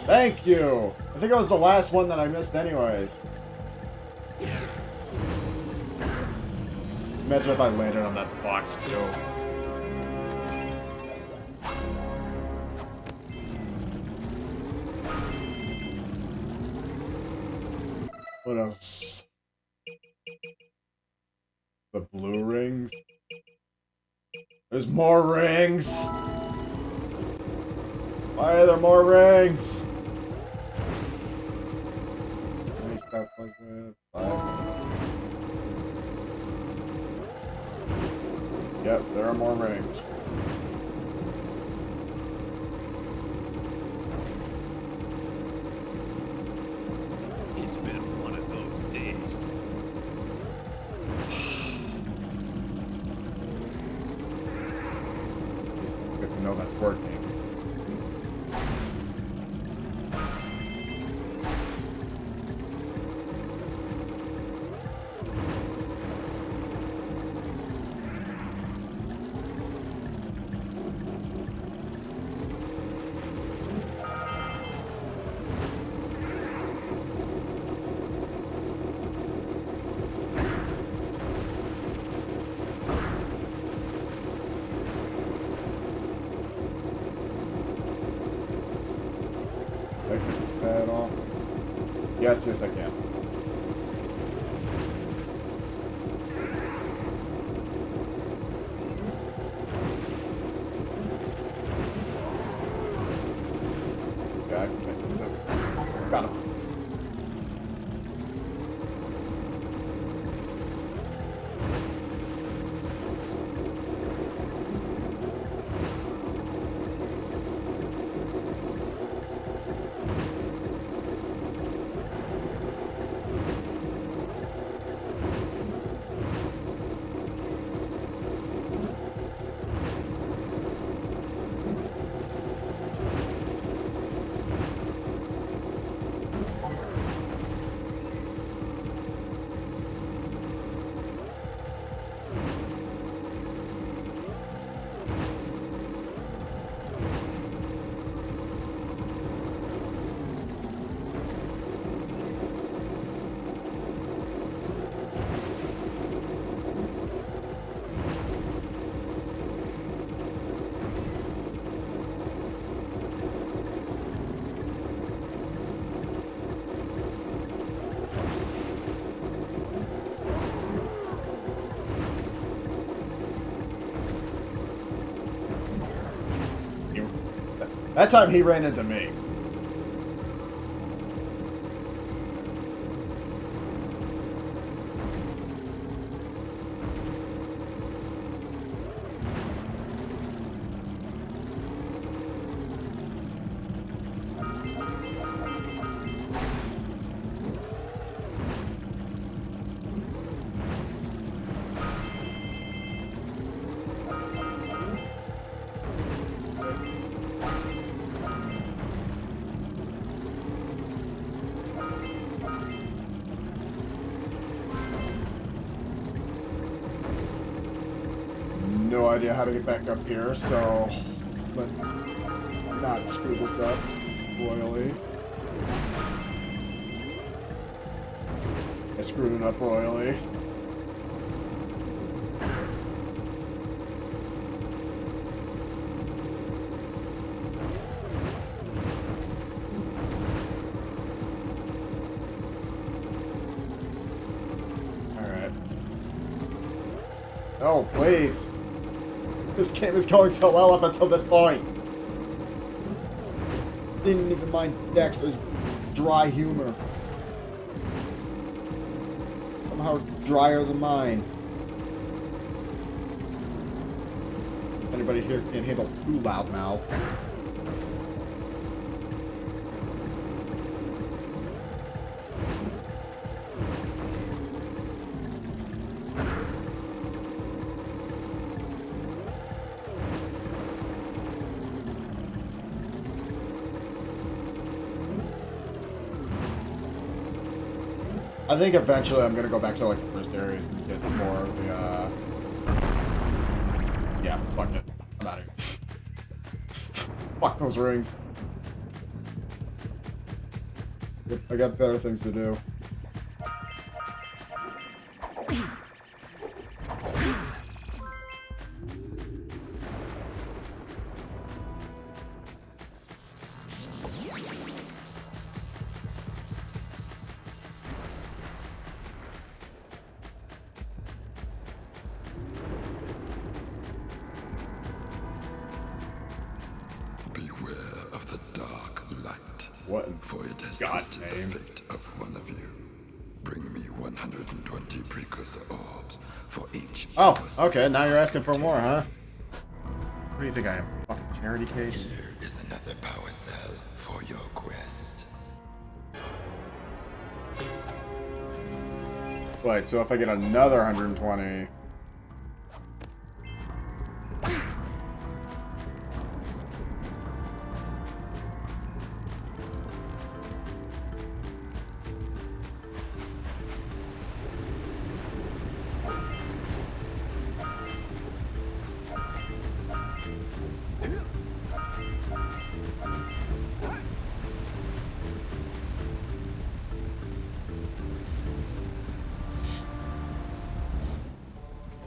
Thank you! I think it was the last one that I missed anyways. Imagine if I landed on that box too. What else? The blue rings? There's more rings! Why are there more rings? Yep, there are more rings. It's been one of those days. Just good to know that's working. at all? Yes, I can. Got him. That time he ran into me. No idea how to get back up here, so let's not screw this up royally. I screwed it up royally. Alright. Oh, please. This game is going so well up until this point. Didn't even mind Daxter's dry humor. Somehow drier than mine. Anybody here can't handle too loud mouths. I think eventually I'm gonna go back to like the first areas and get more of the yeah, fuck it. I'm out of here. Fuck those rings. I got better things to do. What in for it has God's twisted name? the fate of one of you. Bring me 120 precursor orbs for each. Oh, okay, now you're asking for more, huh? What do you think I am? Fucking charity case? Here is another power cell for your quest. Wait, so if I get another 120...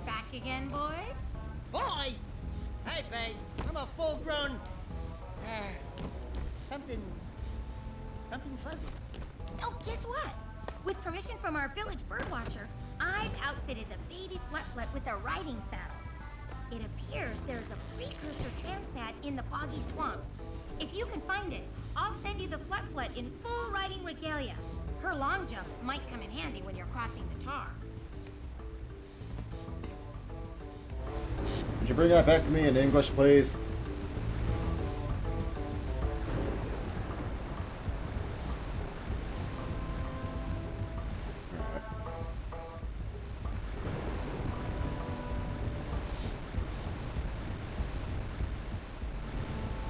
Back again, boys? Boy? Hey, babe. I'm a full-grown... something... Something fuzzy. Oh, guess what? With permission from our village birdwatcher, I've outfitted the baby Flut-Flut with a riding saddle. It appears there's a precursor transpad in the boggy swamp. If you can find it, I'll send you the Flut-Flut in full riding regalia. Her long jump might come in handy when you're crossing the tar. Could you bring that back to me in English, please?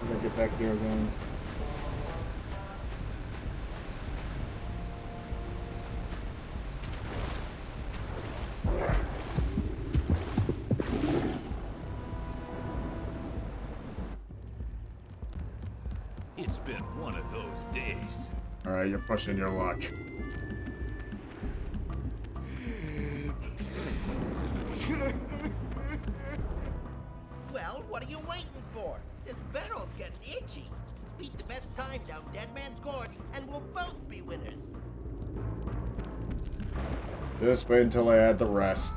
I'm gonna get back here again. It's been one of those days. Alright, you're pushing your luck. Well, what are you waiting for? This barrel's getting itchy. Beat the best time down Dead Man's Gorge, and we'll both be winners. Just wait until I add the rest.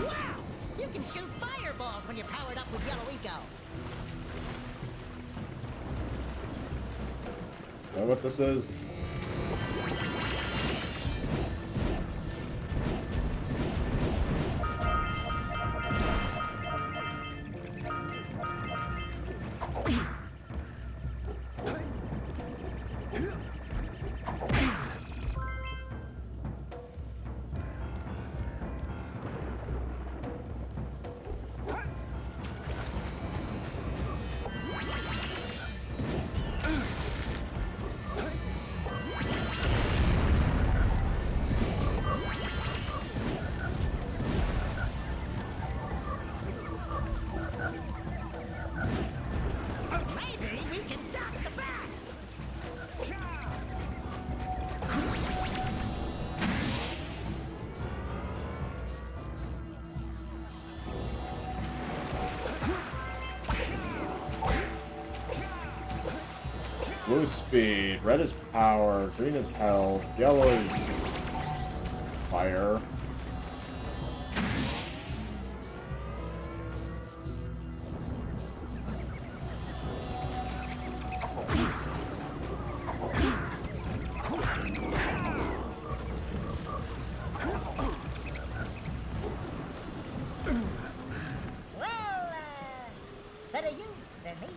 Wow! You can shoot fireballs when you're powered up with Yellow Eco. Is that what this is? Maybe we can duck the bats. Blue is speed, red is power, green is health, yellow is fire. Well, better you than me.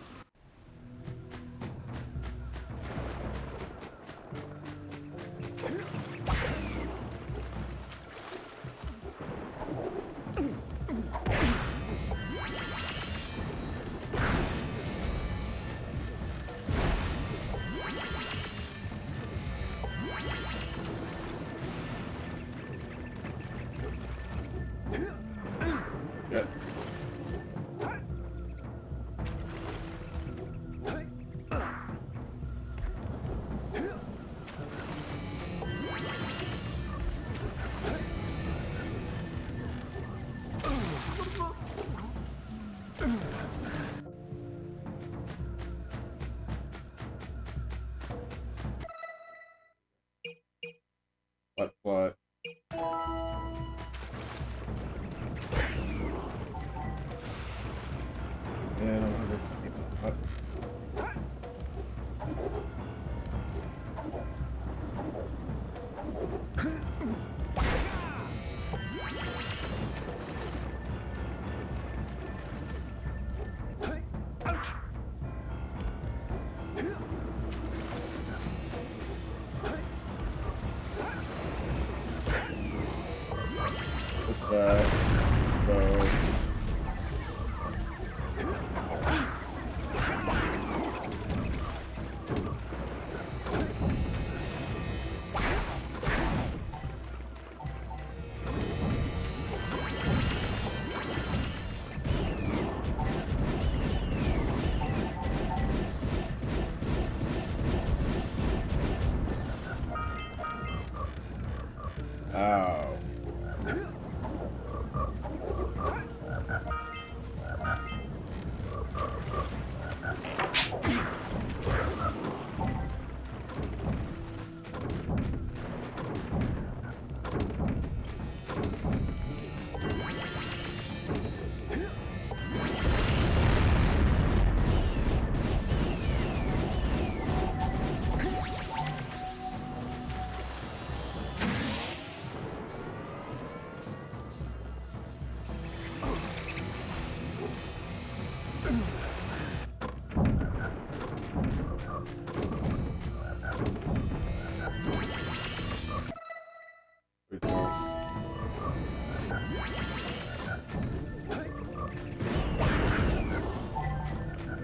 Yeah. What? Man, I'm hungry for pizza. What? 「Oh.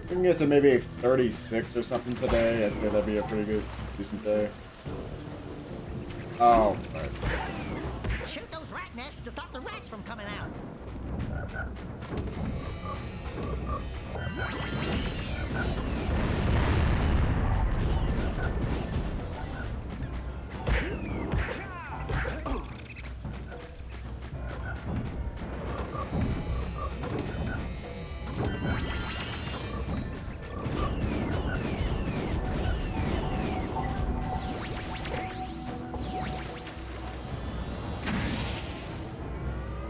We can get to maybe 36 or something today. I'd say that'd be a pretty good, decent day. Oh, right. Shoot those rat nests to stop the rats from coming out.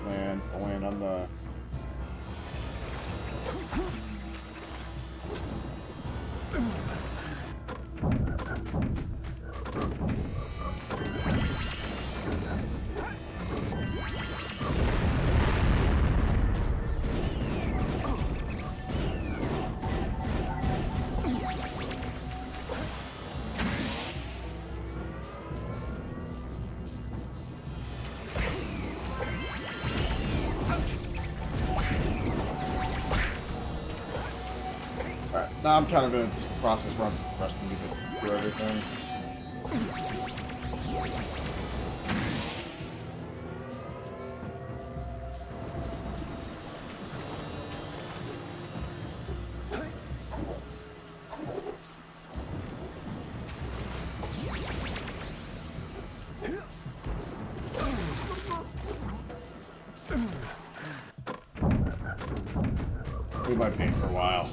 Man, I'll land on the... Now I'm kind of in just the process where I'm rushing to get through everything. We might be for a while.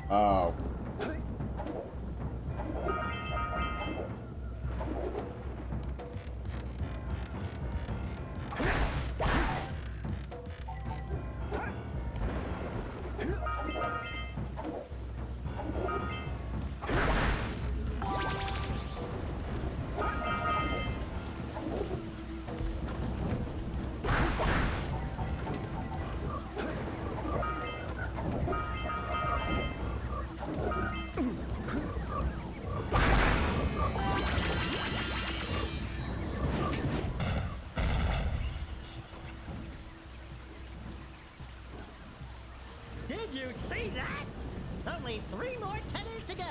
Oh. Did you see that? Only 3 more tethers to go.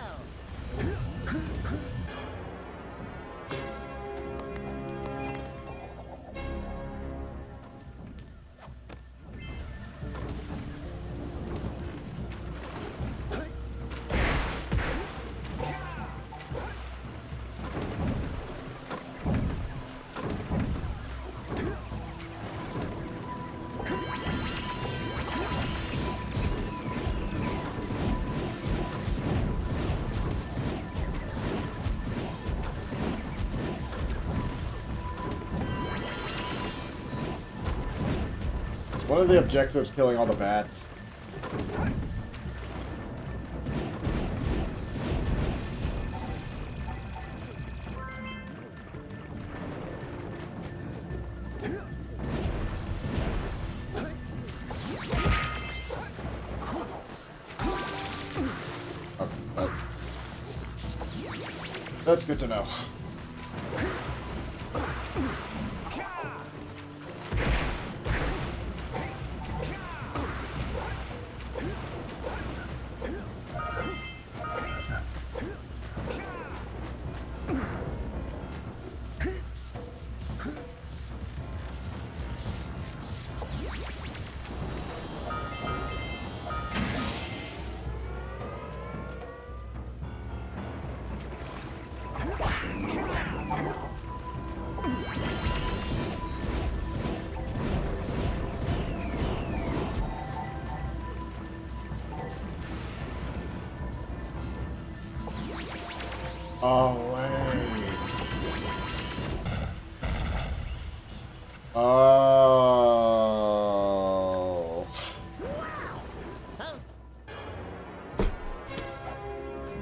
One of the objectives killing all the bats. That's good to know. Oh, wait. Oh.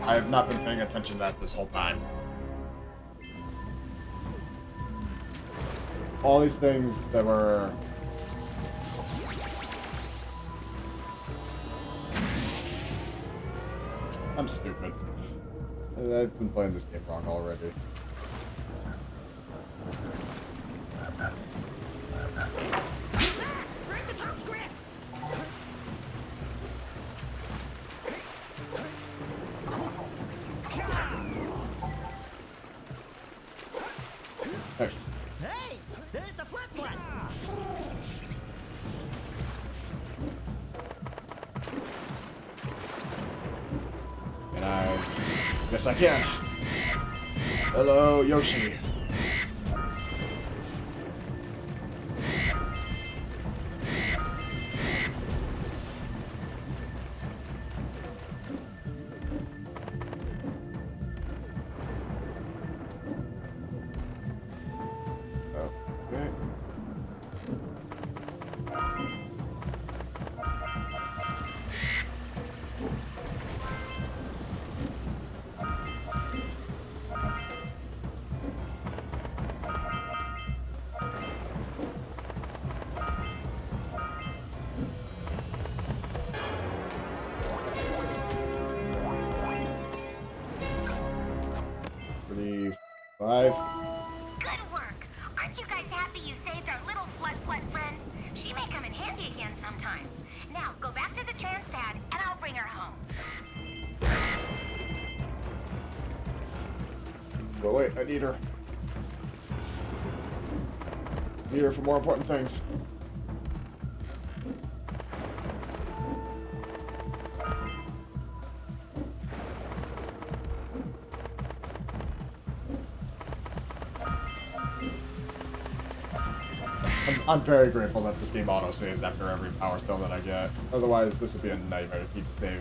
I have not been paying attention to that this whole time. All these things that were... I'm stupid. I've been playing this game wrong already. Break the top's grip! Hey! There's the flip-flip! And yes, I can. Hello, Yoshi. Okay. Five. Good work. Aren't you guys happy you saved our little flut friend? She may come in handy again sometime. Now, go back to the trans pad, and I'll bring her home. But wait, I need her. Need her for more important things. I'm very grateful that this game auto-saves after every power stone that I get. Otherwise, this would be a nightmare to keep saving.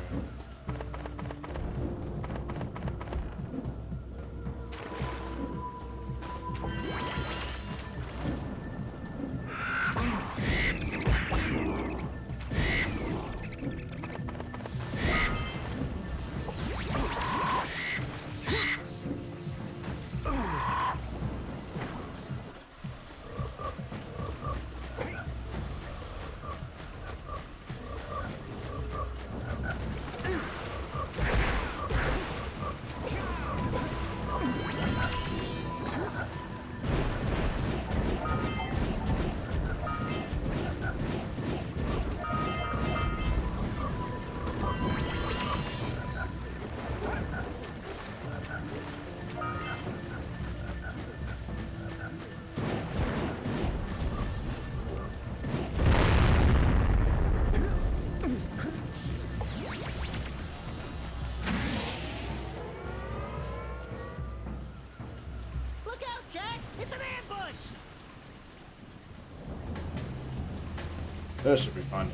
Jak! It's an ambush! This should be fun.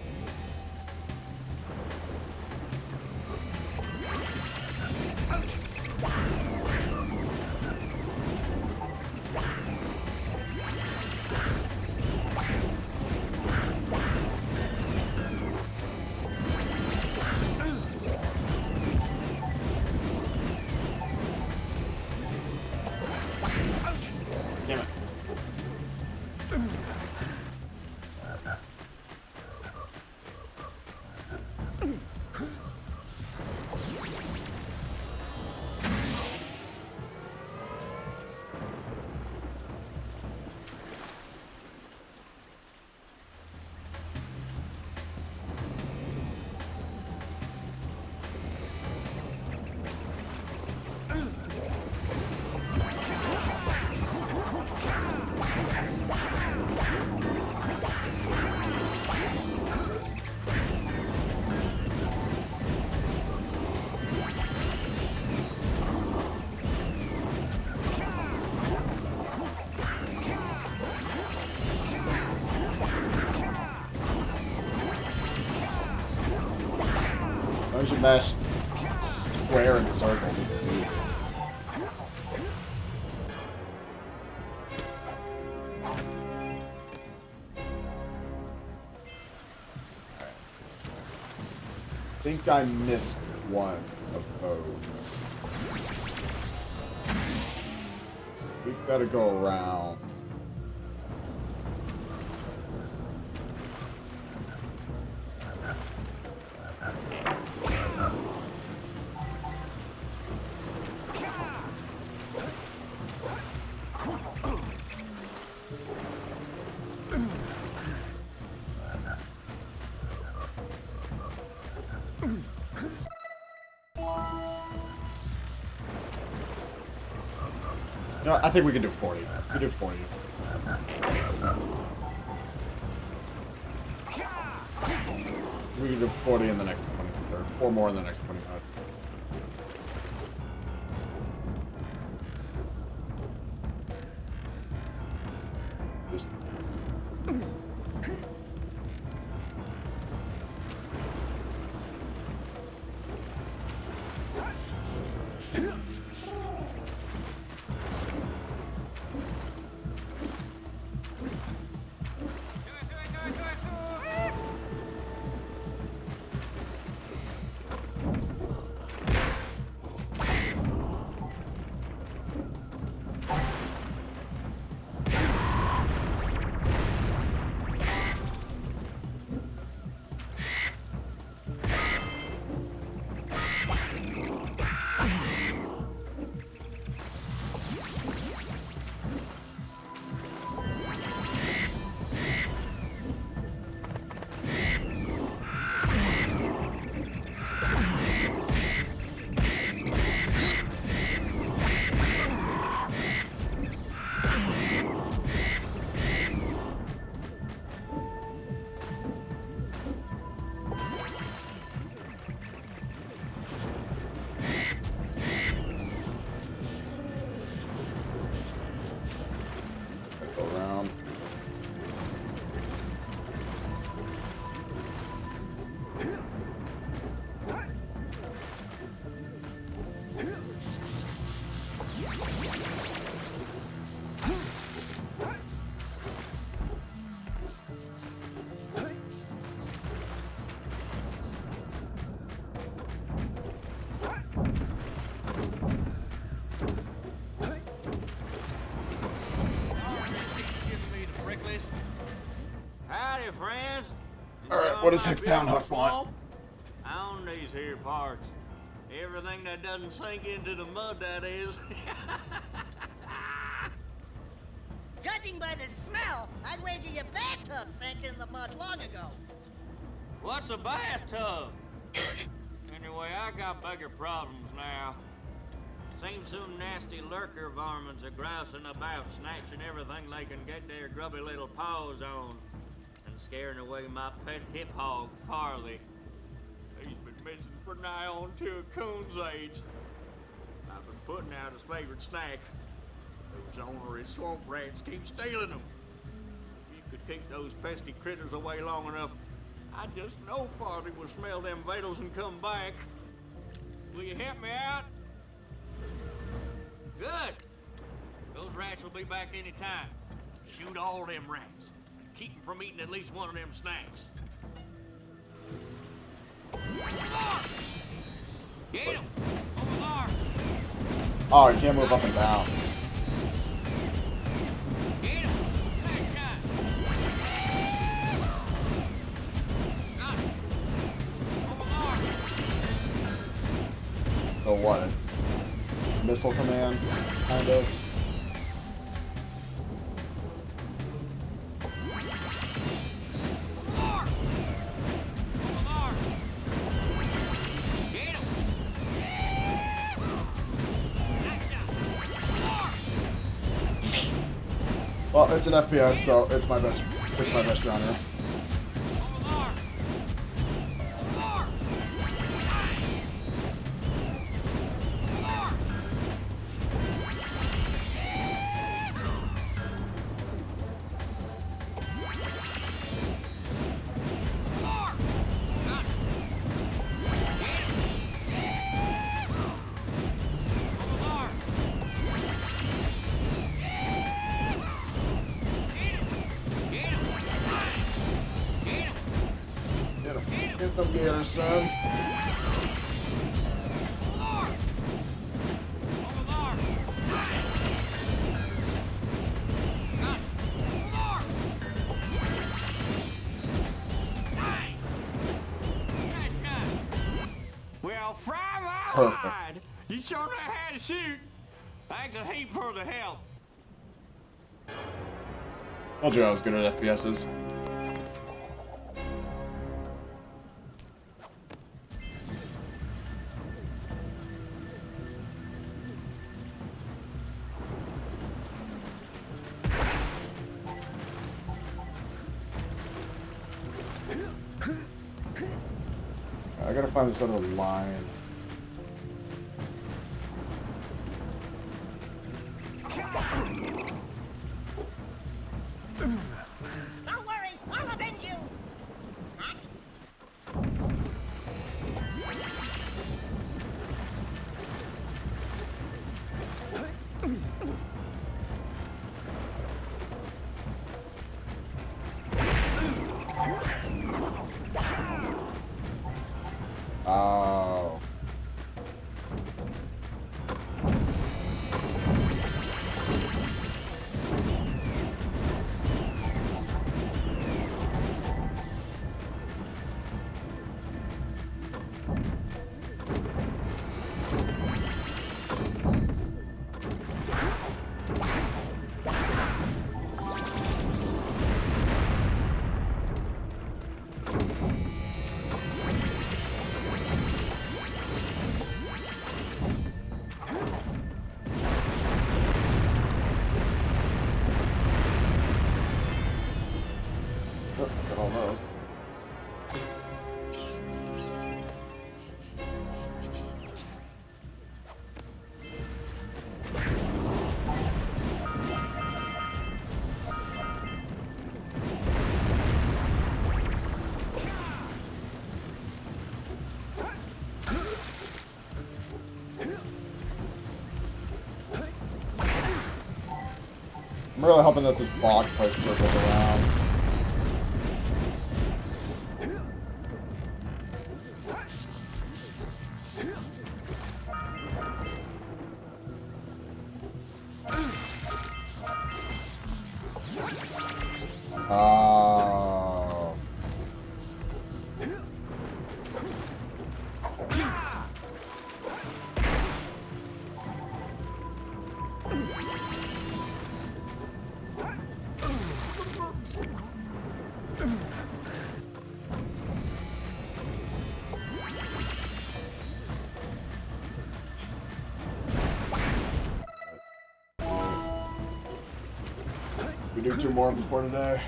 should mash square and circle. Just easy. I think I missed one of those. We've got to go around. No, I think we can do 40. We can do 40. We can do 40 in the next 20, or 4 more in the next 25. Just... Howdy, friends. Alright, what does Hicktown Huck want? On these here parts. Everything that doesn't sink into the mud, that is. Judging by the smell, I'd wager your bathtub sank in the mud long ago. What's a bathtub? Anyway, I got bigger problems now. Seems some nasty lurker varmints are grousing about, snatching everything they can get their grubby little paws on, and scaring away my pet hip hog, Farley. He's been missing for nigh on to a coon's age. I've been putting out his favorite snack. Those ornery swamp rats keep stealing them. If you could keep those pesky critters away long enough, I just know Farley will smell them vitals and come back. Will you help me out? Good. Those rats will be back any time. Shoot all them rats. Keep them from eating at least one of them snacks. Get him! Over there! Oh, you can't move up and down. Get him! Next time! Got him! Over there! So what? It's missile command, kind of. Well, it's an FPS, so it's my best genre. Come get her, son. Well, fry my Perfect. hide. You sure know how to shoot. Thanks a heap for the help. Told you I was good at FPSs. I gotta find this other line. Don't worry, I'll avenge you. Oh. Got all those. I'm really hoping that this bog place circles around. Oh. We do 2 more before today.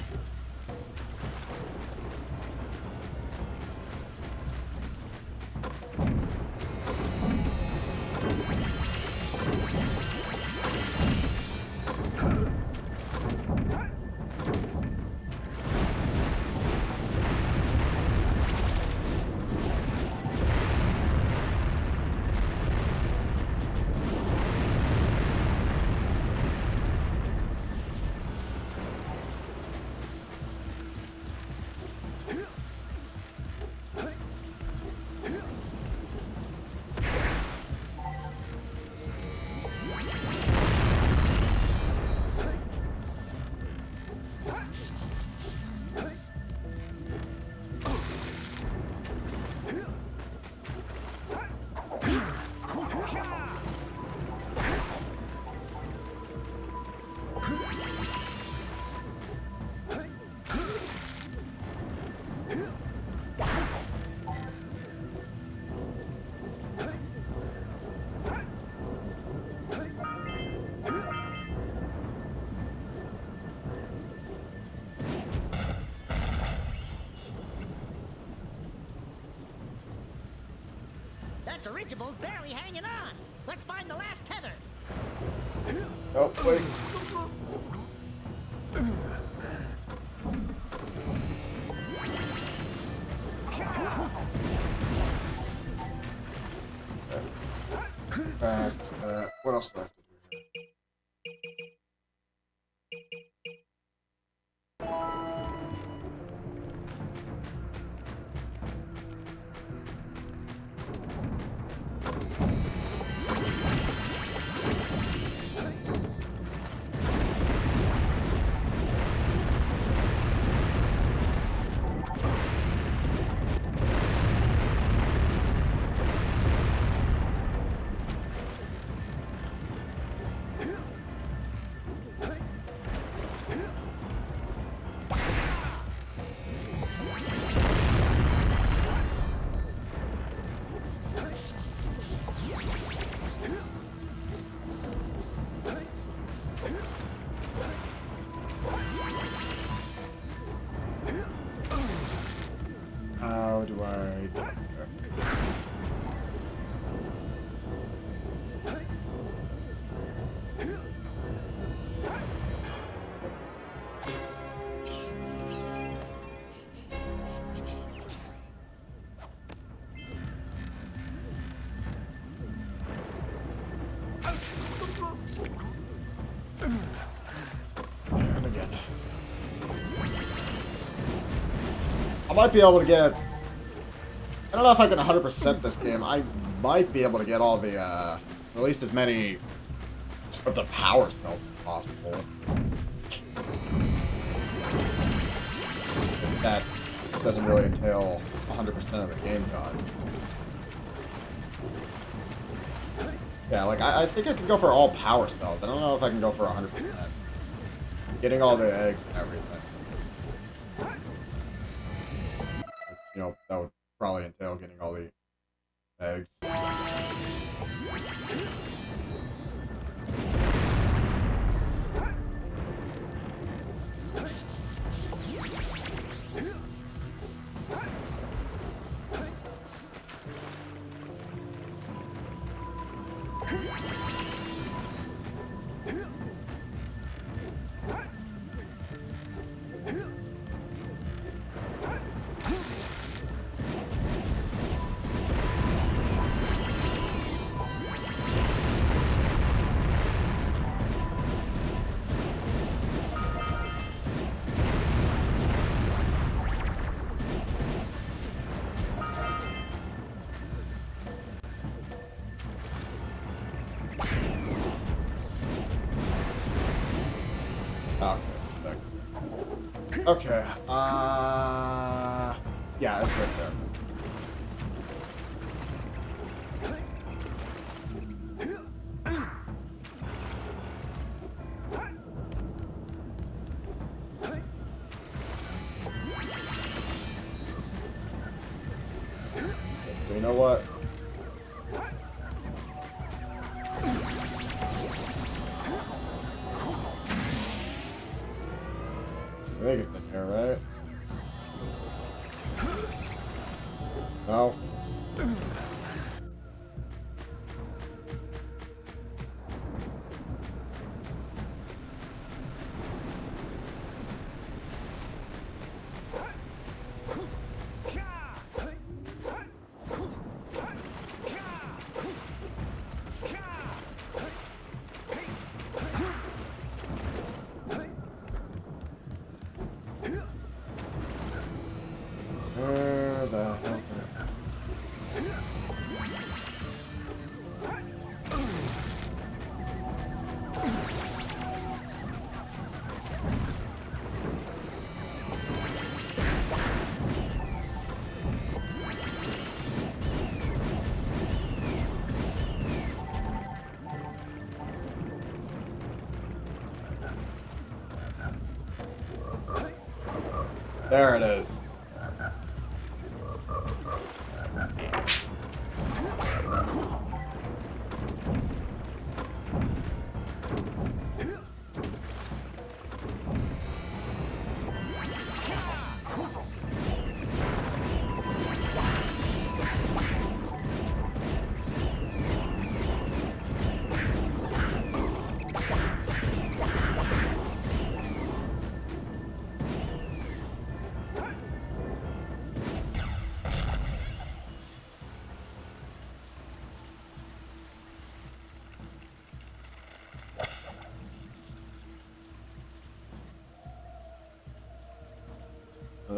That dirigible's barely hanging on. Let's find the last tether. Oh, wait. Back to that. What else do I have to do here? might be able to get... I don't know if I can 100% this game. I might be able to get all the, at least as many of the power cells as possible. If that doesn't really entail 100% of the game done. Yeah, like, I think I can go for all power cells. I don't know if I can go for 100%. Getting all the eggs and everything. You know, that would probably entail getting all the eggs. Okay, yeah, it's right there. You know what? I think it's in here, right? No. There it is.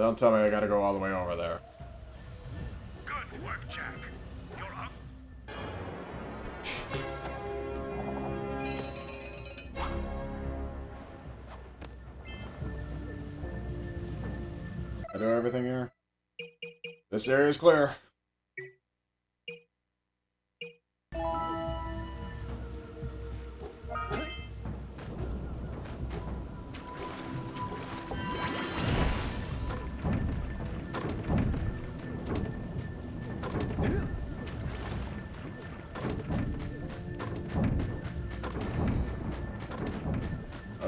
Don't tell me I gotta go all the way over there. Good work, Jack. You're up. I do everything here. This area is clear.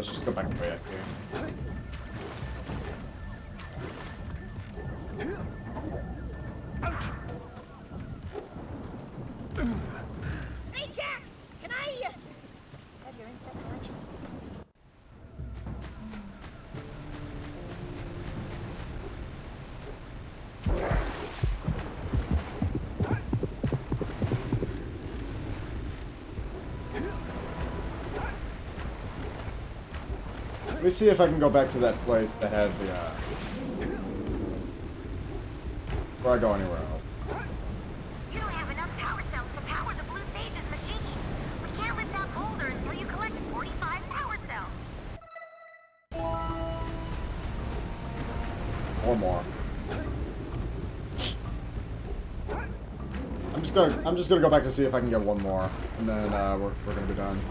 Let's just go back the way I came. Hey, Jack! Can I, have your insect collection? Let me see if I can go back to that place that had the, before I go anywhere else. You don't have enough power cells to power the Blue Sage's machine. We can't lift that boulder until you collect 45 power cells. Or more. I'm just gonna go back to see if I can get one more, and then we're gonna be done.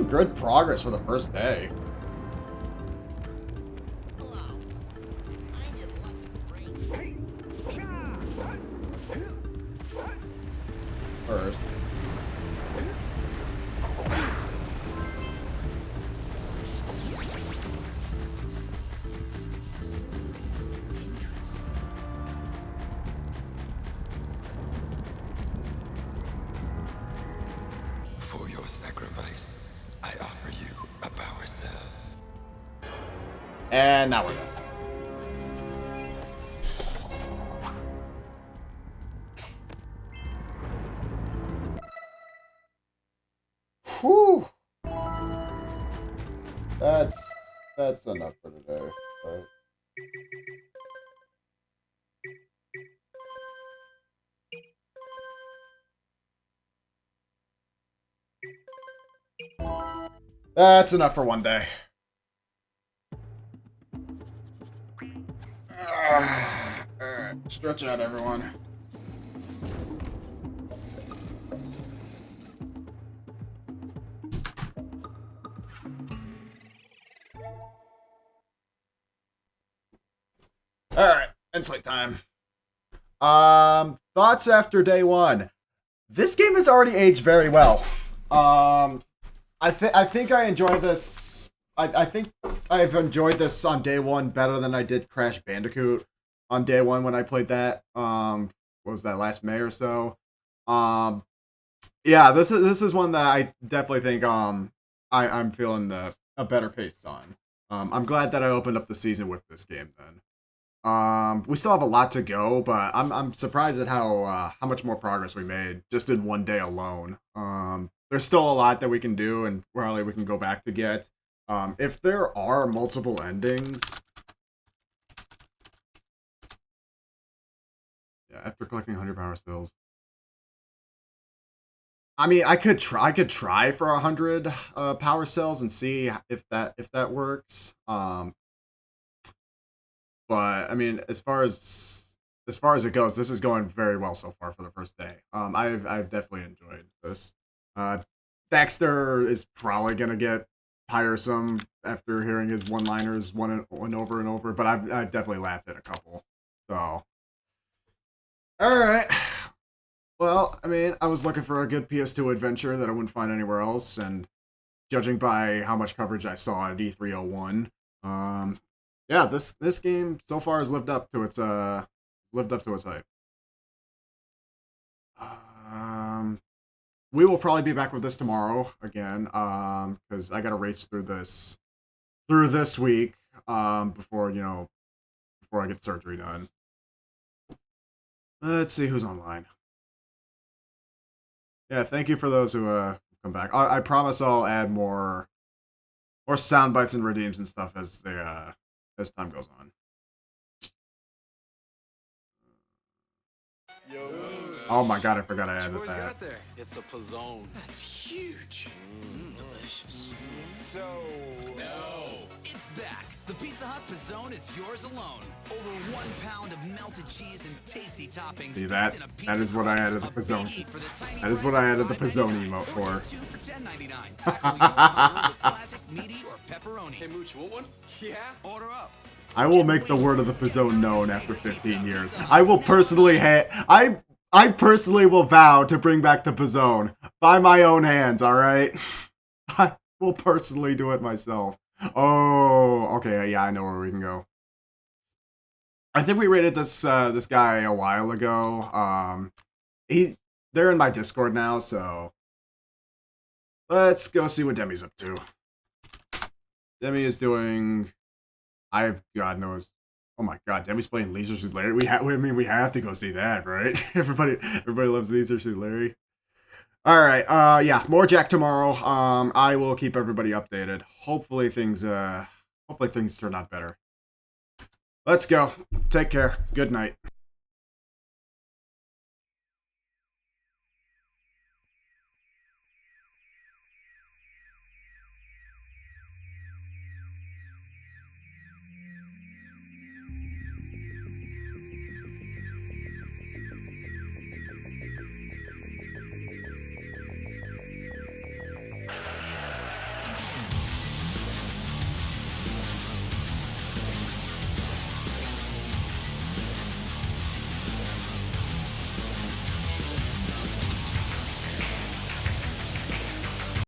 Good progress for the first day. First. For your sacrifice, I offer you a power cell. And now we're done. Whew. That's enough for today. But... That's enough for one day. Alright, stretch out, everyone. Alright, insight time. Thoughts after day one. This game has already aged very well. I think I enjoy this. I think I've enjoyed this on day one better than I did Crash Bandicoot on day one when I played that. What was that, last May or so? Yeah, this is one that I definitely think I'm feeling a better pace on. I'm glad that I opened up the season with this game then. We still have a lot to go, but I'm surprised at how much more progress we made just in one day alone. There's still a lot that we can do, and probably we can go back to get. If there are multiple endings, yeah, after collecting 100 power cells. I mean, I could try for 100 power cells and see if that works. But I mean, as far as it goes, this is going very well so far for the first day. I've definitely enjoyed this. Daxter is probably gonna get tiresome after hearing his one-liners one over and over, but I've definitely laughed at a couple. So, all right. Well, I mean, I was looking for a good PS2 adventure that I wouldn't find anywhere else, and judging by how much coverage I saw at E301, yeah, this game so far has lived up to its hype. We will probably be back with this tomorrow again, because I gotta race through this week, before I get surgery done. Let's see who's online. Yeah, thank you for those who come back. I promise I'll add more sound bites and redeems and stuff as time goes on. Oh my god, I forgot I added that. Got there? It's a pizzone. That's huge. Delicious. So... No. It's back. The Pizza Hut Pizzone is yours alone. Over 1 pound of melted cheese and tasty toppings. See that? That is what I added the pizzone. That is what I added the pizzone emote for. 2 for $10.99. Tackle your hunger with classic, meaty, or pepperoni. Hey, Mooch, you want one? Yeah. Order up. I will make the word of the pizzone known after 15 years. I will personally I personally will vow to bring back the pizzone by my own hands, alright? I will personally do it myself. Oh, okay, yeah, I know where we can go. I think we rated this guy a while ago. They're in my Discord now, so let's go see what Demi's up to. Demi is doing... God knows. Oh my god, Demi's playing Leisure Suit Larry. We have to go see that, right? Everybody loves Leisure Suit Larry. Alright, yeah, more Jak tomorrow. I will keep everybody updated. Hopefully things turn out better. Let's go. Take care. Good night.